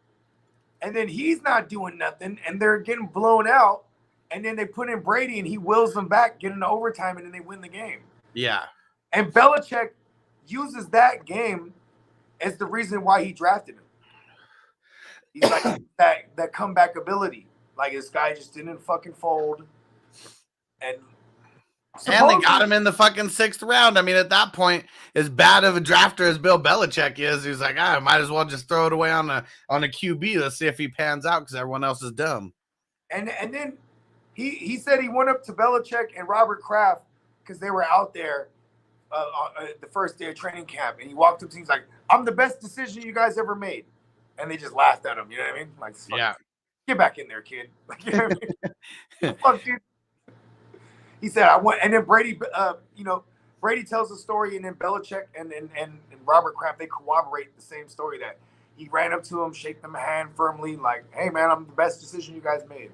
and then he's not doing nothing, and they're getting blown out, and then they put in Brady and he wills them back, get into overtime, and then they win the game. Yeah. And Belichick uses that game as the reason why he drafted him. He's like that comeback ability. Like this guy just didn't fucking fold. And they got him in the fucking 6th round. I mean, at that point, as bad of a drafter as Bill Belichick is, he's like, I might as well just throw it away on a QB. Let's see if he pans out because everyone else is dumb. And then he said he went up to Belichick and Robert Kraft because they were out there the first day of training camp, and he walked up to him. He's like, "I'm the best decision you guys ever made," and they just laughed at him. You know what I mean? Like, yeah, get back in there, kid. Like, you know what I mean? Fuck, dude. He said, "I went," and then Brady, Brady tells the story, and then Belichick and Robert Kraft, they corroborate the same story that he ran up to him, shake them a hand firmly, like, "Hey, man, I'm the best decision you guys made."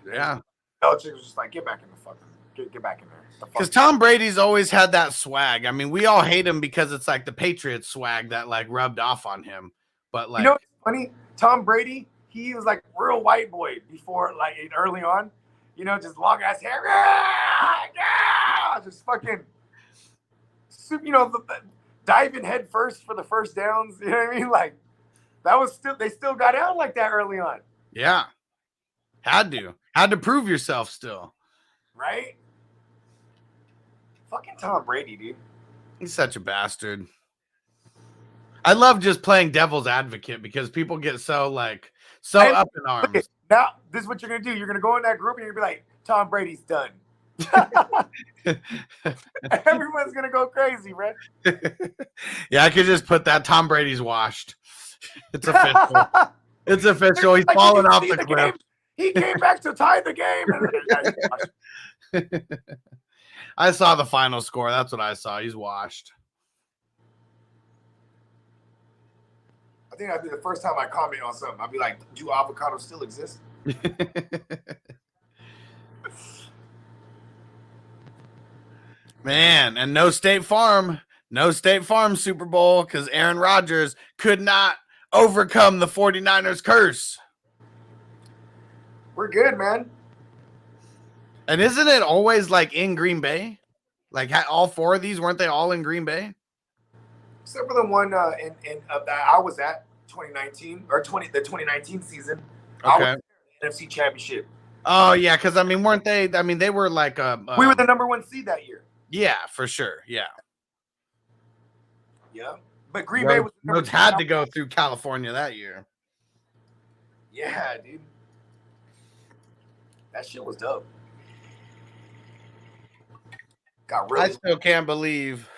Yeah. Belichick was just like, "Get back in the fucking, get back in there." Because Tom Brady's always had that swag. I mean, we all hate him because it's like the Patriots swag that like rubbed off on him. But like, you know what's funny? Tom Brady, he was like real white boy before, like early on. You know, just long ass hair, just fucking, you know, diving head first for the first downs. You know what I mean? Like that was they still got out like that early on. Yeah, had to prove yourself still, right? Fucking Tom Brady, dude. He's such a bastard. I love just playing devil's advocate because people get so up in arms. Okay, now, this is what you're going to do. You're going to go in that group and you're going to be like, Tom Brady's done. Everyone's going to go crazy, man. Yeah, I could just put that. Tom Brady's washed. It's official. It's official. He's falling off the cliff. He came back to tie the game. I saw the final score. That's what I saw. He's washed. I think that'd be the first time I comment on something. I'd be like, do avocados still exist? Man, and no State Farm Super Bowl because Aaron Rodgers could not overcome the 49ers curse. We're good, man. And isn't it always like in Green Bay? Like all 4 of these, weren't they all in Green Bay? Except for the one that I was at 2019 or the 2019 season. Okay. I was at the NFC Championship. Oh yeah, because I mean, weren't they? I mean, they were like we were the number 1 seed that year. Yeah, for sure. Yeah. Yeah, but Green Bay was had to go through California that year. Yeah, dude. That shit was dope. I still can't believe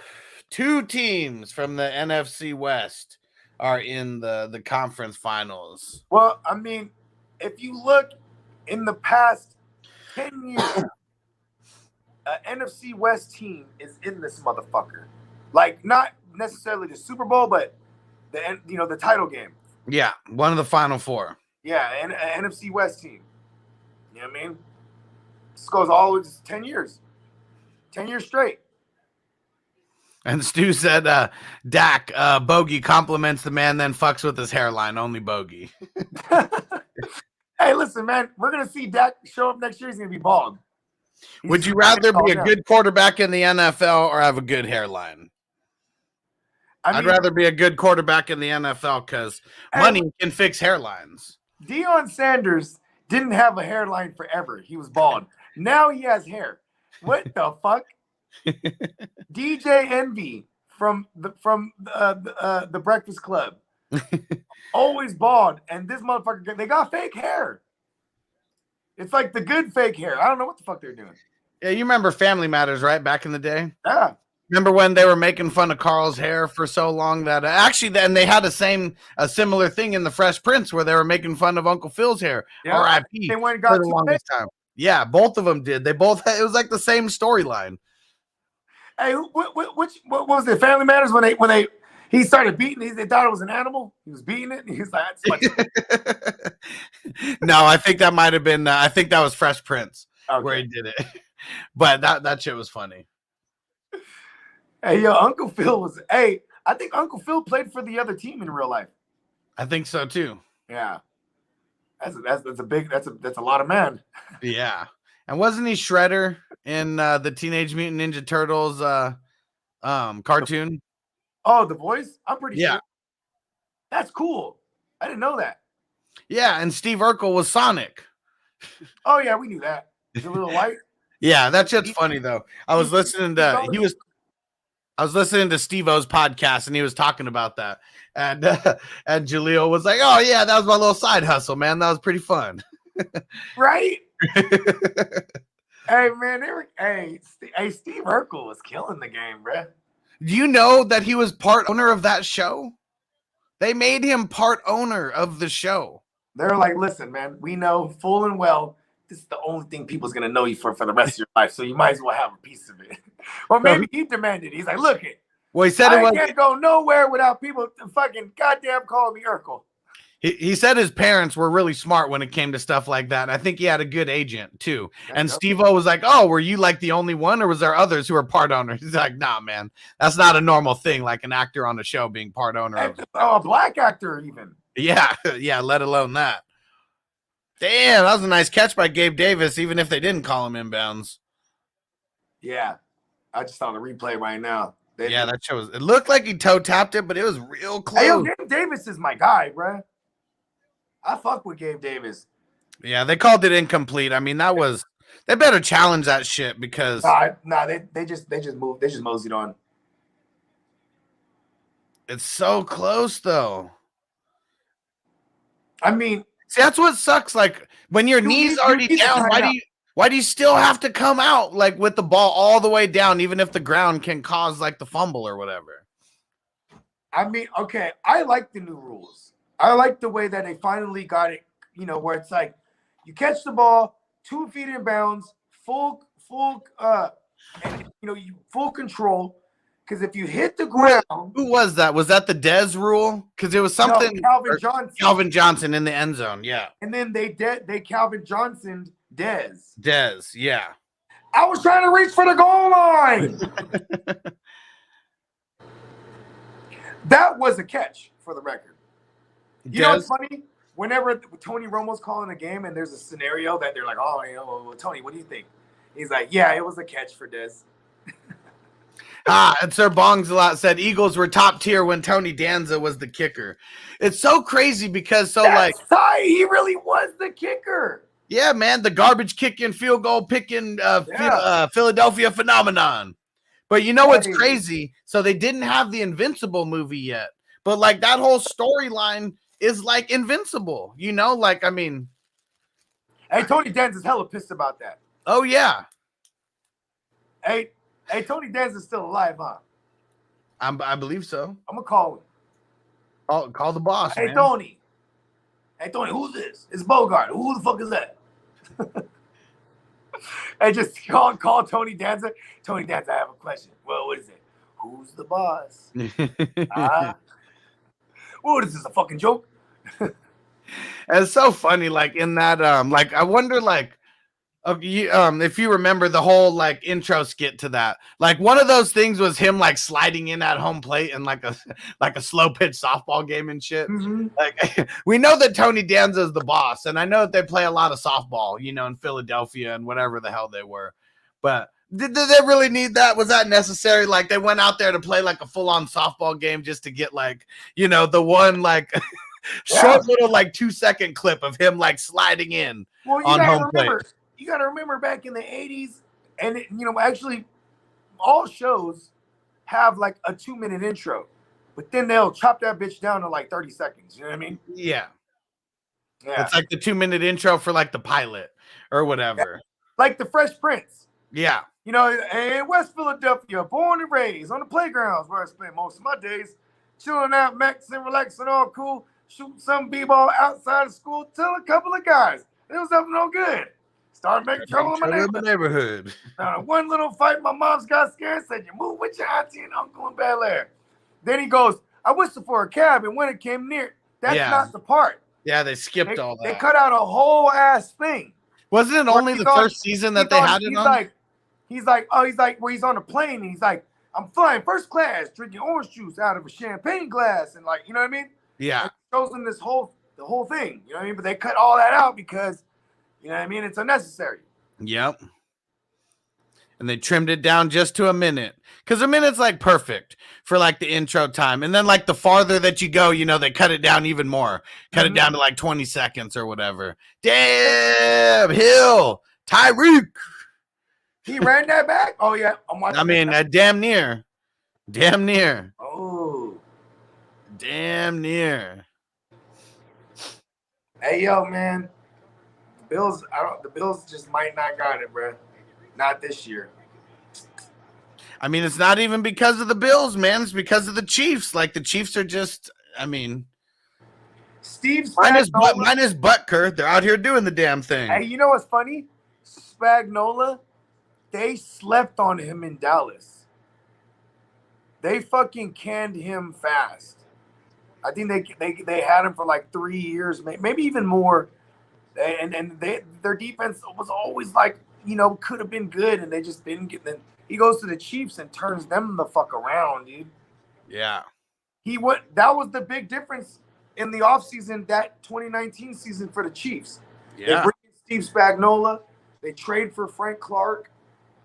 2 teams from the NFC West are in the conference finals. Well, I mean, if you look in the past 10 years, an NFC West team is in this motherfucker. Like, not necessarily the Super Bowl, but the title game. Yeah, one of the final 4. Yeah, and an NFC West team. You know what I mean? This goes all the way to 10 years. 10 years straight. And Stu said, Dak, Bogey compliments the man, then fucks with his hairline. Only Bogey. Hey, listen, man, we're gonna see Dak show up next year. He's gonna be bald. Would you rather be a good quarterback in the NFL or have a good hairline? I'd rather be a good quarterback in the NFL because money can fix hairlines. Deion Sanders didn't have a hairline forever. He was bald. Now he has hair. What the fuck? DJ Envy from the Breakfast Club, always bald, and this motherfucker, they got fake hair. It's like the good fake hair. I don't know what the fuck they're doing. Yeah, you remember Family Matters, right? Back in the day. Yeah. Remember when they were making fun of Carl's hair for so long that actually then they had a similar thing in the Fresh Prince where they were making fun of Uncle Phil's hair. Yeah, R.I.P. they went and for got the longest time. Yeah, both of them did. They both had, it was like the same storyline. Hey, what was it? Family Matters when he started beating. They thought it was an animal. He was beating it. And he was like, no, I think that might have been. I think that was Fresh Prince where he did it. But that shit was funny. Hey, yo, Uncle Phil was. Hey, I think Uncle Phil played for the other team in real life. I think so too. Yeah, that's a lot of man. Yeah, and wasn't he Shredder in the Teenage Mutant Ninja Turtles cartoon? Oh, the voice? I'm pretty sure. That's cool. I didn't know that. Yeah, and Steve Urkel was Sonic. Oh yeah, we knew that. He's a little white. Yeah, that shit's funny though. I was listening to Steve-O's podcast and he was talking about that. And Jaleel was like, "Oh yeah, that was my little side hustle, man. That was pretty fun." Right? Hey man, Steve Urkel was killing the game, bruh. Do you know that he was part owner of that show? They made him part owner of the show. They're like, "Listen, man, we know full and well this is the only thing people's gonna know you for the rest of your life, so you might as well have a piece of it." Or maybe he demanded. He's like, "Look it. Well, he said I can't go nowhere without people fucking goddamn calling me Urkel." He said his parents were really smart when it came to stuff like that. And I think he had a good agent too. And Steve-O was like, "Oh, were you like the only one or was there others who were part owners?" He's like, "Nah, man, that's not a normal thing. Like an actor on a show being part owner of a black actor even." Yeah, let alone that. Damn, that was a nice catch by Gabe Davis, even if they didn't call him inbounds. Yeah, I just saw the replay right now. That shows. It looked like he toe tapped it, but it was real close. Hey, yo, Gabe Davis is my guy, bro. I fuck with Gabe Davis. Yeah, they called it incomplete. I mean, they better challenge that shit because they just moseyed on. It's so close though. I mean, see, that's what sucks. Like when your knee's already down, why do you still have to come out like with the ball all the way down, even if the ground can cause like the fumble or whatever? I mean, okay, I like the new rules. I like the way that they finally got it, where it's like you catch the ball 2 feet in bounds, full control. Because if you hit the ground, who was that? Was that the Dez rule? Because it was something. Calvin Johnson. Calvin Johnson in the end zone. Yeah. And then they Calvin Johnson Dez. Dez. Yeah. I was trying to reach for the goal line. That was a catch for the record. You know what's funny? Whenever Tony Romo's calling a game and there's a scenario that they're like, "Oh, Tony, what do you think?" He's like, "Yeah, it was a catch for Dez." And Sir Bongs a lot said Eagles were top tier when Tony Danza was the kicker. It's so crazy because he really was the kicker. Yeah, man, the garbage kicking, field goal picking, Philadelphia phenomenon. But you know what's crazy? So they didn't have the Invincible movie yet, but like that whole storyline is like Invincible. I mean, hey, Tony Danza is hella pissed about that. Oh yeah. Hey, Tony Danza is still alive, huh? I believe so. I'm gonna call him. Call the boss. Hey, man. Tony. Hey, Tony, who's this? It's Bogart. Who the fuck is that? Hey, just call Tony Danza. Tony Danza, I have a question. Well, what is it? Who's the boss? What is this, a fucking joke? And it's so funny, like in that, like I wonder, like If you remember the whole like intro skit to that, like one of those things was him like sliding in at home plate and like a slow pitch softball game and shit. Mm-hmm. Like we know that Tony Danza is the boss, and I know that they play a lot of softball, you know, in Philadelphia and whatever the hell they were. But did they really need that? Was that necessary? Like they went out there to play like a full on softball game just to get like, you know, the one like short little like 2-second clip of him like sliding in on home plate. You got to remember back in the 80s, and actually all shows have like a 2-minute intro, but then they'll chop that bitch down to like 30 seconds. You know what I mean? Yeah. Yeah. It's like the 2-minute intro for like the pilot or whatever. Like the Fresh Prince. Yeah. You know, in West Philadelphia, born and raised on the playgrounds where I spent most of my days, chilling out, maxing, relaxing, all cool, shooting some b-ball outside of school till a couple of guys. It was up no good. Started making trouble in my neighborhood. One little fight, my mom's got scared and said, "You move with your auntie and uncle in Bel Air." Then he goes, "I whistled for a cab, and when it came near, that's not the part." Yeah, they skipped all that. They cut out a whole ass thing. Wasn't it only the first season that they had it on? He's like, where he's on a plane, and he's like, "I'm flying first class, drinking orange juice out of a champagne glass," and like, you know what I mean? Yeah. It shows them the whole thing, you know what I mean? But they cut all that out because, you know what I mean? It's unnecessary. Yep. And they trimmed it down just to a minute. Because a minute's like perfect for like the intro time. And then like the farther that you go, you know, they cut it down even more. Cut it down to like 20 seconds or whatever. Damn, Hill, Tyreek. He ran that back? Oh, yeah. I'm watching. I mean, damn near. Damn near. Oh. Damn near. Hey, yo, man. The Bills just might not got it, bro. Not this year. I mean, it's not even because of the Bills, man. It's because of the Chiefs. Like the Chiefs are just, I mean, minus Butker. They're out here doing the damn thing. Hey, you know what's funny? Spagnola, they slept on him in Dallas. They fucking canned him fast. I think they had him for like 3 years, maybe even more. And their defense was always like, you know, could have been good, and they just didn't get. Then he goes to the Chiefs and turns them the fuck around, dude. Yeah. That was the big difference in the offseason, that 2019 season for the Chiefs. Yeah. They bring in Steve Spagnuolo. They trade for Frank Clark.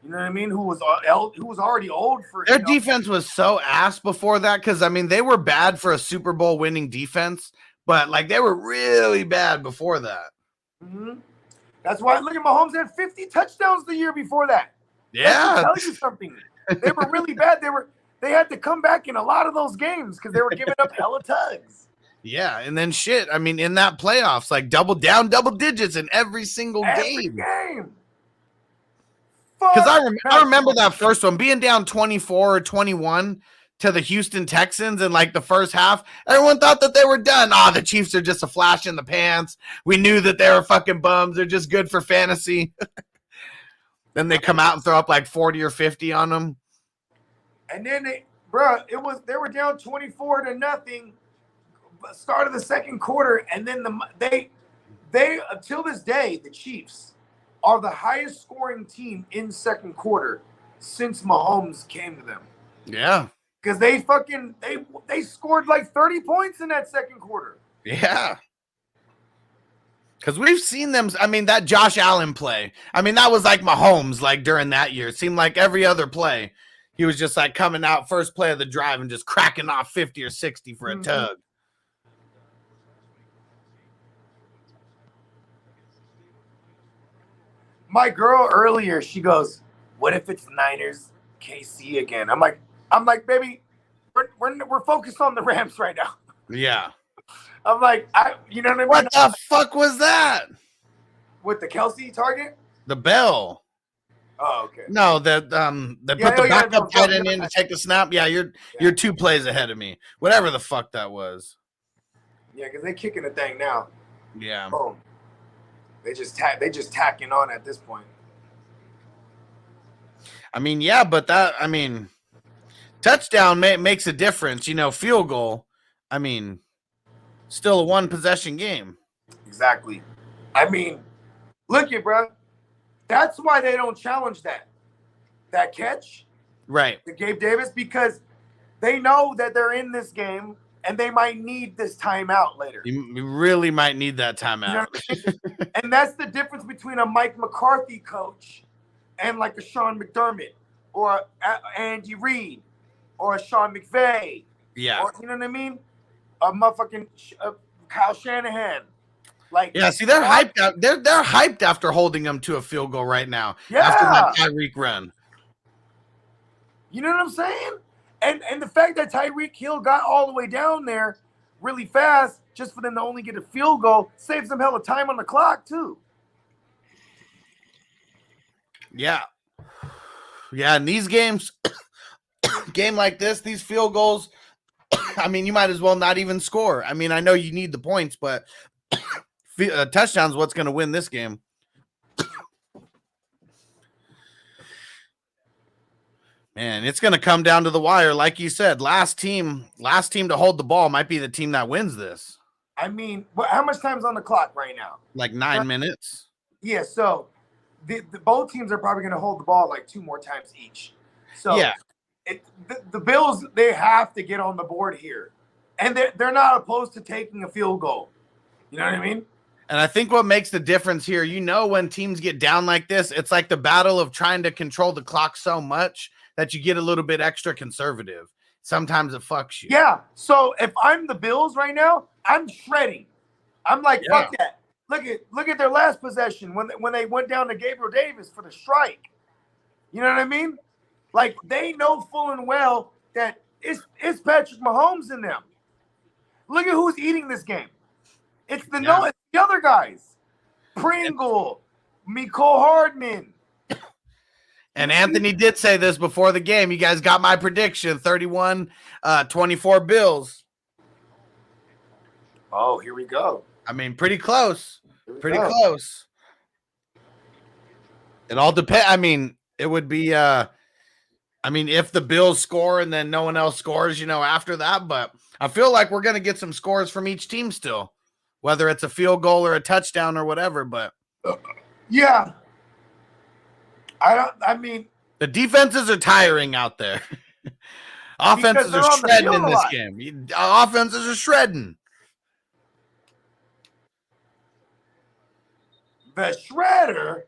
You know what I mean? Who was already old for their defense was so ass before that, because I mean they were bad for a Super Bowl winning defense, but like they were really bad before that. Mm-hmm. That's why look at Mahomes had 50 touchdowns the year before that. Yeah, tell you something. They were really bad. They had to come back in a lot of those games because they were giving up hella tugs. Yeah, and then shit. I mean, in that playoffs, like double digits in every single game. Because I remember that first one being down 24 or 21 to the Houston Texans in like the first half. Everyone thought that they were done. The Chiefs are just a flash in the pants. We knew that they were fucking bums. They're just good for fantasy. Then they come out and throw up like 40 or 50 on them. And then they were down 24-0, start of the second quarter, and then they until this day, the Chiefs are the highest scoring team in second quarter since Mahomes came to them. Yeah. Because they scored like 30 points in that second quarter. Yeah. Because we've seen them. I mean, that Josh Allen play. I mean, that was like Mahomes, like during that year. It seemed like every other play, he was just like coming out first play of the drive and just cracking off 50 or 60 for a tug. My girl earlier, she goes, "What if it's Niners KC again?" I'm like, baby, we're focused on the Rams right now. Yeah. I'm like, you know what I mean? What the fuck was that? With the Kelsey target? The bell. Oh, okay. No, they put the backup tight end in to take the snap. Yeah, you're 2 plays ahead of me. Whatever the fuck that was. Yeah, because they're kicking the thing now. Yeah. Boom. They just tacking on at this point. I mean, yeah, but touchdown makes a difference. You know, field goal. I mean, still a 1 possession game. Exactly. I mean, look it, bro. That's why they don't challenge that catch, Right. to Gabe Davis, because they know that they're in this game and they might need this timeout later. You really might need that You know timeout. what I mean? And that's the difference between a Mike McCarthy coach and like a Sean McDermott or Andy Reid or a Sean McVay. Yeah. Or, you know what I mean? A motherfucking Kyle Shanahan. Like, Yeah, see, they're hyped out. They're hyped after holding them to a field goal right now. After that Tyreek run. You know what I'm saying? And the fact that Tyreek Hill got all the way down there really fast just for them to only get a field goal saves them hell of time on the clock too. Yeah. Yeah, in these games, game like this, these field goals, I mean, you might as well not even score. I mean, I know you need the points, but touchdown's what's going to win this game. Man, it's going to come down to the wire. Like you said, last team to hold the ball might be the team that wins this. I mean, how much time's on the clock right now? Like 9 minutes. Yeah, so the both teams are probably going to hold the ball like 2 more times each. So Yeah. The Bills, they have to get on the board here. And they're not opposed to taking a field goal. You know what I mean? And I think what makes the difference here, when teams get down like this, it's like the battle of trying to control the clock so much that you get a little bit extra conservative. Sometimes it fucks you. Yeah. So if I'm the Bills right now, I'm shredding. I'm like, fuck that. Look at their last possession when they went down to Gabriel Davis for the strike. You know what I mean? Like, they know full and well that it's Patrick Mahomes in them. Look at who's eating this game. It's the other guys. Pringle, Mecole Hardman. And Anthony did say this before the game. You guys got my prediction, 31-24 Bills. Oh, here we go. I mean, pretty close. Pretty close. It all depends. I mean, it would be if the Bills score and then no one else scores, after that. But I feel like we're going to get some scores from each team still, whether it's a field goal or a touchdown or whatever. But yeah. The defenses are tiring out there. Offenses are shredding in this game. Offenses are shredding. The shredder.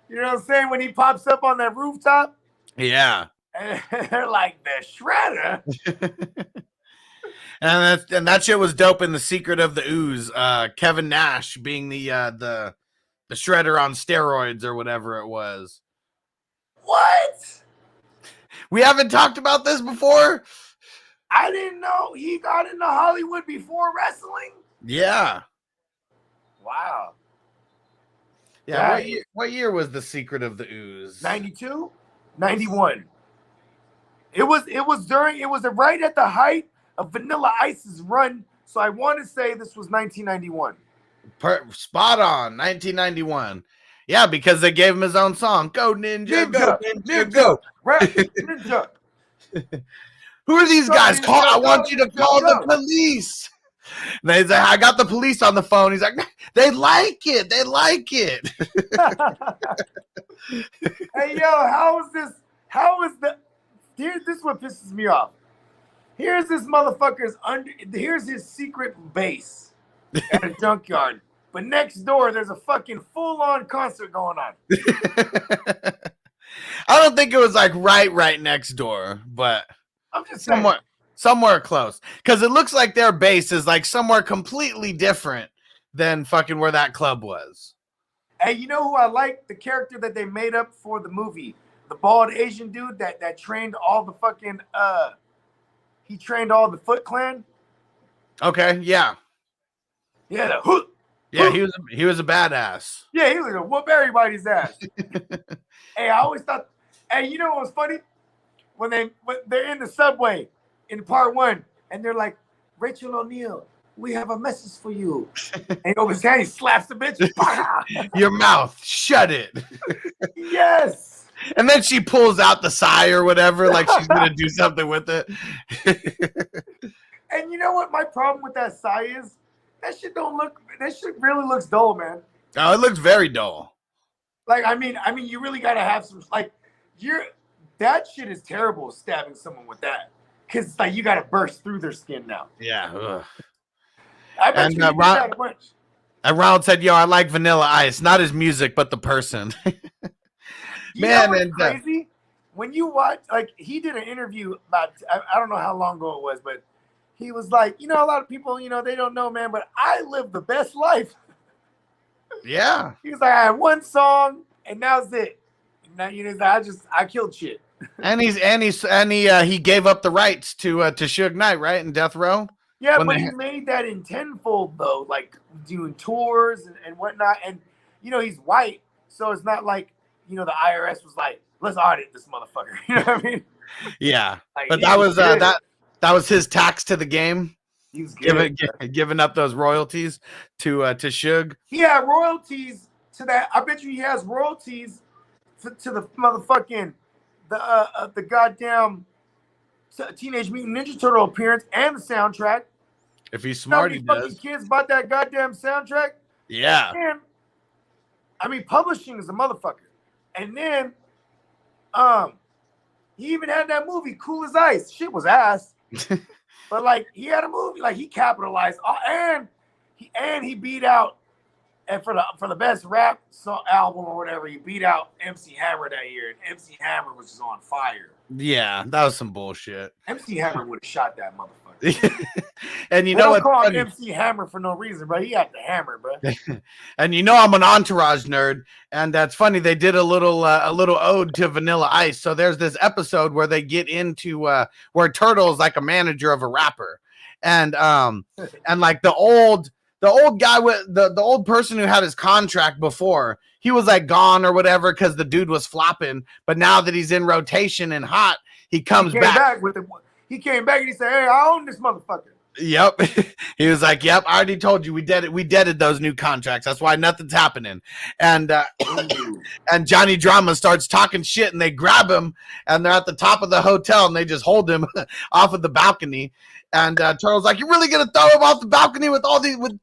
You know what I'm saying? When he pops up on that rooftop. Yeah. And they're like, the shredder. and that shit was dope in The Secret of the Ooze. Kevin Nash being the shredder on steroids or whatever it was. What? We haven't talked about this before? I didn't know he got into Hollywood before wrestling. Yeah. Wow. Yeah. What year was The Secret of the Ooze? 92? 91. It was right at the height of Vanilla Ice's run. So I want to say this was 1991. Spot on, 1991. Yeah, because they gave him his own song. Go Ninja, go Ninja, go. Ninja. Who are these guys? I want you to call the police. And he's like, I got the police on the phone. He's like, they like it. They like it. Hey, yo, this is what pisses me off. Here's this motherfucker's here's his secret base at a junkyard. But next door, there's a fucking full-on concert going on. I don't think it was like right next door, but I'm just saying. Somewhere close. Because it looks like their base is like somewhere completely different than fucking where that club was. Hey, you know who I like? The character that they made up for the movie. The bald Asian dude that trained all the fucking he trained all the Foot Clan. Okay, yeah. Yeah, he was a badass. Yeah, he was gonna whoop everybody's ass. Hey, I always thought, hey, you know what was funny? When they're in the subway in part 1, and they're like, Rachel O'Neal, we have a message for you. And he opens his hand, he slaps the bitch. Your mouth, shut it. Yes. And then she pulls out the sigh or whatever, like she's gonna do something with it. And you know what my problem with that sigh is? That shit really looks dull, man. Oh, it looks very dull. Like, I mean, you really gotta have some like that shit is terrible stabbing someone with that. Cause like you gotta burst through their skin now. Yeah. Ugh. I bet And, you did that a bunch. And Ronald said, "Yo, I like Vanilla Ice, not his music, but the person." You Man, know what's and crazy? When you watch, like, he did an interview about, I don't know how long ago it was, but he was like, you know, a lot of people, you know, they don't know, man, but I live the best life. yeah, He was like, I had one song, and now's it. And now, you know, I killed shit. and he gave up the rights to Suge Knight, right, in Death Row. Yeah, When but they- he made that in tenfold, though, like doing tours and whatnot. And, you know, he's white, so it's not like, you know, the IRS was like, let's audit this motherfucker. You know what I mean? Yeah, Like, but he that was good. that was his tax to the game, He was good. giving up those royalties to Suge. He had royalties to that. I bet you he has royalties to the motherfucking the goddamn Teenage Mutant Ninja Turtle appearance and the soundtrack. If he's You know how smart, many he fucking does. kids bought that goddamn soundtrack? Yeah, And I mean, publishing is a motherfucker. And then, he even had that movie, Cool as Ice. Shit was ass. But like, he had a movie, like he capitalized, and he beat out, and for the best rap album or whatever, he beat out MC Hammer that year, and MC Hammer was just on fire. yeah, that was some bullshit. MC Hammer would have shot that motherfucker. And you They know don't what? call him MC Hammer for no reason, bro. He had the hammer, bro. And you know I'm an Entourage nerd, and that's funny. They did a little ode to Vanilla Ice. So there's this episode where they get into where Turtle is like a manager of a rapper, and like the old guy with the old person who had his contract before, he was like gone or whatever because the dude was flopping. But now that he's in rotation and hot, he comes back. He came back and he said, "Hey, I own this motherfucker." Yep. He was like, "Yep, I already told you we deaded those new contracts. That's why nothing's happening." And and Johnny Drama starts talking shit, and they grab him, and they're at the top of the hotel, and they just hold him off of the balcony. And Turtle's like, "You're really gonna throw him off the balcony with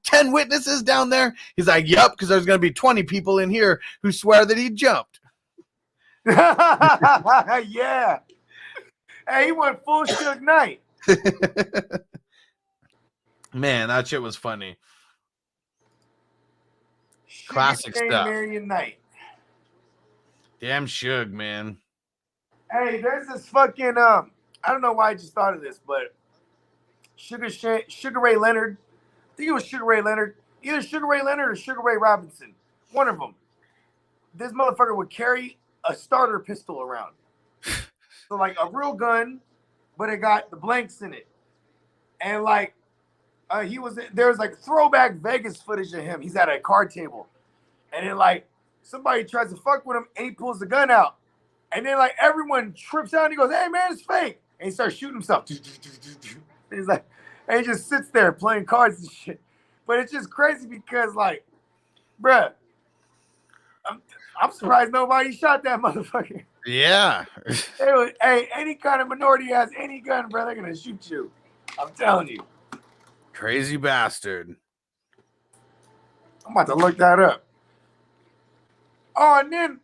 10 witnesses down there?" He's like, "Yep, because there's gonna be 20 people in here who swear that he jumped." Yeah. Hey, he went full Suge Knight. Man, that shit was funny. Suge Classic Shane stuff. Marion Knight. Damn Suge, man. Hey, there's this fucking I don't know why I just thought of this, but Sugar Ray Leonard. I think it was Sugar Ray Leonard. Either Sugar Ray Leonard or Sugar Ray Robinson. One of them. This motherfucker would carry a starter pistol around. So like a real gun, but it got the blanks in it. And like there was like throwback Vegas footage of him. He's at a card table. And then like somebody tries to fuck with him and he pulls the gun out. And then like everyone trips out and he goes, "Hey man, it's fake." And he starts shooting himself. And he's like, and he just sits there playing cards and shit. But it's just crazy because like, bruh, I'm surprised nobody shot that motherfucker. Yeah. Hey, any kind of minority has any gun, bro, they're gonna shoot you. I'm telling you. Crazy bastard. I'm about to look that up. Oh, and then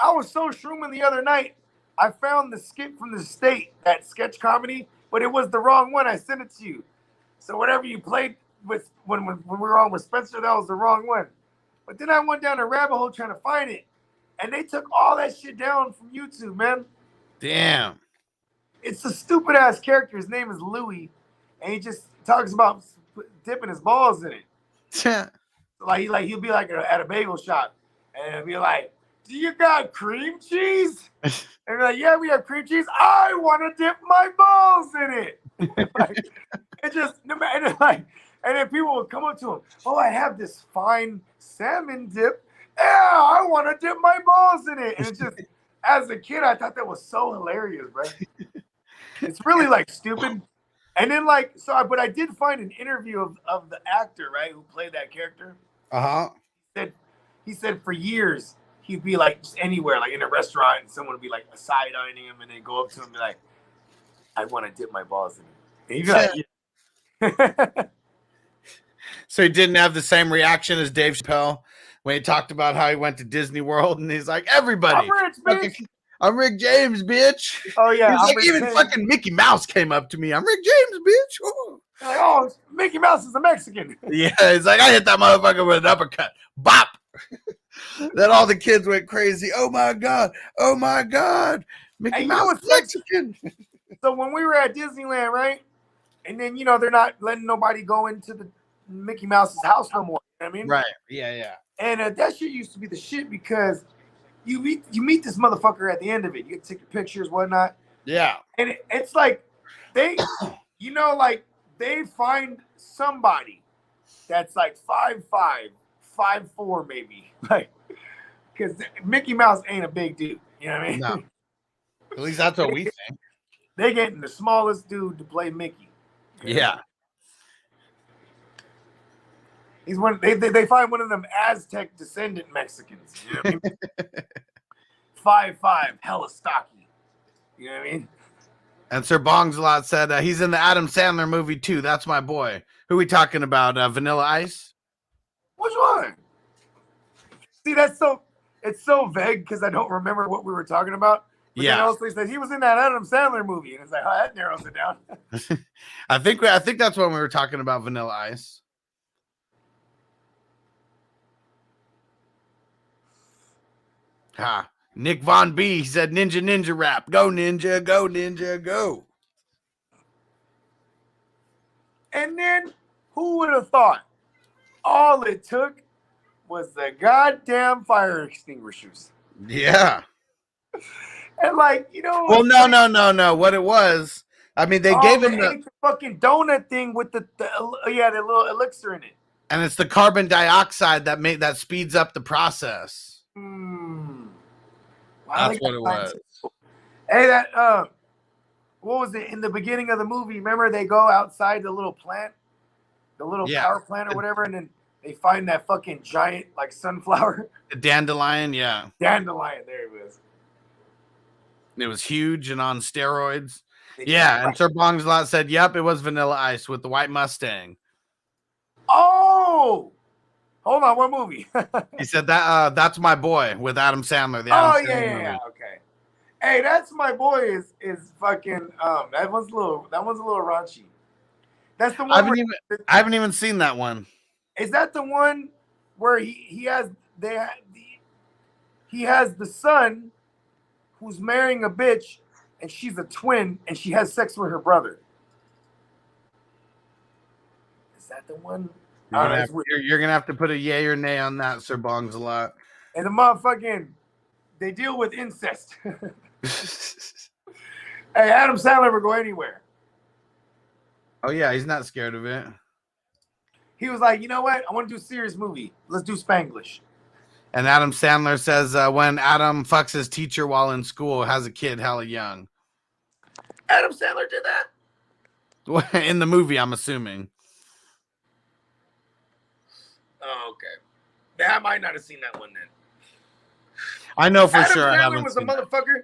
I was so shrooming the other night. I found the skit from The State, that sketch comedy, but it was the wrong one. I sent it to you. So whatever you played with when we were on with Spencer, that was the wrong one. But then I went down a rabbit hole trying to find it. And they took all that shit down from YouTube, man. Damn. It's a stupid ass character. His name is Louis, and he just talks about dipping his balls in it. He'll be like at a bagel shop, and he'll be like, "Do you got cream cheese?" And they're like, "Yeah, we have cream cheese. I want to dip my balls in it." It just and then people will come up to him. "Oh, I have this fine salmon dip. Yeah, I want to dip my balls in it." And it's just, as a kid, I thought that was so hilarious, right? It's really like stupid. And then but I did find an interview of the actor, right, who played that character. He said for years he'd be like just anywhere, like in a restaurant, and someone would be like side-eyeing him, and then go up to him and be like, "I want to dip my balls in it." And he'd be like, So he didn't have the same reaction as Dave Chappelle when he talked about how he went to Disney World and he's like, everybody, I'm rich, bitch. I'm Rick James, bitch. Oh yeah, He's I'm like, Rick even James. fucking Mickey Mouse came up to me. I'm Rick James, bitch. Oh. Like, oh, Mickey Mouse is a Mexican. Yeah, he's like, I hit that motherfucker with an uppercut. Bop. Then all the kids went crazy. Oh my god. Oh my god. Mickey Hey, you know Mouse what's is Mexican. So when we were at Disneyland, right? And then they're not letting nobody go into the Mickey Mouse's house no more. You know what I mean? Right. Yeah. And that shit used to be the shit because you meet this motherfucker at the end of it. You get to take your pictures, whatnot. Yeah. And it's like they, like they find somebody that's like 5'5", 5'4", maybe. Like, because Mickey Mouse ain't a big dude. You know what I mean? No. At least that's what we think. They getting the smallest dude to play Mickey. Yeah. He's one. They find one of them Aztec descendant Mexicans. You know what I mean? 5'5", hella stocky. You know what I mean? And Sir Bongsalot said he's in the Adam Sandler movie too. That's my boy. Who we talking about? Vanilla Ice? Which one? See, it's so vague because I don't remember what we were talking about. But Yeah. then also he said he was in that Adam Sandler movie, and it's like, oh, that narrows it down. I think that's when we were talking about Vanilla Ice. Nick Von B, he said ninja rap. Go ninja, go. And then who would have thought all it took was the goddamn fire extinguishers? Yeah. And like, Well, no. What it was, I mean, they gave him the fucking donut thing with the little elixir in it. And it's the carbon dioxide that speeds up the process. That's what it was. Hey, what was it in the beginning of the movie? Remember they go outside the little plant, the little power plant or whatever, and then they find that fucking giant like sunflower. The dandelion, yeah. Dandelion, there it was. It was huge and on steroids. Yeah, and Sir Bongsalot said, yep, it was Vanilla Ice with the white Mustang. Oh! Hold on, what movie? He said that's my boy with Adam Sandler. The Adam Sandler movie. Okay. Hey, that's my boy is fucking that one's a little raunchy. That's the one I haven't even seen that one. Is that the one where he has the son who's marrying a bitch and she's a twin and she has sex with her brother? Is that the one? You're gonna have to put a yay or nay on that, Sir Bongsalot. And the motherfucking they deal with incest. Hey, Adam Sandler would go anywhere. Oh yeah, he's not scared of it. He was like, you know what? I want to do a serious movie. Let's do Spanglish. And Adam Sandler says when Adam fucks his teacher while in school, has a kid hella young. Adam Sandler did that? In the movie, I'm assuming. Oh, okay. I might not have seen that one then. I know for Adam sure. Sandler I haven't was seen a motherfucker.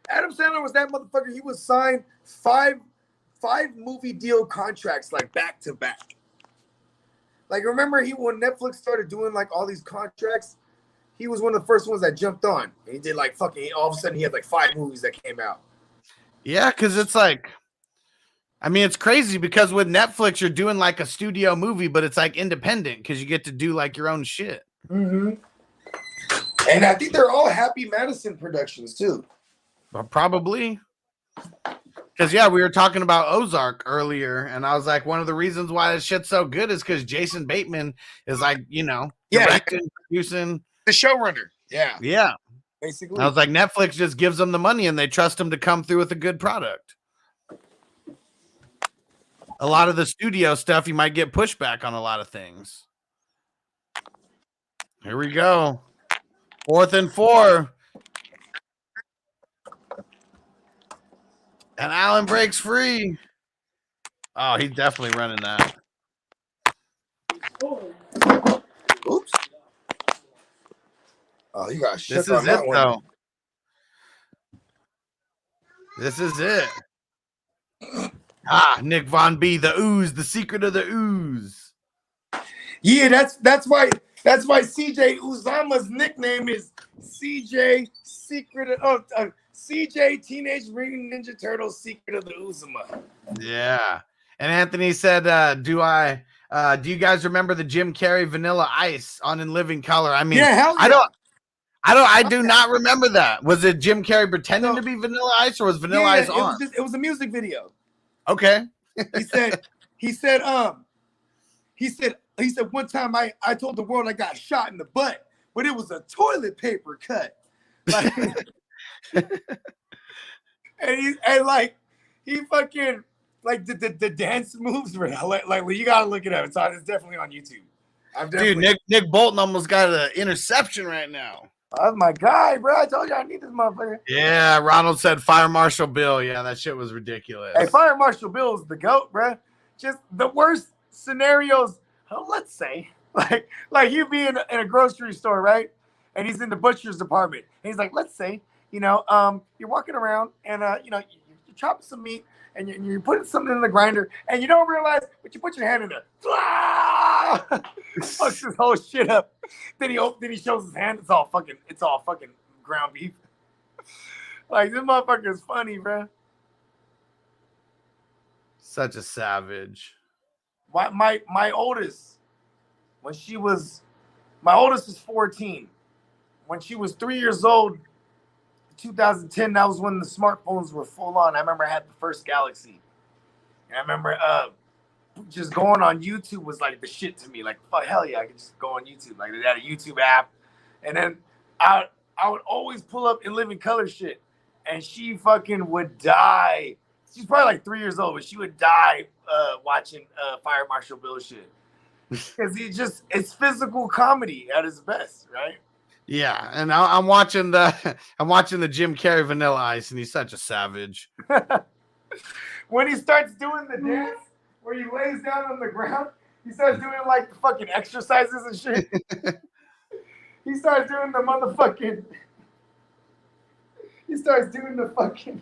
Adam Sandler was that motherfucker. He was signed five movie deal contracts like back to back. Like remember when Netflix started doing like all these contracts, he was one of the first ones that jumped on. And he did like fucking all of a sudden he had like 5 movies that came out. Yeah, because it's like, I mean, it's crazy because with Netflix you're doing like a studio movie, but it's like independent because you get to do like your own shit. Mm-hmm. And I think they're all Happy Madison productions too. Well, probably. Because, yeah, we were talking about Ozark earlier, and I was like, one of the reasons why this shit's so good is because Jason Bateman is like, directing, producing. The showrunner. Yeah. Yeah. Basically. I was like, Netflix just gives them the money, and they trust them to come through with a good product. A lot of the studio stuff, you might get pushback on a lot of things. Here we go. 4th and 4. And Allen breaks free. Oh, he's definitely running that. Oops. Oh, you got shit. This is it, though. This is it. Nick Von B, the ooze, the secret of the ooze. Yeah, that's why That's why CJ Uzama's nickname is CJ Secret of CJ Teenage Mutant Ninja Turtles Secret of the Uzama. Yeah. And Anthony said, do you guys remember the Jim Carrey Vanilla Ice on In Living Color? I mean, Yeah, hell yeah. I do not remember that. Was it Jim Carrey pretending to be Vanilla Ice, or was Vanilla Ice on? It was a music video. Okay. He said one time I told the world I got shot in the butt, but it was a toilet paper cut. Like, he fucking like the dance moves were like you gotta look it up. It's definitely on YouTube. Dude, Nick Bolton almost got an interception right now. That's my guy, bro. I told you I need this motherfucker. Yeah, Ronald said Fire Marshal Bill. Yeah, that shit was ridiculous. Hey, Fire Marshal Bill is the GOAT, bro. Just the worst scenarios. Let's say, like you be in a grocery store, right? And he's in the butcher's department. And he's like, let's say, you're walking around and, you're chopping some meat and you're putting something in the grinder and you don't realize, but you put your hand in there. Fucks this whole shit up. Then he shows his hand. It's all fucking ground beef. Like, this motherfucker is funny, bro. Such a savage. My oldest, my oldest is 14. When she was 3 years old, 2010, that was when the smartphones were full on. I remember I had the first Galaxy. And I remember just going on YouTube was like the shit to me. Like, fuck, hell yeah, I could just go on YouTube. Like, they had a YouTube app. And then I would always pull up In Living Color shit. And she fucking would die. She's probably like 3 years old, but she would die watching Fire Marshal Bill shit. Because it's physical comedy at its best, right? Yeah, and I'm watching the Jim Carrey Vanilla Ice, and he's such a savage. When he starts doing the dance, where he lays down on the ground, he starts doing like the fucking exercises and shit. He starts doing the motherfucking. He starts doing the fucking.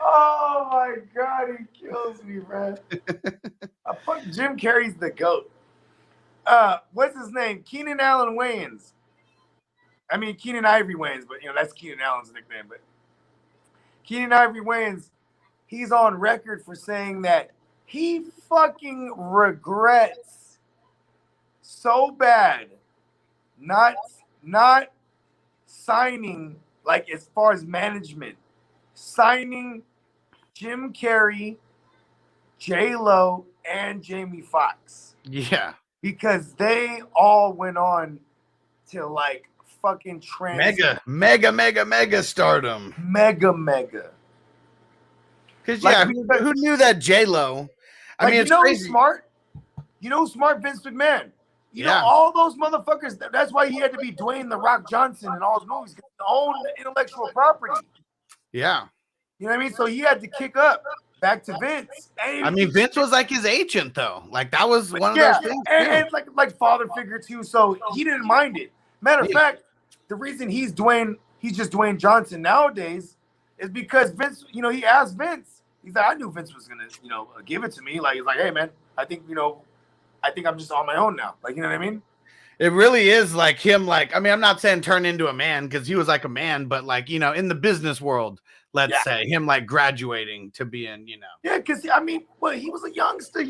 Oh my god, he kills me, bro. Jim Carrey's the GOAT. What's his name? Keenan Allen Wayans. I mean Keenan Ivory Wayans, but that's Keenan Allen's nickname. But Keenan Ivory Wayans, he's on record for saying that he fucking regrets so bad not signing, like, as far as management, signing Jim Carrey, J-Lo, and Jamie Foxx. Yeah. Because they all went on to like fucking mega stardom. Mega. Because like, who knew that J-Lo? I mean, it's crazy. Smart. Smart Vince McMahon. You know all those motherfuckers. That's why he had to be Dwayne The Rock Johnson in all his movies. He owned intellectual property. Yeah. You know what I mean? So he had to kick up back to Vince. I mean, Vince was like his agent, though. Like, that was one of those things. And like father figure, too. So he didn't mind it. Matter of fact, the reason he's just Dwayne Johnson nowadays is because Vince, he asked Vince. He's like, I knew Vince was going to, give it to me. Like, he's like, hey, man, I think I'm just on my own now. Like, you know what I mean? It really is like him. Like, I mean, I'm not saying turn into a man because he was like a man, but like, in the business world, let's say him like graduating to being, Yeah, because I mean, he was a youngster.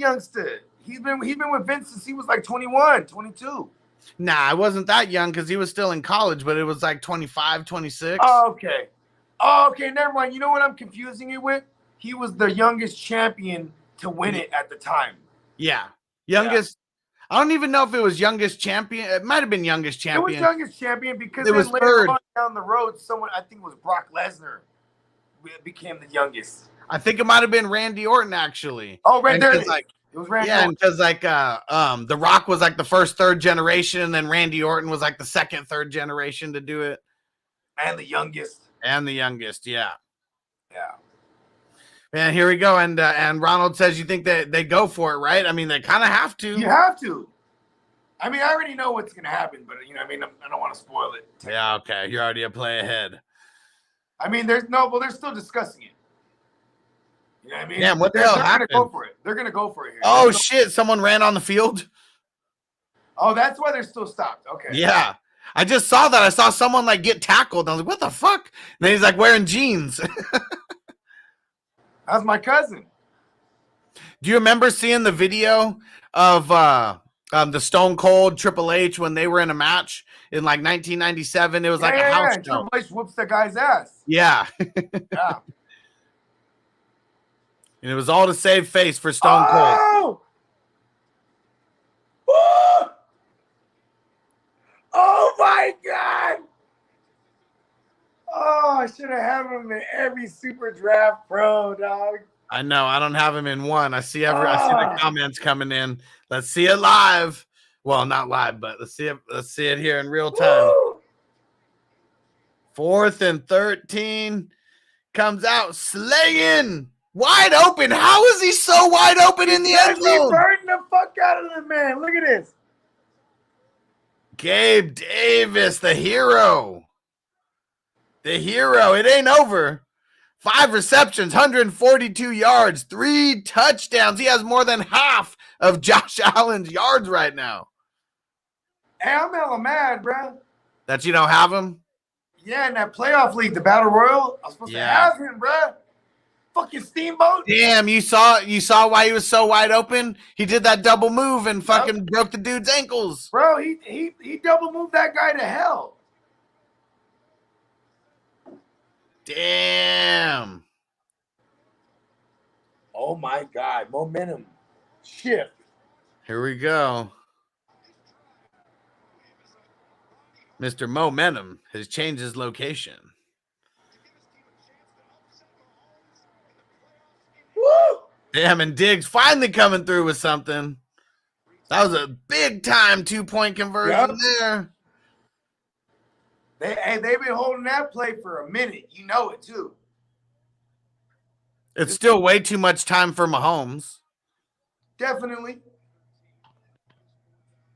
He's been with Vince since he was like 21, 22. Nah, I wasn't that young because he was still in college, but it was like 25, 26. Oh, okay. Never mind. You know what I'm confusing it with? He was the youngest champion to win it at the time. Yeah. Youngest. Yeah. I don't even know if it was youngest champion. It might have been youngest champion. It was youngest champion because it was later on down the road, someone, I think it was Brock Lesnar, became the youngest. I think it might have been Randy Orton, actually. Oh, right there. It was Randy Orton. because like The Rock was like the first, third generation, and then Randy Orton was like the second, third generation to do it. And the youngest. Yeah. Yeah. Man, here we go. And Ronald says you think that they go for it, right? I mean, they kind of have to. You have to. I mean, I already know what's going to happen, but, I don't want to spoil it. Yeah, okay. You're already a play ahead. I mean, they're still discussing it. You know what I mean? Damn, what the hell happened? They're going to go for it here. Oh, shit. Someone ran on the field? Oh, that's why they're still stopped. Okay. Yeah. I just saw that. I saw someone like get tackled. I was like, what the fuck? And then he's like wearing jeans. That's my cousin. Do you remember seeing the video of the Stone Cold Triple H when they were in a match in like 1997? It was like a house show. Triple H whoops the guy's ass. Yeah. Yeah. And it was all to save face for Stone Cold. Oh! Oh! Oh my God! Oh, I should have had him in every Super Draft Pro, dog. I know. I don't have him in one. I see the comments coming in. Let's see it live. Well, not live, but let's see it here in real time. Woo! 4th and 13 comes out slaying wide open. How is he so wide open in the end He zone? burned the fuck out of the man. Look at this. Gabe Davis, the hero. The hero. It ain't over. 5 receptions, 142 yards, 3 touchdowns. He has more than half of Josh Allen's yards right now. Hey, I'm hella mad, bro. That you don't have him? Yeah, in that playoff league, the Battle Royal, I was supposed to have him, bro. Fucking Steamboat. Damn, you saw why he was so wide open? He did that double move and fucking broke the dude's ankles. Bro, he double moved that guy to hell. Damn. Oh my God, momentum shift. Here we go. Mr. Momentum has changed his location. Woo! Damn, and Diggs finally coming through with something. That was a big time 2-point conversion there. They've been holding that play for a minute. You know it too. It's still way too much time for Mahomes. Definitely.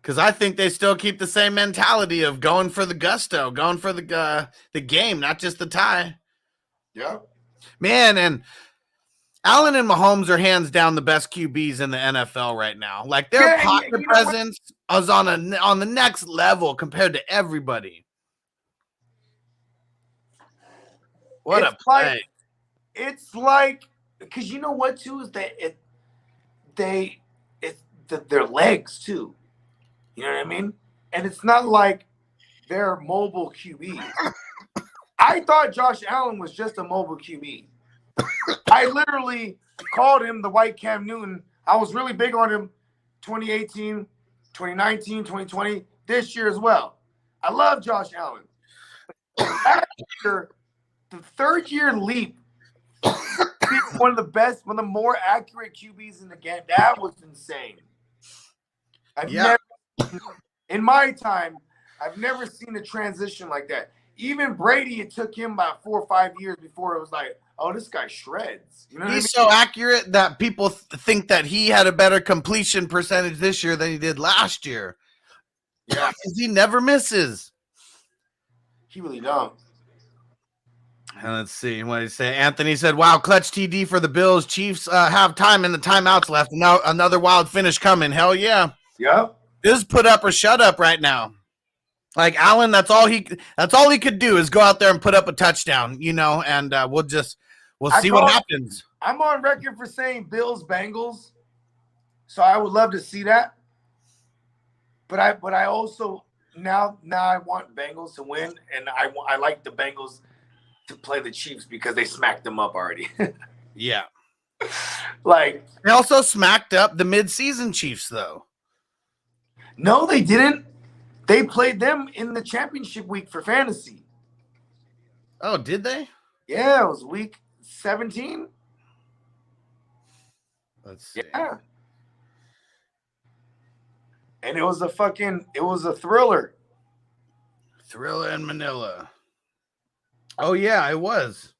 Because I think they still keep the same mentality of going for the gusto, going for the game, not just the tie. Yeah. Man, and Allen and Mahomes are hands down the best QBs in the NFL right now. Like their pocket presence is on the next level compared to everybody. What a play! It's like because you know what too is that their legs too. You know what I mean? And it's not like they're mobile QBs. I thought Josh Allen was just a mobile QB. I literally called him the white Cam Newton. I was really big on him 2018, 2019, 2020, this year as well. I love Josh Allen. Last year, the third-year leap, one of the more accurate QBs in the game. That was insane. In my time, I've never seen a transition like that. Even Brady, it took him about 4 or 5 years before it was like, oh, this guy shreds. You know what I mean? He's so accurate that people think that he had a better completion percentage this year than he did last year. Yeah, because he never misses. He really don't. And let's see what he say. Anthony said, wow, clutch TD for the Bills. Chiefs have time in the timeouts left. Now another wild finish coming. Hell yeah. Yep. This is put up or shut up right now. Like Allen, that's all he could do is go out there and put up a touchdown, and we'll see what happens. I'm on record for saying Bills Bengals. So I would love to see that. But I also now I want Bengals to win, and I like the Bengals to play the Chiefs because they smacked them up already. Yeah. Like they also smacked up the midseason Chiefs though. No, they didn't. They played them in the championship week for fantasy. Oh, did they? Yeah, it was week 17. Let's see. Yeah. And it was a thriller. Thriller in Manila. Oh, yeah, it was.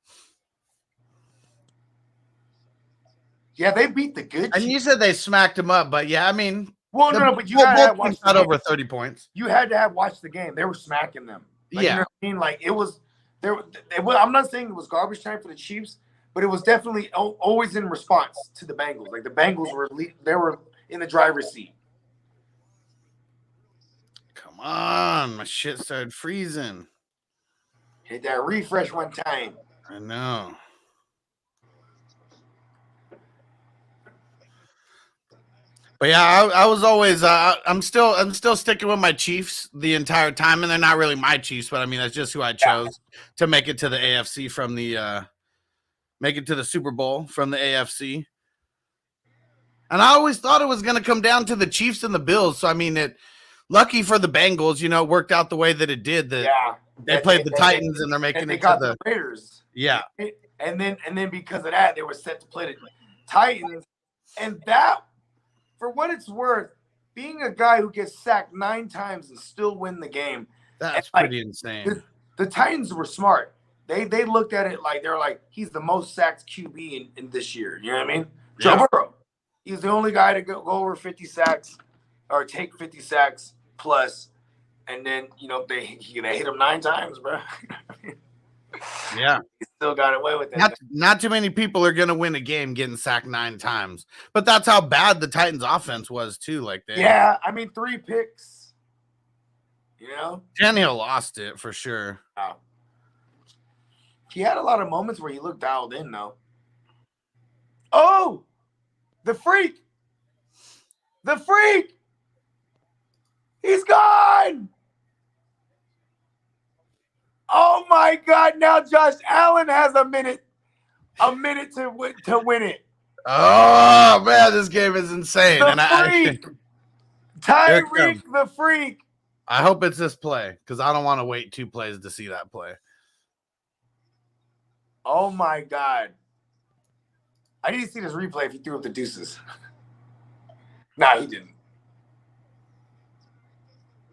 Yeah, they beat the good And Chiefs. you said they smacked him up, but yeah, I mean. Well, no, but you had to have watched not over 30 points. You had to have watched the game. They were smacking them. Yeah. You know what I mean? Like, it was there. I'm not saying it was garbage time for the Chiefs, but it was definitely always in response to the Bengals. Like, the Bengals were in the driver's seat. Come on, my shit started freezing. Hit that refresh one time. I know. But yeah, I was always I'm still sticking with my Chiefs the entire time, and they're not really my Chiefs, but I mean that's just who I chose to make it to the AFC from the make it to the Super Bowl from the AFC. And I always thought it was going to come down to the Chiefs and the Bills. So I mean, lucky for the Bengals, it worked out the way that it did. That they played the Titans and they're making it to the Raiders. Yeah, and then because of that, they were set to play the Titans, and that. For what it's worth, being a guy who gets sacked 9 times and still win the game, that's pretty insane. The Titans were smart. They looked at it like they're like, he's the most sacked QB in this year. You know what I mean? Yeah. Joe Burrow. He's the only guy to go over 50 sacks or take 50 sacks plus. And then, they hit him 9 times, bro. Yeah. He still got away with it. Not too many people are going to win a game getting sacked 9 times. But that's how bad the Titans offense was too. Yeah, I mean 3 picks. Tannehill lost it for sure. Wow. He had a lot of moments where he looked dialed in though. Oh! The freak! The freak! He's gone! Oh my God! Now Josh Allen has a minute to win it. Oh man, this game is insane. The freak, Tyreek the freak. I hope it's this play because I don't want to wait 2 plays to see that play. Oh my God! I need to see this replay if he threw up the deuces. Nah, he didn't.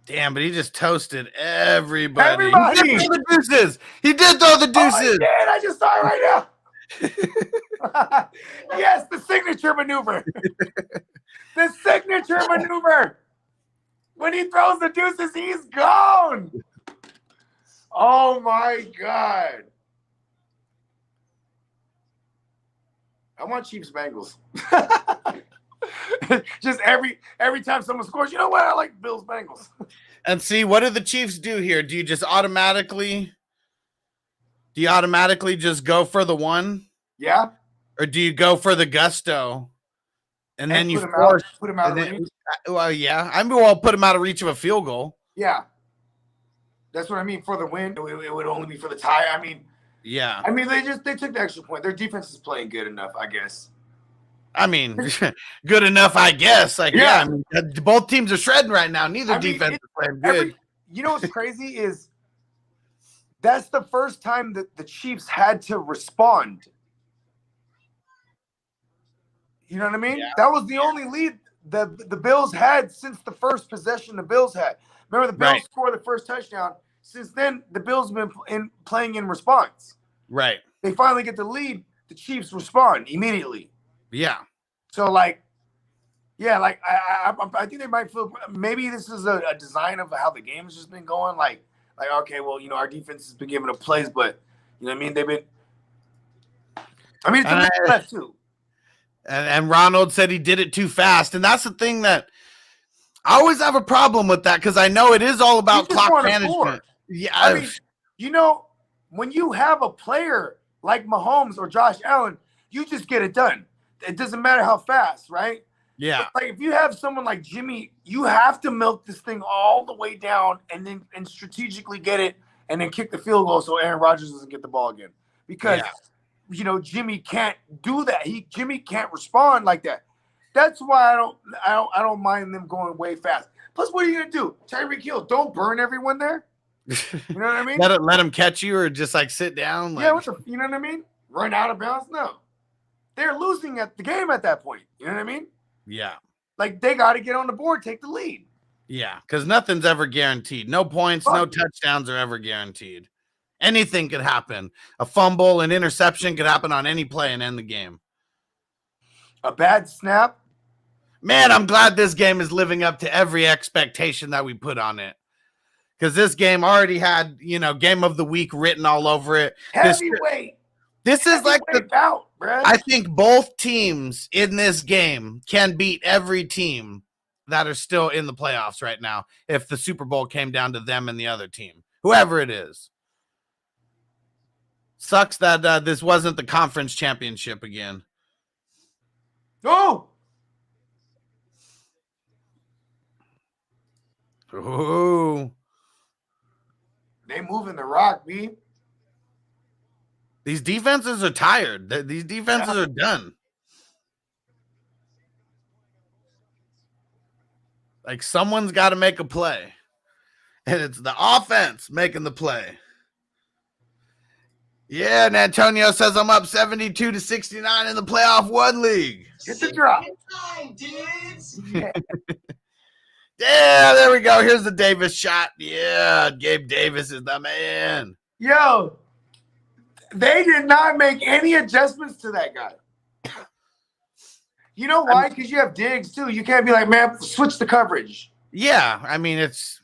Damn, but he just toasted everybody. Everybody! He did throw the deuces. He did throw the deuces. Oh, I just saw it right now. Yes, the signature maneuver. The signature maneuver. When he throws the deuces, he's gone. Oh my God. I want Chiefs Bengals. Just every time someone scores, you know what? I like Bills Bengals. And see, what do the Chiefs do here? Do you just automatically just go for the 1? Yeah. Or do you go for the gusto? And then you put him out of reach? Well, yeah. I'll put him out of reach of a field goal. Yeah. That's what I mean. For the win, it would only be for the tie. I mean, yeah. I mean, they took the extra point. Their defense is playing good enough, I guess. I mean, good enough, I guess. I mean, both teams are shredding right now. Neither defense is playing good. You know what's crazy is that's the first time that the Chiefs had to respond. You know what I mean? Yeah. That was the only lead the Bills had since the first possession the Bills had. Remember, the Bills scored the first touchdown. Since then, the Bills have been playing in response. Right. They finally get the lead. The Chiefs respond immediately. Yeah. So, I think they might feel maybe this is a design of how the game has just been going. Okay, well, our defense has been giving up plays, but you know what I mean? They've been. I mean, it's left too. And Ronald said he did it too fast, and that's the thing that I always have a problem with that because I know it is all about clock management. Yeah, I mean, when you have a player like Mahomes or Josh Allen, you just get it done. It doesn't matter how fast, right? Yeah. But if you have someone like Jimmy, you have to milk this thing all the way down and strategically get it and then kick the field goal so Aaron Rodgers doesn't get the ball again. Because Jimmy can't do that. Jimmy can't respond like that. That's why I don't mind them going way fast. Plus, what are you gonna do? Tyreek Hill, don't burn everyone there. You know what I mean? let him catch you or just sit down. You know what I mean? Run out of bounds? No. They're losing at the game at that point. You know what I mean? Yeah. They got to get on the board, take the lead. Yeah, because nothing's ever guaranteed. No points, no touchdowns are ever guaranteed. Anything could happen. A fumble, an interception could happen on any play and end the game. A bad snap. Man, I'm glad this game is living up to every expectation that we put on it. Because this game already had, game of the week written all over it. Heavyweight. This is like the bout, bro. I think both teams in this game can beat every team that are still in the playoffs right now if the Super Bowl came down to them and the other team, whoever it is. Sucks that this wasn't the conference championship again. Oh! Ooh. They moving the rock, B. These defenses are tired. These defenses are done. Like, someone's got to make a play. And it's the offense making the play. Yeah, and Antonio says I'm up 72-69 in the playoff one league. Hit the drop. Yeah, there we go. Here's the Davis shot. Yeah, Gabe Davis is the man. Yo, they did not make any adjustments to that guy. You know why? Because you have Diggs, too. You can't be like, man, switch the coverage. Yeah, I mean, it's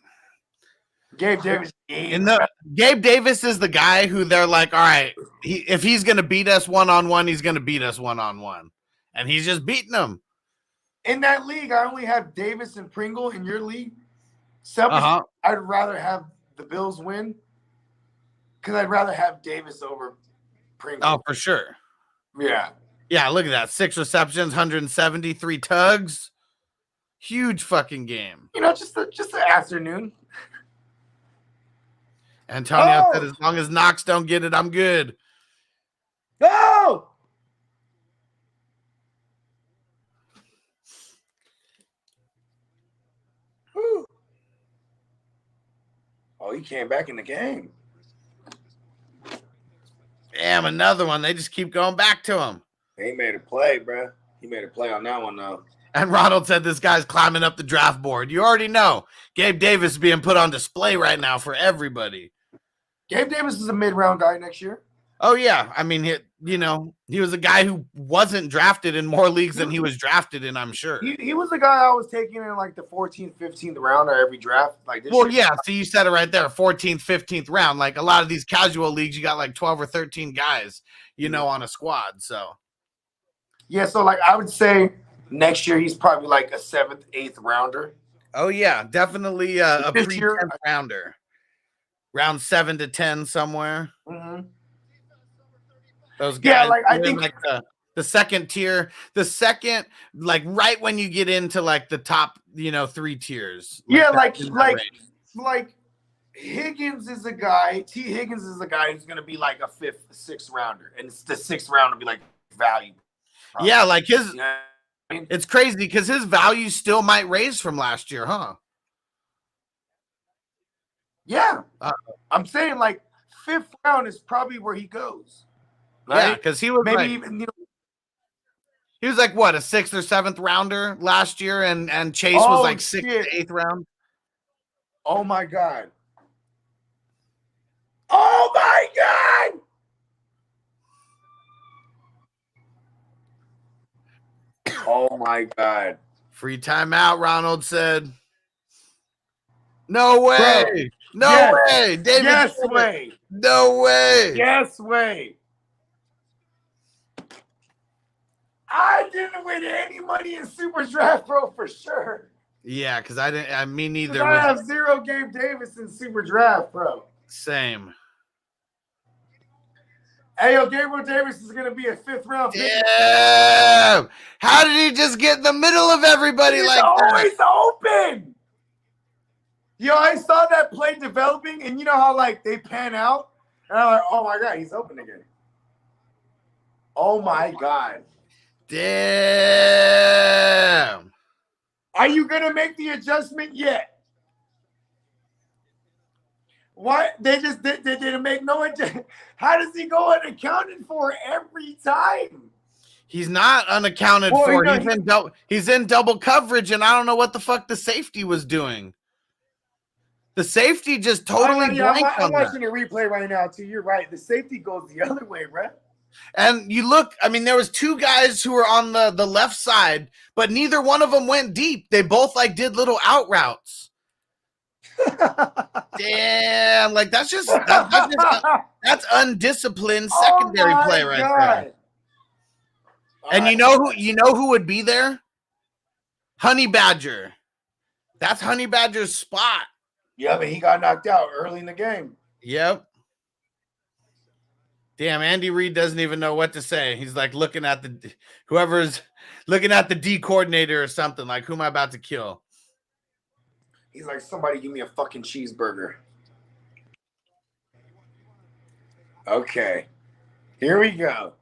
Gabe Davis. Gabe Davis is the guy who they're like, all right, if he's going to beat us one-on-one, he's going to beat us one-on-one. And he's just beating them. In that league, I only have Davis and Pringle. In your league, I'd rather have the Bills win because I'd rather have Davis over Pringle. Oh, for sure. Yeah. Yeah, look at that. 6 receptions, 173 tugs. Huge fucking game. You know, just the afternoon. Antonio said, as long as Knox don't get it, I'm good. Oh! Whew. Oh, he came back in the game. Damn, another one. They just keep going back to him. He made a play, bro. He made a play on that one, though. And Ronald said this guy's climbing up the draft board. You already know. Gabe Davis is being put on display right now for everybody. Gabe Davis is a mid-round guy next year. Oh, yeah. I mean, he was a guy who wasn't drafted in more leagues than he was drafted in, I'm sure. He was the guy I was taking in like the 14th, 15th round of every draft. Like this. Well, yeah. So you said it right there, 14th, 15th round. Like a lot of these casual leagues, you got like 12 or 13 guys, on a squad. So. Yeah, so like I would say next year he's probably like a 7th, 8th rounder. Oh, yeah. Definitely a This pre-10th year- rounder. Round 7 to 10 somewhere. Mm-hmm. Those guys, Yeah, like I think like the second tier, like right when you get into like the top, 3 tiers. Like Higgins is a guy. T. Higgins is a guy who's gonna be like a 5th, 6th rounder, and it's the 6th round will be like value. Yeah, like his. You know what I mean? It's crazy because his value still might raise from last year, huh? Yeah, I'm saying like 5th round is probably where he goes. Right? Yeah, because he was maybe like, even he was like what, a 6th or 7th rounder last year, and Chase was like 6th to 8th round. Oh my god! Oh my god! Oh my god! Free timeout, Ronald said. No way! Bro, no yes. way! David, Yes way! no way! Yes way! I didn't win any money in Super Draft Pro for sure. Yeah, because I didn't. Me neither. I have 0 Gabe Davis in Super Draft Pro. Same. Hey, yo, Gabriel Davis is going to be a 5th round pick. Damn! How did he just get in the middle of everybody He's like always open. Yo, I saw that play developing, and you know how like they pan out, and I'm like, oh my god, he's open again. Oh my god! Damn! Are you gonna make the adjustment yet? What? They didn't make no adjustment. How does he go unaccounted for every time? He's not unaccounted Well, for. no, He's in double coverage, and I don't know what the fuck the safety was doing. The safety just totally blanked I'm on that. watching a replay right now, too. You're right. The safety goes the other way, bro. And you look, I mean, there was 2 guys who were on the left side, but neither one of them went deep. They both like did little out routes. Damn, like that's undisciplined secondary play right there. And you know who would be there? Honey Badger. That's Honey Badger's spot. Yeah, but he got knocked out early in the game. Yep. Damn, Andy Reid doesn't even know what to say. He's like looking at whoever's looking at the D coordinator or something. Like, who am I about to kill? He's like, somebody give me a fucking cheeseburger. Okay. Here we go.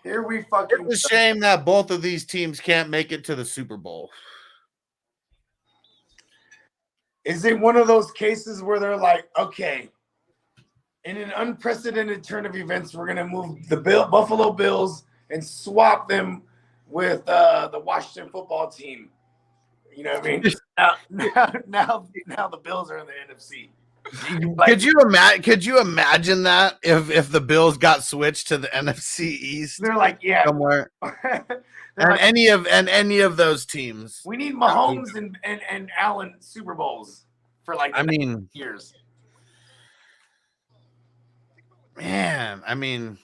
Here we fucking. It's a shame that both of these teams can't make it to the Super Bowl. Is it one of those cases where they're like, okay, in an unprecedented turn of events, we're going to move the Buffalo Bills and swap them with the Washington football team? You know what I mean? now the Bills are in the NFC. Like, could you imagine that if the Bills got switched to the NFC East? They're like, yeah, somewhere. And like, any of those teams. We need Mahomes and Allen Super Bowls for like the next years. Man, I mean,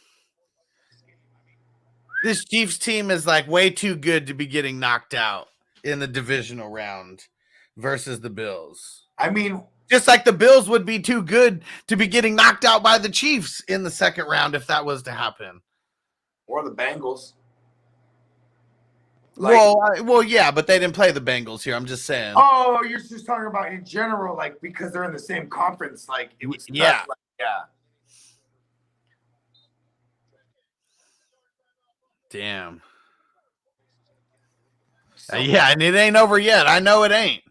this Chiefs team is like way too good to be getting knocked out in the divisional round versus the Bills. I mean, just like the Bills would be too good to be getting knocked out by the Chiefs in the second round if that was to happen. Or the Bengals. Well, yeah, but they didn't play the Bengals here. I'm just saying. Oh, you're just talking about in general, like because they're in the same conference. Like it was, yeah, yeah. Damn. Yeah, and it ain't over yet. I know it ain't.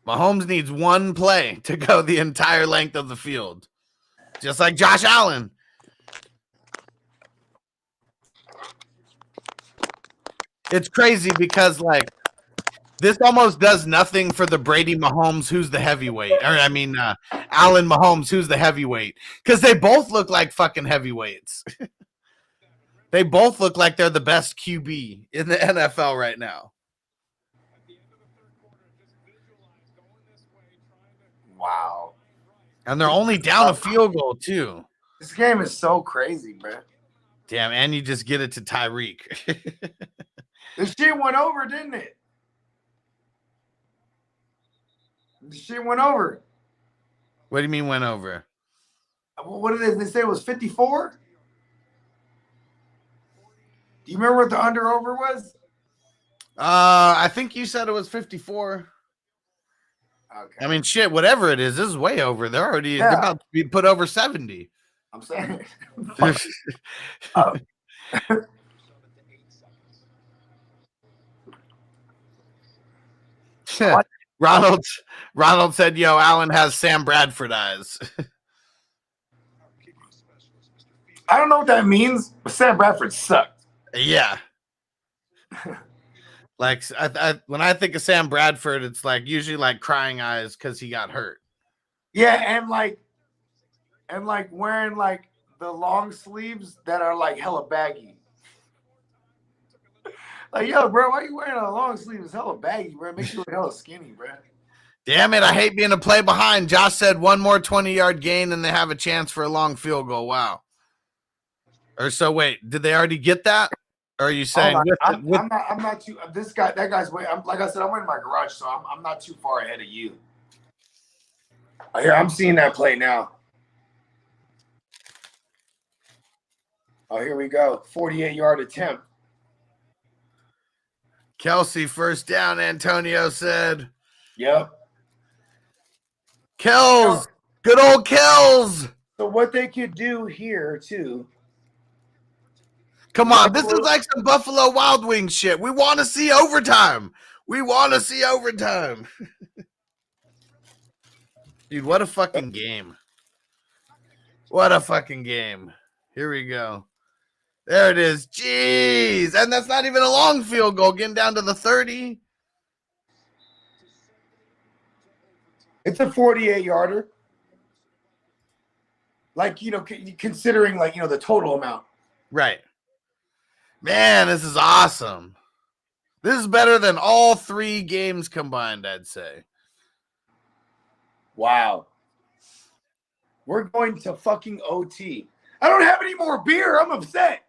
Mahomes needs one play to go the entire length of the field, just like Josh Allen. It's crazy because, like, this almost does nothing for the Brady Mahomes, who's the heavyweight. Or, I mean, Allen Mahomes, who's the heavyweight. Because they both look like fucking heavyweights. They both look like they're the best QB in the NFL right now. Wow. And they're only down a field goal, too. This game is so crazy, bro. Damn, and you just get it to Tyreek. This shit went over, didn't it? This shit went over. What do you mean went over? What did they say? It was 54? Do you remember what the under-over was? I think you said it was 54. Okay. I mean, shit, whatever it is, this is way over. They're about to be put over 70. I'm saying. Ronald said, yo, Allen has Sam Bradford eyes. I don't know what that means, but Sam Bradford sucked. Yeah. Like, when I think of Sam Bradford, it's like usually like crying eyes because he got hurt. Yeah, and like wearing like the long sleeves that are like hella baggy. Like, yo, bro, why are you wearing a long sleeve? It's hella baggy, bro. It makes you look hella skinny, bro. Damn it, I hate being a play behind. Josh said one more 20-yard gain and they have a chance for a long field goal. Wow. Or so wait, did they already get that? Or are you saying I'm not too that guy's way. Like I said, I'm in my garage, so I'm not too far ahead of you. I'm seeing that play now. Oh, here we go. 48-yard attempt. Kelsey, first down, Antonio said. Yep. Kells. Good old Kells. So what they could do here, too. Come on, this is like some Buffalo Wild Wings shit. We want to see overtime. Dude, what a fucking game. Here we go. There it is. Jeez. And that's not even a long field goal, getting down to the 30. It's a 48-yarder. Like, considering, like, the total amount. Right. Man, this is awesome. This is better than all 3 games combined, I'd say. Wow. We're going to fucking OT. I don't have any more beer. I'm upset.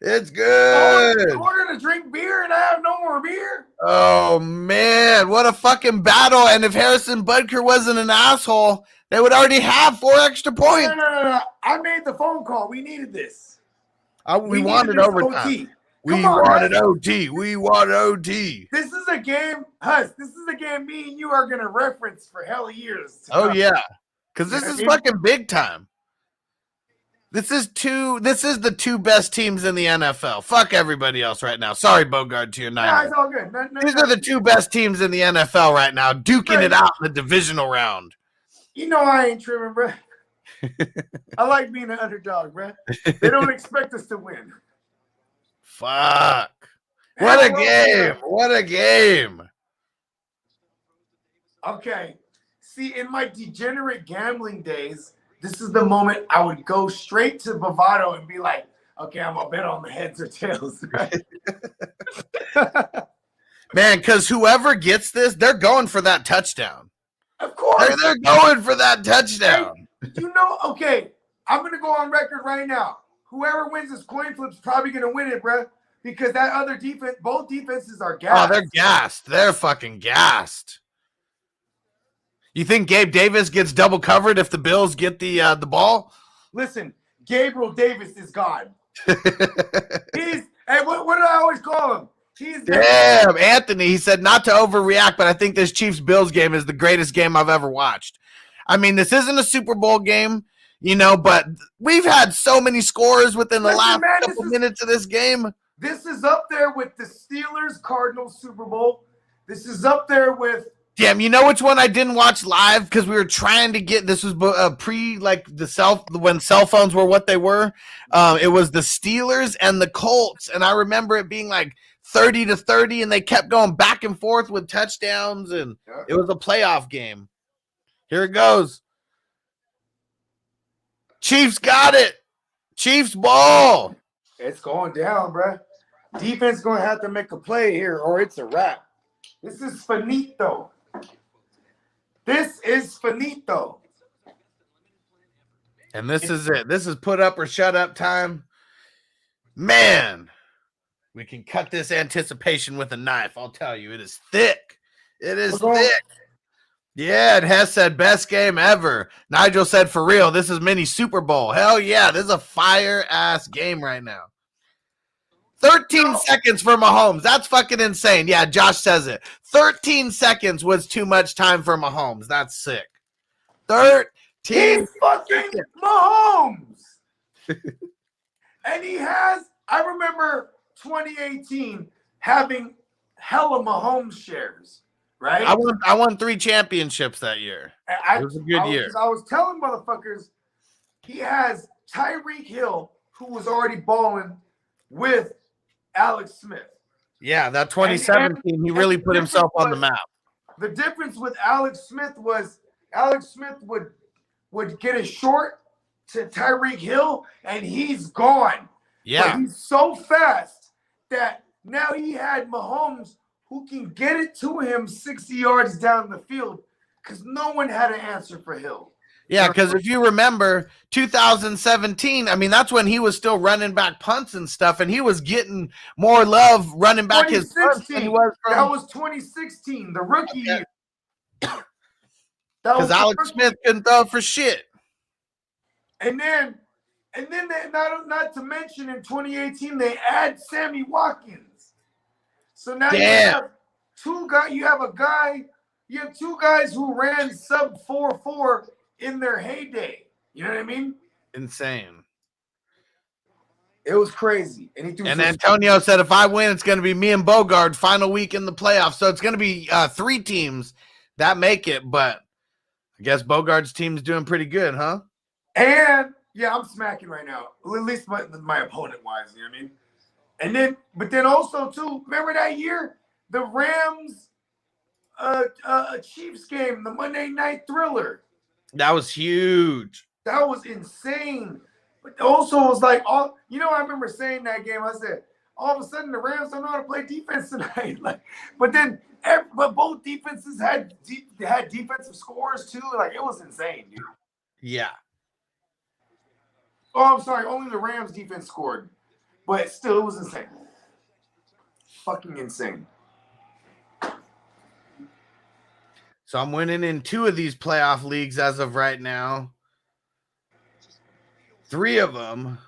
It's good. Order to drink beer and I have no more beer. Oh man, what a fucking battle! And if Harrison Butker wasn't an asshole, they would already have 4 extra points. No. I made the phone call. We needed this. We wanted this overtime. OT. We Come on, wanted Huss. OT. We wanted OT. This is a game, Huss. This is a game me and you are gonna reference for hell of years. to Oh come. yeah, because this is fucking big time. This is the 2 best teams in the NFL. Fuck everybody else right now. Sorry, Bogard, to your Nah, Niners. it's all good. These are the 2 best teams in the NFL right now, duking it out in the divisional round. You know I ain't tripping, bro. I like being an underdog, bro. They don't expect us to win. Fuck. What a game. What a game. Okay. See, in my degenerate gambling days, this is the moment I would go straight to Bovado and be like, okay, I'm going to bet on the heads or tails. Right? Man, because whoever gets this, they're going for that touchdown. Of course. They're going for that touchdown. Hey, okay, I'm going to go on record right now. Whoever wins this coin flip's probably going to win it, bro. Because that other defense, both defenses are gassed. Oh, they're gassed. They're fucking gassed. You think Gabe Davis gets double covered if the Bills get the ball? Listen, Gabriel Davis is God. Hey, what do I always call him? Damn, Anthony, he said not to overreact, but I think this Chiefs-Bills game is the greatest game I've ever watched. I mean, this isn't a Super Bowl game, but we've had so many scores within the last couple minutes of this game. This is up there with the Steelers-Cardinals Super Bowl. This is up there with... Damn, you know which one I didn't watch live because we were trying to get this was when cell phones were what they were. It was the Steelers and the Colts, and I remember it being like 30-30, and they kept going back and forth with touchdowns, and it was a playoff game. Here it goes. Chiefs got it. Chiefs ball. It's going down, bro. Defense going to have to make a play here, or it's a wrap. This is finito. This is finito. And this is it. This is put up or shut up time. Man, we can cut this anticipation with a knife. I'll tell you, it is thick. It is thick. Yeah, it has said best game ever. Nigel said for real, this is mini Super Bowl. Hell yeah, this is a fire-ass game right now. 13 seconds for Mahomes. That's fucking insane. Yeah, Josh says it. 13 seconds was too much time for Mahomes. That's sick. 13 He's fucking Mahomes. And he has, I remember 2018 having hella Mahomes shares, right? I won 3 championships that year. It was a good year. I was telling motherfuckers, he has Tyreek Hill, who was already balling with Alex Smith. Yeah, that 2017, he really put himself on the map. The difference with Alex Smith was Alex Smith would get a short to Tyreek Hill, and he's gone. Yeah. But he's so fast that now he had Mahomes who can get it to him 60 yards down the field because no one had an answer for Hill. Yeah, because if you remember 2017, I mean, that's when he was still running back punts and stuff, and he was getting more love running back his punts than he was from. That was 2016, the rookie year. Because Alex Smith couldn't throw for shit. And then they not to mention in 2018 they add Sammy Watkins. So now you have two guys who ran sub 4.4 in their heyday. You know what I mean? Insane. It was crazy. And Antonio said, if I win, it's going to be me and Bogard final week in the playoffs. So it's going to be 3 teams that make it. But I guess Bogard's team's doing pretty good, huh? And yeah, I'm smacking right now. At least my opponent wise, you know what I mean? But then also too, remember that year? The Rams Chiefs game, the Monday Night Thriller. That was huge. That was insane. But also it was like I remember saying that game, I said, all of a sudden the Rams don't know how to play defense tonight. But both defenses had defensive scores too. Like it was insane, dude. Yeah. Oh, I'm sorry. Only the Rams defense scored. but still, it was insane. Fucking insane. So I'm winning in 2 of these playoff leagues as of right now. 3 of them.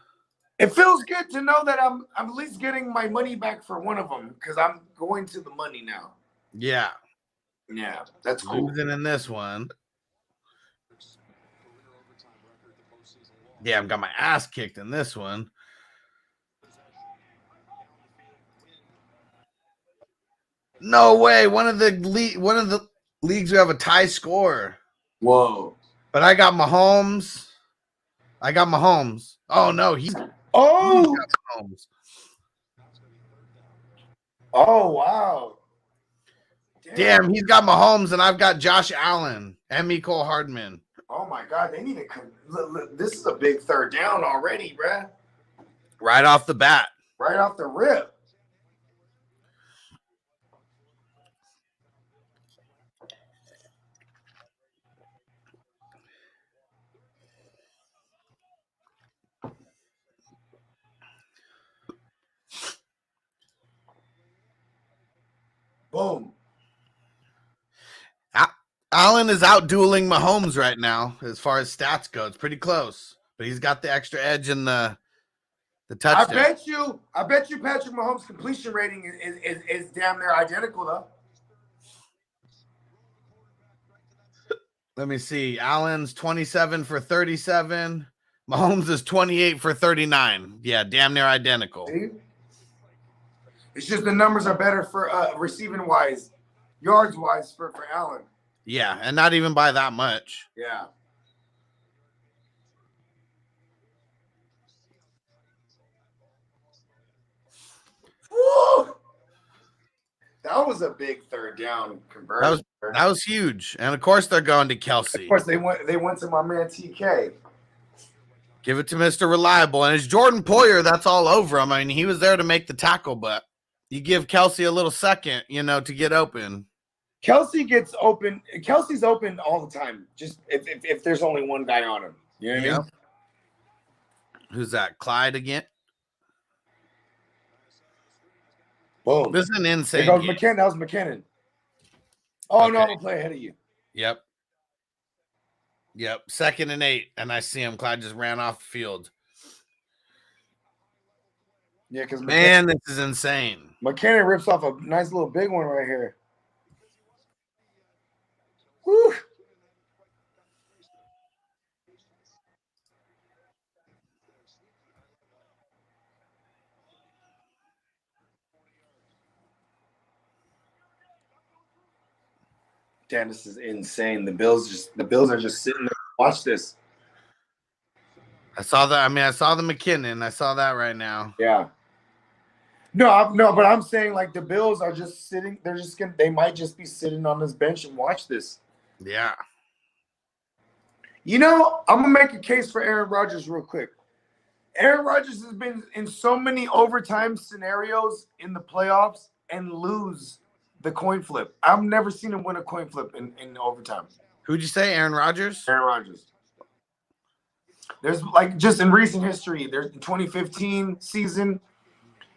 It feels good to know that I'm at least getting my money back for one of them because I'm going to the money now. Yeah. Yeah, that's cool. Losing in this one. Yeah, I've got my ass kicked in this one. No way. One of the leagues we have a tie score. Whoa. But I got Mahomes. Oh no, he's got Mahomes. Oh wow. Damn, he's got Mahomes and I've got Josh Allen and Mecole Hardman. Oh my God, they need to come. Look, this is a big third down already, bruh. Right off the bat. Right off the rip. Boom. Allen is out dueling Mahomes right now as far as stats go. It's pretty close, but he's got the extra edge in the touchdown. I bet you Patrick Mahomes' completion rating is damn near identical though. Let me see. Allen's 27 for 37. Mahomes is 28 for 39. Yeah, damn near identical. See? It's just the numbers are better for receiving wise, yards wise for Allen. Yeah, and not even by that much. Yeah. Woo! That was a big third down conversion. That was huge. And of course they're going to Kelsey. Of course they went to my man TK. Give it to Mr. Reliable. And it's Jordan Poyer that's all over him. I mean, he was there to make the tackle, but you give Kelsey a little second, to get open. Kelsey gets open. Kelsey's open all the time. Just if there's only one guy on him. You know what I mean? Who's that? Clyde again? Boom. This is an insane There goes game. McKinnon. That was McKinnon. Oh, no, Okay. I'm going to play ahead of you. Yep. 2nd and 8. And I see him. Clyde just ran off the field. Yeah, because Man, this is insane. McKinnon rips off a nice little big one right here. Woo. Damn, this is insane. The Bills are just sitting there. Watch this. I saw that. I mean, I saw the McKinnon. I saw that right now. Yeah. No, but I'm saying like the Bills are just sitting. They might just be sitting on this bench and watch this. Yeah. I'm gonna make a case for Aaron Rodgers real quick. Aaron Rodgers has been in so many overtime scenarios in the playoffs and lose the coin flip. I've never seen him win a coin flip in overtime. Who'd you say? Aaron Rodgers? Aaron Rodgers. There's like just in recent history, there's the 2015 season,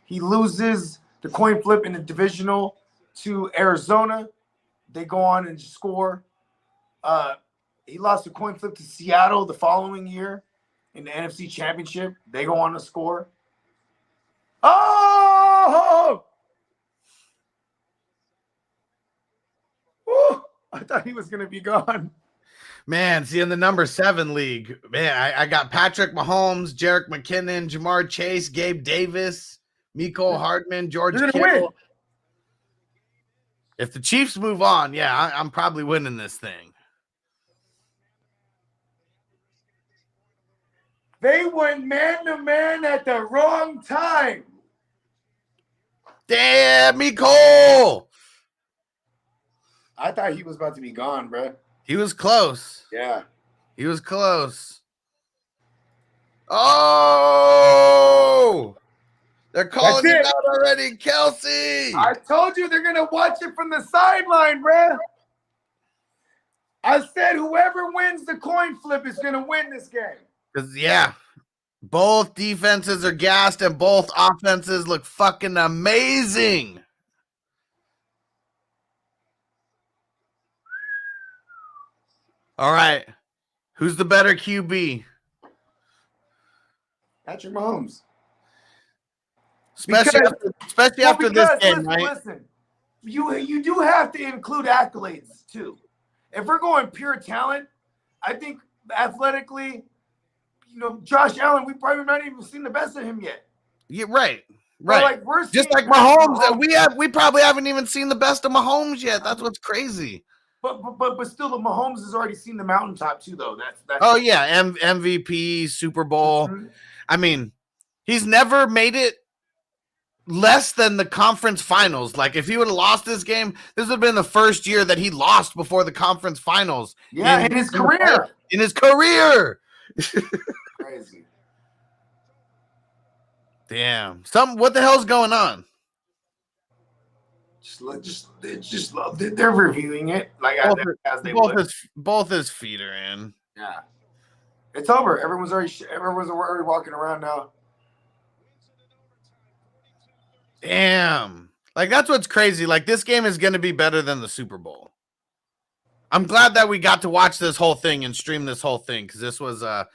he loses the coin flip in the divisional to Arizona. They go on and score. He lost the coin flip to Seattle the following year in the NFC Championship. They go on to score. Oh! Woo! I thought he was going to be gone. Man, see, in the number 7 league, man, I got Patrick Mahomes, Jerick McKinnon, Jamar Chase, Gabe Davis, Mecole Hardman, George You're Kittle. gonna win. If the Chiefs move on, yeah, I'm probably winning this thing. They went man-to-man at the wrong time. Damn, Mecole! I thought he was about to be gone, bro. He was close. Yeah. He was close. Oh! They're calling That's him it. out already, Kelsey! I told you they're going to watch it from the sideline, bro. I said whoever wins the coin flip is going to win this game. Because, yeah, Both defenses are gassed and both offenses look fucking amazing. All right. Who's the better QB? Patrick Mahomes. Especially after this game, listen, right? Listen, you do have to include accolades too. If we're going pure talent, I think athletically, Josh Allen, we probably not even seen the best of him yet. Yeah, right. But, like, we're Just seeing like Mahomes, we probably haven't even seen the best of Mahomes yet. That's what's crazy. But still, the Mahomes has already seen the mountaintop too, though. That's Oh yeah, MVP, Super Bowl. Mhm. I mean, he's never made it less than the conference finals. Like if he would have lost this game, this would have been the first year that he lost before the conference finals. Yeah, in his career. In his career. Crazy. Damn. What the hell's going on? They're reviewing it like as they would. Both his feet are in. Yeah, it's over. Everyone's already walking around now. Damn. Like that's what's crazy. Like this game is going to be better than the Super Bowl. I'm glad that we got to watch this whole thing and stream this whole thing because this was a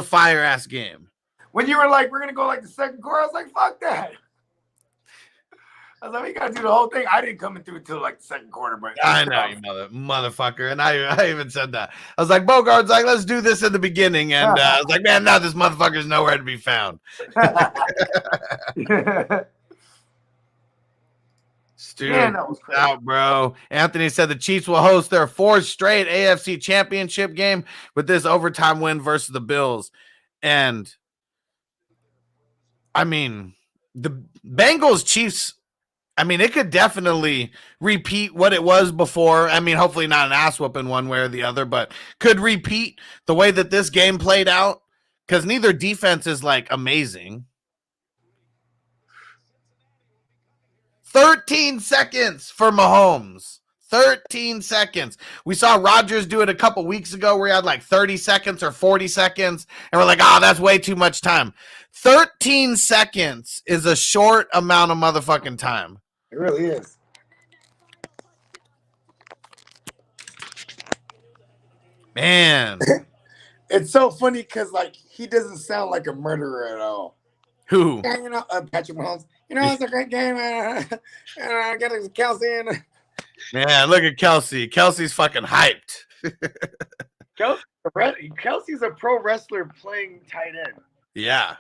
fire ass game. When you were like, we're gonna go like the second quarter, I was like, fuck that. I was like, we gotta do the whole thing. I didn't come through until like the second quarter, but I know you motherfucker, and I even said that. I was like, Bogart's like, let's do this in the beginning, and I was like, man, now this motherfucker's nowhere to be found. Dude, Man, that was crazy. out, bro. Anthony said the Chiefs will host their fourth straight AFC Championship game with this overtime win versus the Bills. And I mean, the Bengals Chiefs, I mean, it could definitely repeat what it was before. I mean, hopefully not an ass whooping one way or the other, but could repeat the way that this game played out because neither defense is like amazing. 13 seconds for Mahomes. 13 seconds. We saw Rodgers do it a couple weeks ago where he had like 30 seconds or 40 seconds. And we're like, that's way too much time. 13 seconds is a short amount of motherfucking time. It really is. Man. It's so funny because like he doesn't sound like a murderer at all. Who? Yeah, Patrick Mahomes. It's a great game. I got Kelsey in. Man, look at Kelsey. Kelsey's fucking hyped. Kelsey's a pro wrestler playing tight end. Yeah.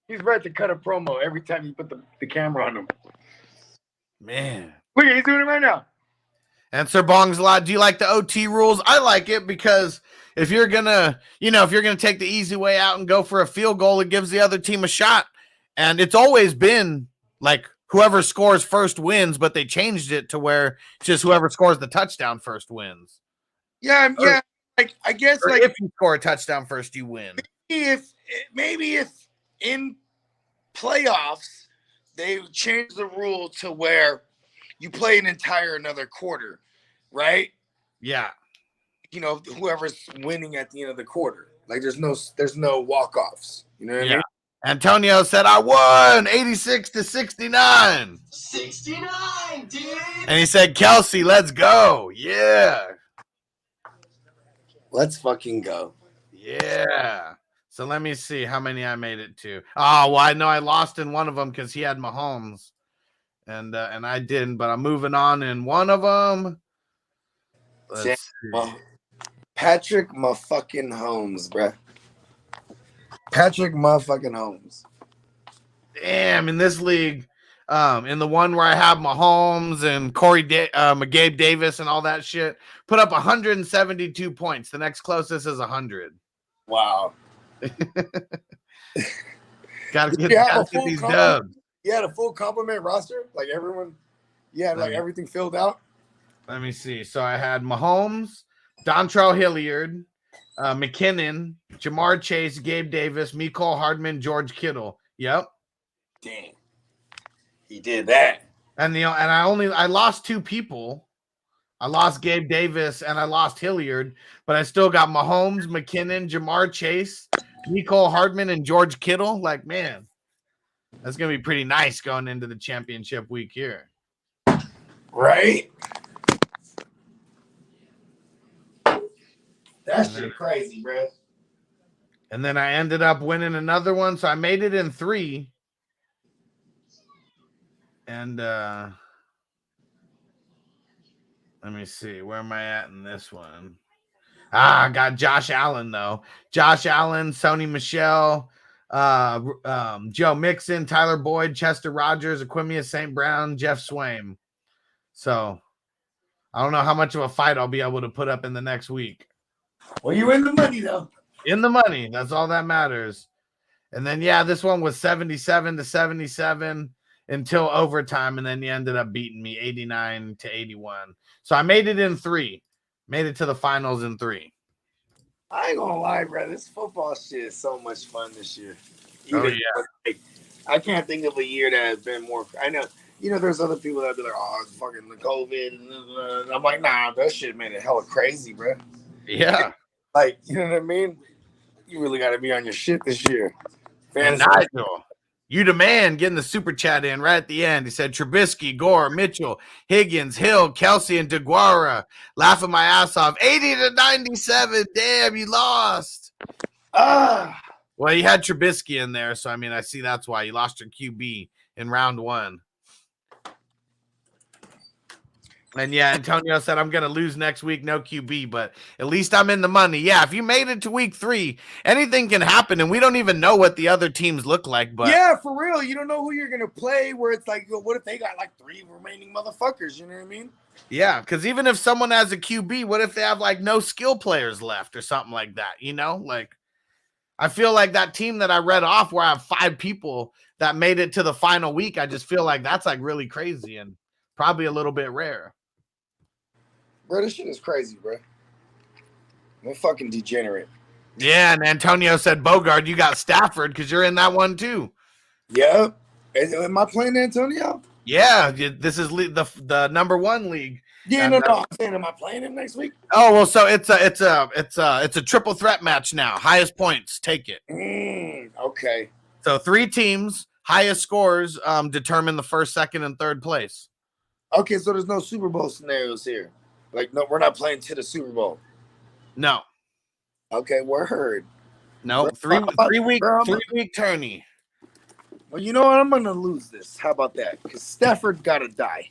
He's ready to cut a promo every time you put the camera on him. Man. Look, he's doing it right now. And Sir Bong's a lot. Do you like the OT rules? I like it because if you're gonna take the easy way out and go for a field goal, it gives the other team a shot. And it's always been like whoever scores first wins, but they changed it to where it's just whoever scores the touchdown first wins. Yeah. Like I guess like if you score a touchdown first, you win. Maybe if in playoffs they change the rule to where you play an entire another quarter, right? Yeah. Whoever's winning at the end of the quarter. Like there's no walk-offs. You know what I mean? Antonio said, I won 86-69. 69, dude. And he said, Kelsey, let's go. Yeah. Let's fucking go. Yeah. So let me see how many I made it to. Oh, well, I know I lost in one of them because he had Mahomes. And I didn't, but I'm moving on in one of them. Let's see. Patrick motherfucking Holmes, bruh. Patrick motherfucking Holmes. Damn, in this league, in the one where I have Mahomes and Gabe Davis and all that shit, put up 172 points. The next closest is 100. Wow. Gotta get these dubs. You had a full complement roster? Like everyone? Yeah, like everything filled out? Let me see. So I had Mahomes, Dontrell Hilliard, McKinnon, Jamar Chase, Gabe Davis, Mecole Hardman, George Kittle. Yep. Damn. He did that. And I lost two people. I lost Gabe Davis and I lost Hilliard, but I still got Mahomes, McKinnon, Jamar Chase, Nicole Hardman and George Kittle. Like, man, that's gonna be pretty nice going into the championship week here. Right? That shit crazy, bro. And then I ended up winning another one, so I made it in 3. And let me see, where am I at in this one? I got Josh Allen though. Josh Allen, Sony Michel, Joe Mixon, Tyler Boyd, Chester Rogers, Aquimia St. Brown, Jeff Swaim. So I don't know how much of a fight I'll be able to put up in the next week. Well, you in the money though. In the money. That's all that matters. And then, yeah, this one was 77-77 until overtime. And then you ended up beating me 89-81. So I made it in 3. Made it to the finals in 3. I ain't gonna lie, bro. This football shit is so much fun this year. Oh, yeah. Like, I can't think of a year that has been more. I know, there's other people that be like, oh, it's fucking the COVID. And I'm like, nah, that shit made it hella crazy, bro. Yeah. Like, you know what I mean? You really got to be on your shit this year. And Nigel, you the man, getting the super chat in right at the end. He said Trubisky, Gore, Mitchell, Higgins, Hill, Kelsey, and DeGuara. Laughing my ass off. 80-97. Damn, you lost. Well, you had Trubisky in there, so I mean, I see that's why you lost your QB in round 1. And yeah, Antonio said, I'm going to lose next week, no QB, but at least I'm in the money. Yeah, if you made it to week 3, anything can happen, and we don't even know what the other teams look like. But yeah, for real. You don't know who you're going to play, where it's like, what if they got like 3 remaining motherfuckers? You know what I mean? Yeah, because even if someone has a QB, what if they have like no skill players left or something like that? You know, like I feel like that team that I read off where I have 5 people that made it to the final week, I just feel like that's like really crazy and probably a little bit rare. Bro, this shit is crazy, bro. I'm a fucking degenerate. Yeah, and Antonio said, Bogard, you got Stafford because you're in that one too. Yep. Am I playing Antonio? Yeah, this is the number 1 league. Yeah, and, no. I'm saying, am I playing him next week? Oh well, so it's a triple threat match now. Highest points, take it. Okay. So 3 teams, highest scores determine the first, second, and third place. Okay, so there's no Super Bowl scenarios here. Like, no, we're not playing to the Super Bowl. No. Okay, word. No, 3 week tourney. Well, you know what? I'm gonna lose this. How about that? Because Stafford gotta die.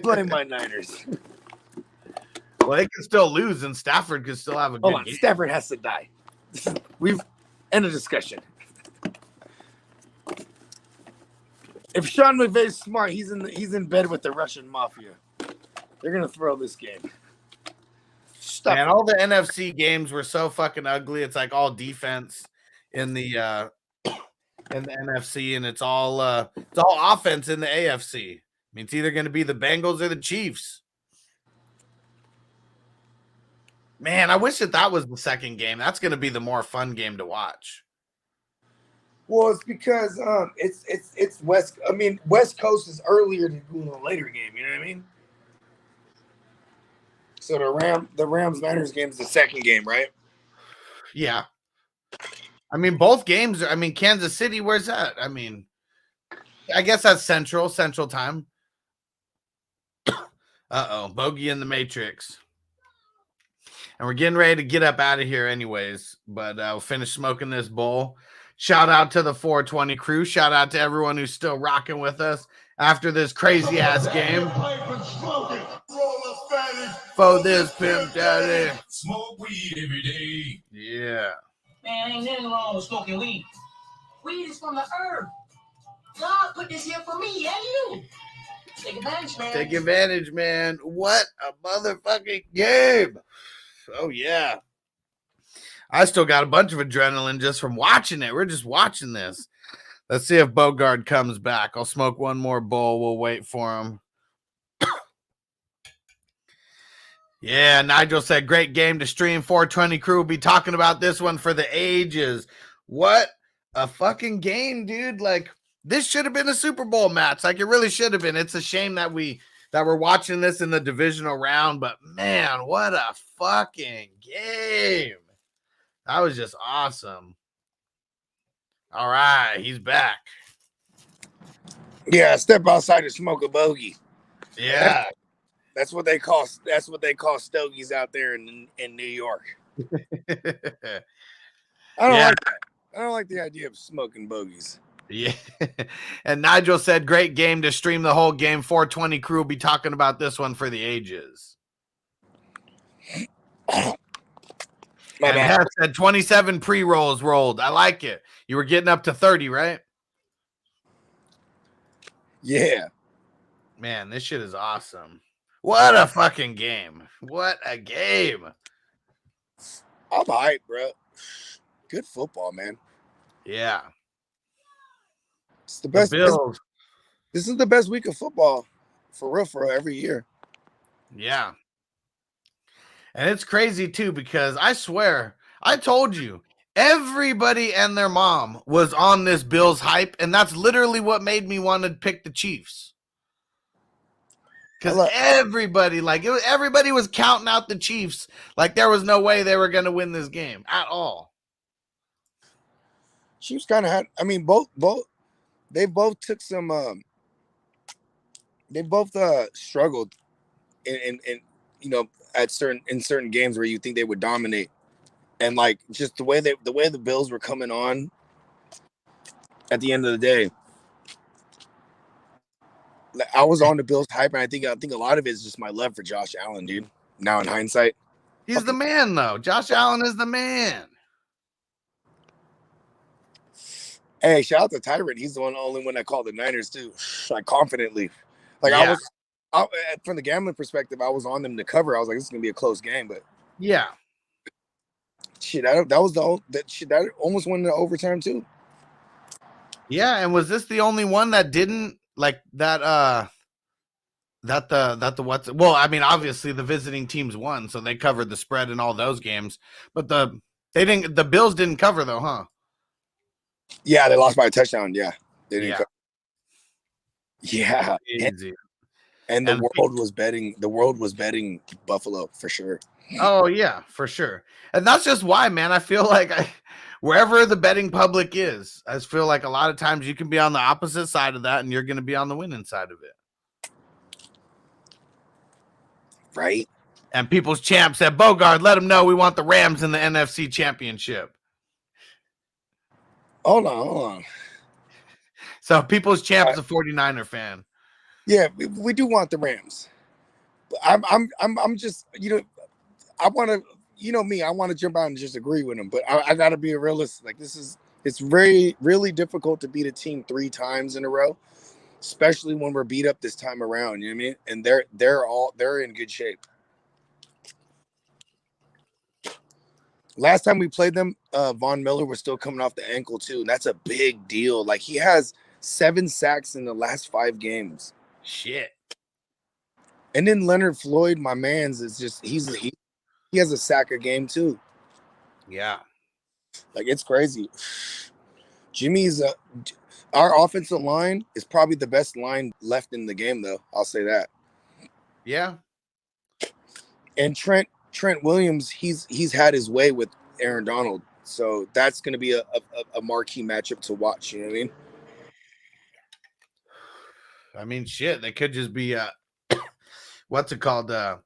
Blame my Niners. Well, they can still lose, and Stafford could still have a good game. Stafford has to die. We've ended discussion. If Sean McVay's smart, he's in bed with the Russian mafia. They're gonna throw this game. Man, all the NFC games were so fucking ugly. It's like all defense in the NFC, and it's all offense in the AFC. I mean, it's either going to be the Bengals or the Chiefs. Man, I wish that was the second game. That's going to be the more fun game to watch. Well, it's because it's West. I mean, West Coast is earlier than doing a later game. You know what I mean? So the Rams Niners game is the second game, right? Yeah. I mean, both games. I mean, Kansas City. Where's that? I mean, I guess that's Central time. Bogey in the Matrix. And we're getting ready to get up out of here anyways, but we'll finish smoking this bowl. Shout out to the 420 crew. Shout out to everyone who's still rocking with us after this crazy ass game. For this pimp daddy. Smoke weed every day. Yeah. Man, ain't nothing wrong with smoking weed. Weed is from the herb. God put this here for me and you. Take advantage, man. Take advantage, man. What a motherfucking game. Oh, yeah. I still got a bunch of adrenaline just from watching it. We're just watching this. Let's see if Bogard comes back. I'll smoke one more bowl. We'll wait for him. Yeah, Nigel said, great game to stream. 420 crew will be talking about this one for the ages. What a fucking game, dude. Like, this should have been a Super Bowl match. Like, it really should have been. It's a shame that we're watching this in the divisional round, but man, what a fucking game. That was just awesome. All right, he's back. Yeah, step outside and smoke a bogey. Yeah. That's what they call stogies out there in New York. I don't like that. I don't like the idea of smoking bogeys. Yeah. And Nigel said, great game to stream the whole game. 420 crew will be talking about this one for the ages. My And bad. Hess said 27 pre-rolls rolled. I like it. You were getting up to 30, right? Yeah. Man, this shit is awesome. What a fucking game. What a game. I'm hyped, bro. Good football, man. Yeah. It's the best. The Bills. This is the best week of football for real every year. Yeah. And it's crazy too, because I swear, I told you, everybody and their mom was on this Bills hype, and that's literally what made me want to pick the Chiefs. Because everybody was counting out the Chiefs like there was no way they were going to win this game at all. Chiefs kind of had. I mean, they both took some. They both struggled in at certain games where you think they would dominate, and like just the way the Bills were coming on at the end of the day. I was on the Bills hype, and I think a lot of it is just my love for Josh Allen, dude. Now in hindsight, he's the man, though. Josh Allen is the man. Hey, shout out to Tyrant. He's the only one that called the Niners too, like confidently. Like Yeah. From the gambling perspective, I was on them to cover. I was like, this is gonna be a close game, but yeah, shit, that almost went into overtime too. Yeah, and was this the only one that didn't like that? Well, I mean, obviously the visiting teams won, so they covered the spread in all those games. But the Bills didn't cover though, huh? Yeah, they lost by a touchdown. Yeah, they didn't. Yeah. Cover. Yeah, Easy. and the world was betting Buffalo for sure. Oh yeah, for sure. And that's just why, man. I feel like wherever the betting public is, I just feel like a lot of times you can be on the opposite side of that, and you're going to be on the winning side of it. Right. And People's Champ said, Bogard, let them know we want the Rams in the NFC Championship. Hold on. So People's Champ is a 49er fan. Yeah, we do want the Rams. But I'm just, I want to, me, I want to jump out and just agree with him, but I got to be a realist. Like it's really difficult to beat a team 3 times in a row, especially when we're beat up this time around. You know what I mean? And they're in good shape. Last time we played them, Von Miller was still coming off the ankle too, and that's a big deal. Like he has 7 sacks in the last 5 games. Shit. And then Leonard Floyd, my man's, is just he has a sack a game too. Yeah. Like it's crazy. Jimmy's our offensive line is probably the best line left in the game, though. I'll say that. Yeah. And Trent Williams, he's had his way with Aaron Donald, so that's going to be a marquee matchup to watch. You know what I mean? I mean, shit, they could just be what's it called? I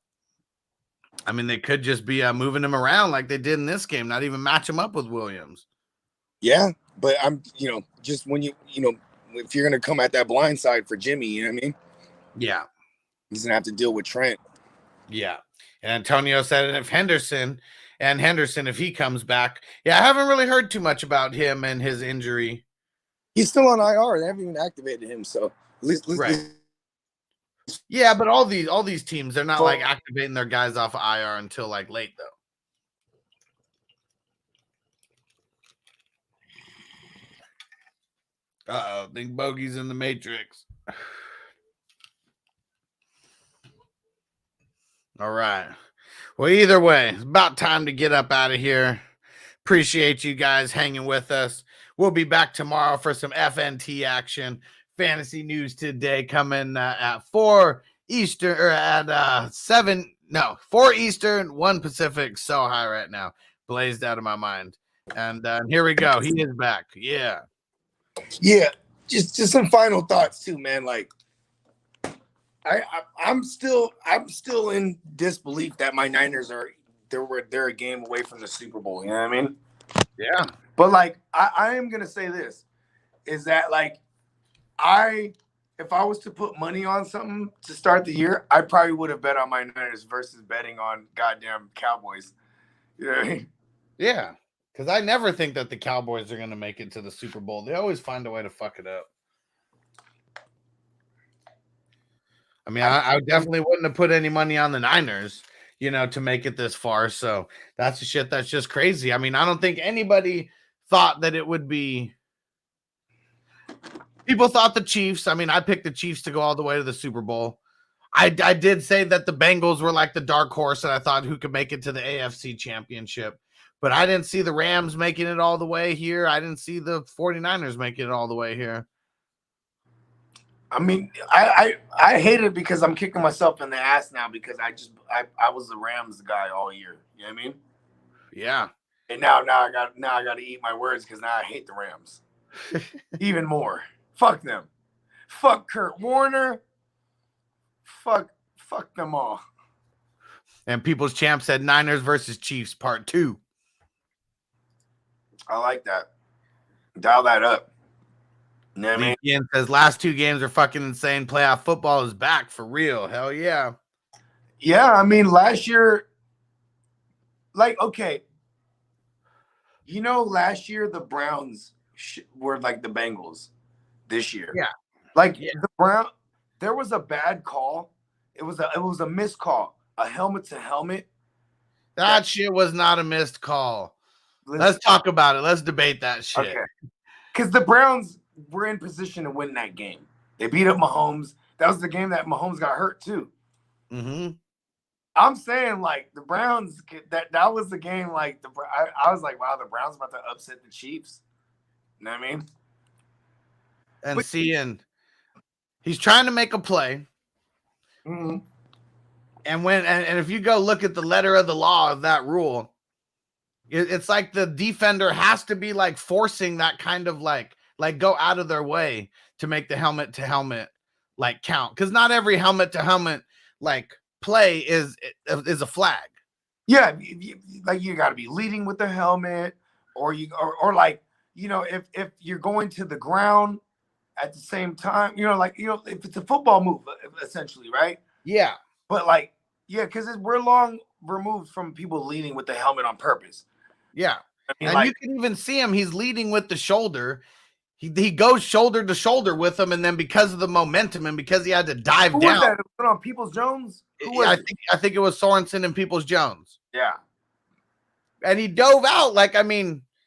mean, they could just be moving him around like they did in this game, not even match him up with Williams. Yeah, but I'm, just when if you're going to come at that blind side for Jimmy, you know what I mean? Yeah. He's going to have to deal with Trent. Yeah. And Antonio said if Henderson, if he comes back, I haven't really heard too much about him and his injury. He's still on IR. They haven't even activated him, so at least right. Yeah, but all these teams, they're not like activating their guys off of IR until like late though. Uh-oh, think Bogey's in the Matrix. All right. Well, either way, it's about time to get up out of here. Appreciate you guys hanging with us. We'll be back tomorrow for some FNT action. Fantasy news today coming at 4 Eastern or at 4 Eastern, 1 Pacific. So high right now. blazed out of my mind. And here we go. He is back. Yeah. Yeah. Just some final thoughts too, man. Like I'm still in disbelief that my Niners they're a game away from the Super Bowl. You know what I mean? Yeah. But like I am gonna say this is that like if I was to put money on something to start the year, I probably would have bet on my Niners versus betting on goddamn Cowboys. You know what I mean? Yeah. Because I never think that the Cowboys are going to make it to the Super Bowl. They always find a way to fuck it up. I mean, I definitely wouldn't have put any money on the Niners, to make it this far. So that's the shit that's just crazy. I mean, I don't think anybody thought that it would be. People thought the Chiefs. I mean, I picked the Chiefs to go all the way to the Super Bowl. I did say that the Bengals were like the dark horse, and I thought who could make it to the AFC Championship. But I didn't see the Rams making it all the way here. I didn't see the 49ers making it all the way here. I mean, I hate it because I'm kicking myself in the ass now because I was the Rams guy all year. You know what I mean? Yeah. And now I got to eat my words because now I hate the Rams even more. Fuck them. Fuck Kurt Warner. Fuck them all. And People's Champ said Niners versus Chiefs Part 2. I like that. Dial that up. You know what I mean? Ian says last 2 games are fucking insane. Playoff football is back for real. Hell yeah. Yeah, I mean, last year, like, okay. Last year the Browns were like the Bengals this year. Yeah. Like the there was a bad call. It was a missed call. A helmet to helmet. That shit was not a missed call. Let's talk about it. Let's debate that shit. Okay. Because the Browns were in position to win that game. They beat up Mahomes. That was the game that Mahomes got hurt too. Mm-hmm. I'm saying like the Browns. That was the game. Like I was like, wow, the Browns about to upset the Chiefs. You know what I mean? And he's trying to make a play. Mm-hmm. And if you go look at the letter of the law of that rule, it's like the defender has to be like forcing that kind of like go out of their way to make the helmet to helmet like count. Because not every helmet to helmet like play is a flag. Yeah, like you got to be leading with the helmet, or like if you're going to the ground at the same time, if it's a football move essentially, right? Yeah, but like because we're long removed from people leading with the helmet on purpose. Yeah, I mean, and you can even see him. He's leading with the shoulder. He goes shoulder to shoulder with him, and then because of the momentum and because he had to dive Who down, was that? Was it on Peoples Jones? I think it was Sorensen and Peoples Jones. Yeah, and he dove out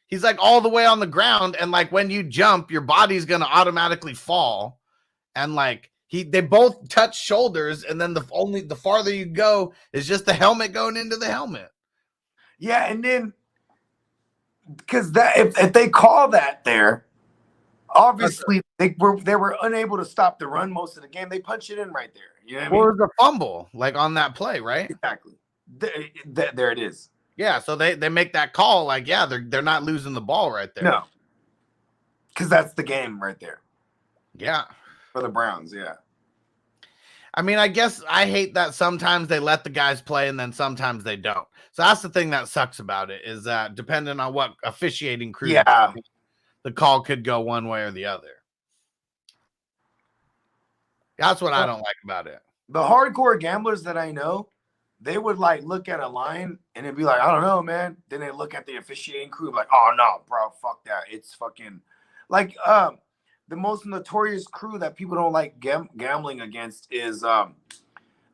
he's like all the way on the ground, and like when you jump, your body's gonna automatically fall, and like they both touch shoulders, and then the farther you go is just the helmet going into the helmet. Yeah, and then because that if they call that there, obviously they were unable to stop the run most of the game. They punched it in right there. You know what I mean? Or the fumble like on that play, right? Exactly. There it is. Yeah, so they make that call like, yeah, they're not losing the ball right there. No, because that's the game right there. Yeah, for the Browns. Yeah. I mean, I guess I hate that sometimes they let the guys play and then sometimes they don't. So that's the thing that sucks about it is that depending on what officiating crew, the call could go one way or the other. That's what I don't like about it. The hardcore gamblers that I know, they would like look at a line and it'd be like, I don't know, man. Then they look at the officiating crew like, oh no, bro, fuck that. It's fucking like the most notorious crew that people don't like gambling against is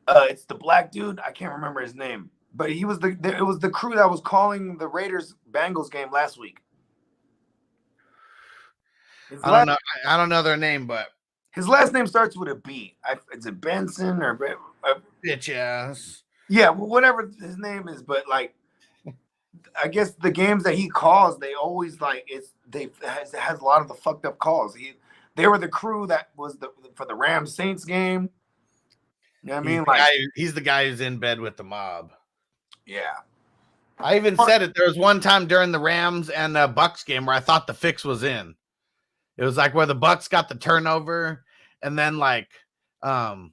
it's the black dude. I can't remember his name, but it was the crew that was calling the Raiders Bengals game last week. I don't know their name, but his last name starts with a B. Is it Benson or bitch ass? Yeah, whatever his name is, but like, I guess the games that he calls, they always like has a lot of the fucked up calls. They were the crew that was for the Rams Saints game. You know what I mean? He's the guy who's in bed with the mob. Yeah. I even said it. There was one time during the Rams and Bucks game where I thought the fix was in. It was like where the Bucks got the turnover, and then like then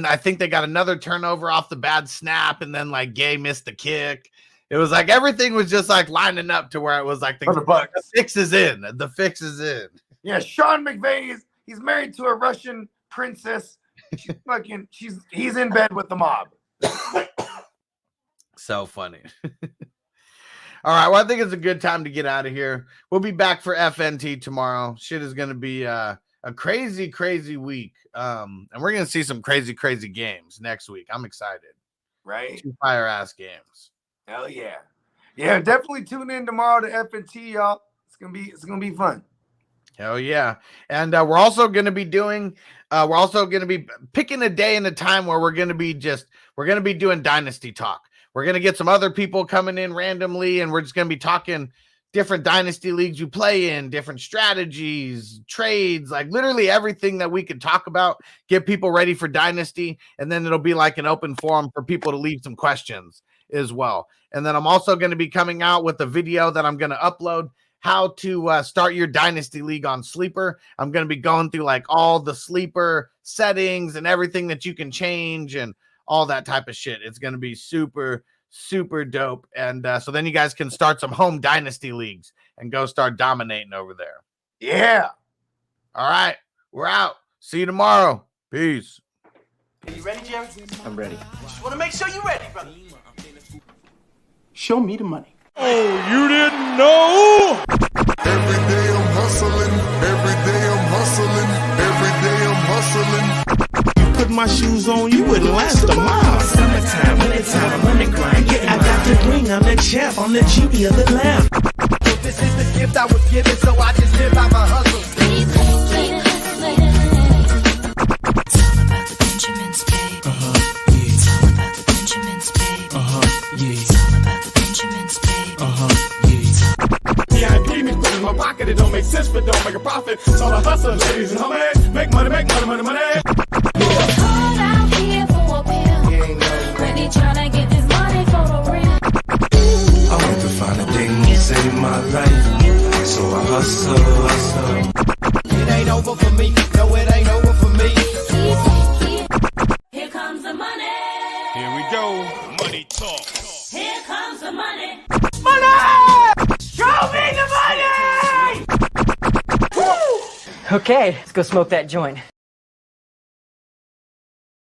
I think they got another turnover off the bad snap, and then like Gay missed the kick. It was like everything was just like lining up to where it was like the fix is in. The fix is in. Yeah, Sean McVay he's married to a Russian princess. He's in bed with the mob. So funny. All right. Well, I think it's a good time to get out of here. We'll be back for FNT tomorrow. Shit is going to be a crazy, crazy week. And we're going to see some crazy, crazy games next week. I'm excited. Right? 2 fire ass games. Hell yeah. Yeah, definitely tune in tomorrow to FNT, y'all. It's gonna be fun. Hell yeah. And we're also going to be doing picking a day and a time where we're going to be doing Dynasty Talk. We're going to get some other people coming in randomly, and we're just going to be talking different Dynasty leagues you play in, different strategies, trades, like literally everything that we could talk about, get people ready for Dynasty, and then it'll be like an open forum for people to leave some questions as well. And then I'm also going to be coming out with a video that I'm going to upload, how to start your Dynasty League on Sleeper. I'm going to be going through like all the Sleeper settings and everything that you can change and all that type of shit. It's going to be super, super dope. And so then you guys can start some home Dynasty Leagues and go start dominating over there. Yeah. All right. We're out. See you tomorrow. Peace. Are you ready, Jerry? I'm ready. Just want to make sure you're ready, brother. Show me the money. Oh, you didn't know? Every day I'm hustling. Every day I'm hustling. Every day I'm hustling. Put my shoes on, you wouldn't last a mile. Summertime, wintertime, I'm on the grind. Yeah, I got the ring, I'm the champ, I'm the genie of the lamp. This is the gift I was given, so I just live by my hustle. My pocket, it don't make sense, but don't make a profit. So I hustle, ladies and homies. Make money, money, money, money. Called out here for a pill. Really tryna get this money for the real. I want to find a thing to save my life, so I hustle. It ain't over for me. No, it ain't over for me. Here comes the money. Here we go. Money talk. Here comes the money. Money! Show me the money! Okay, let's go smoke that joint.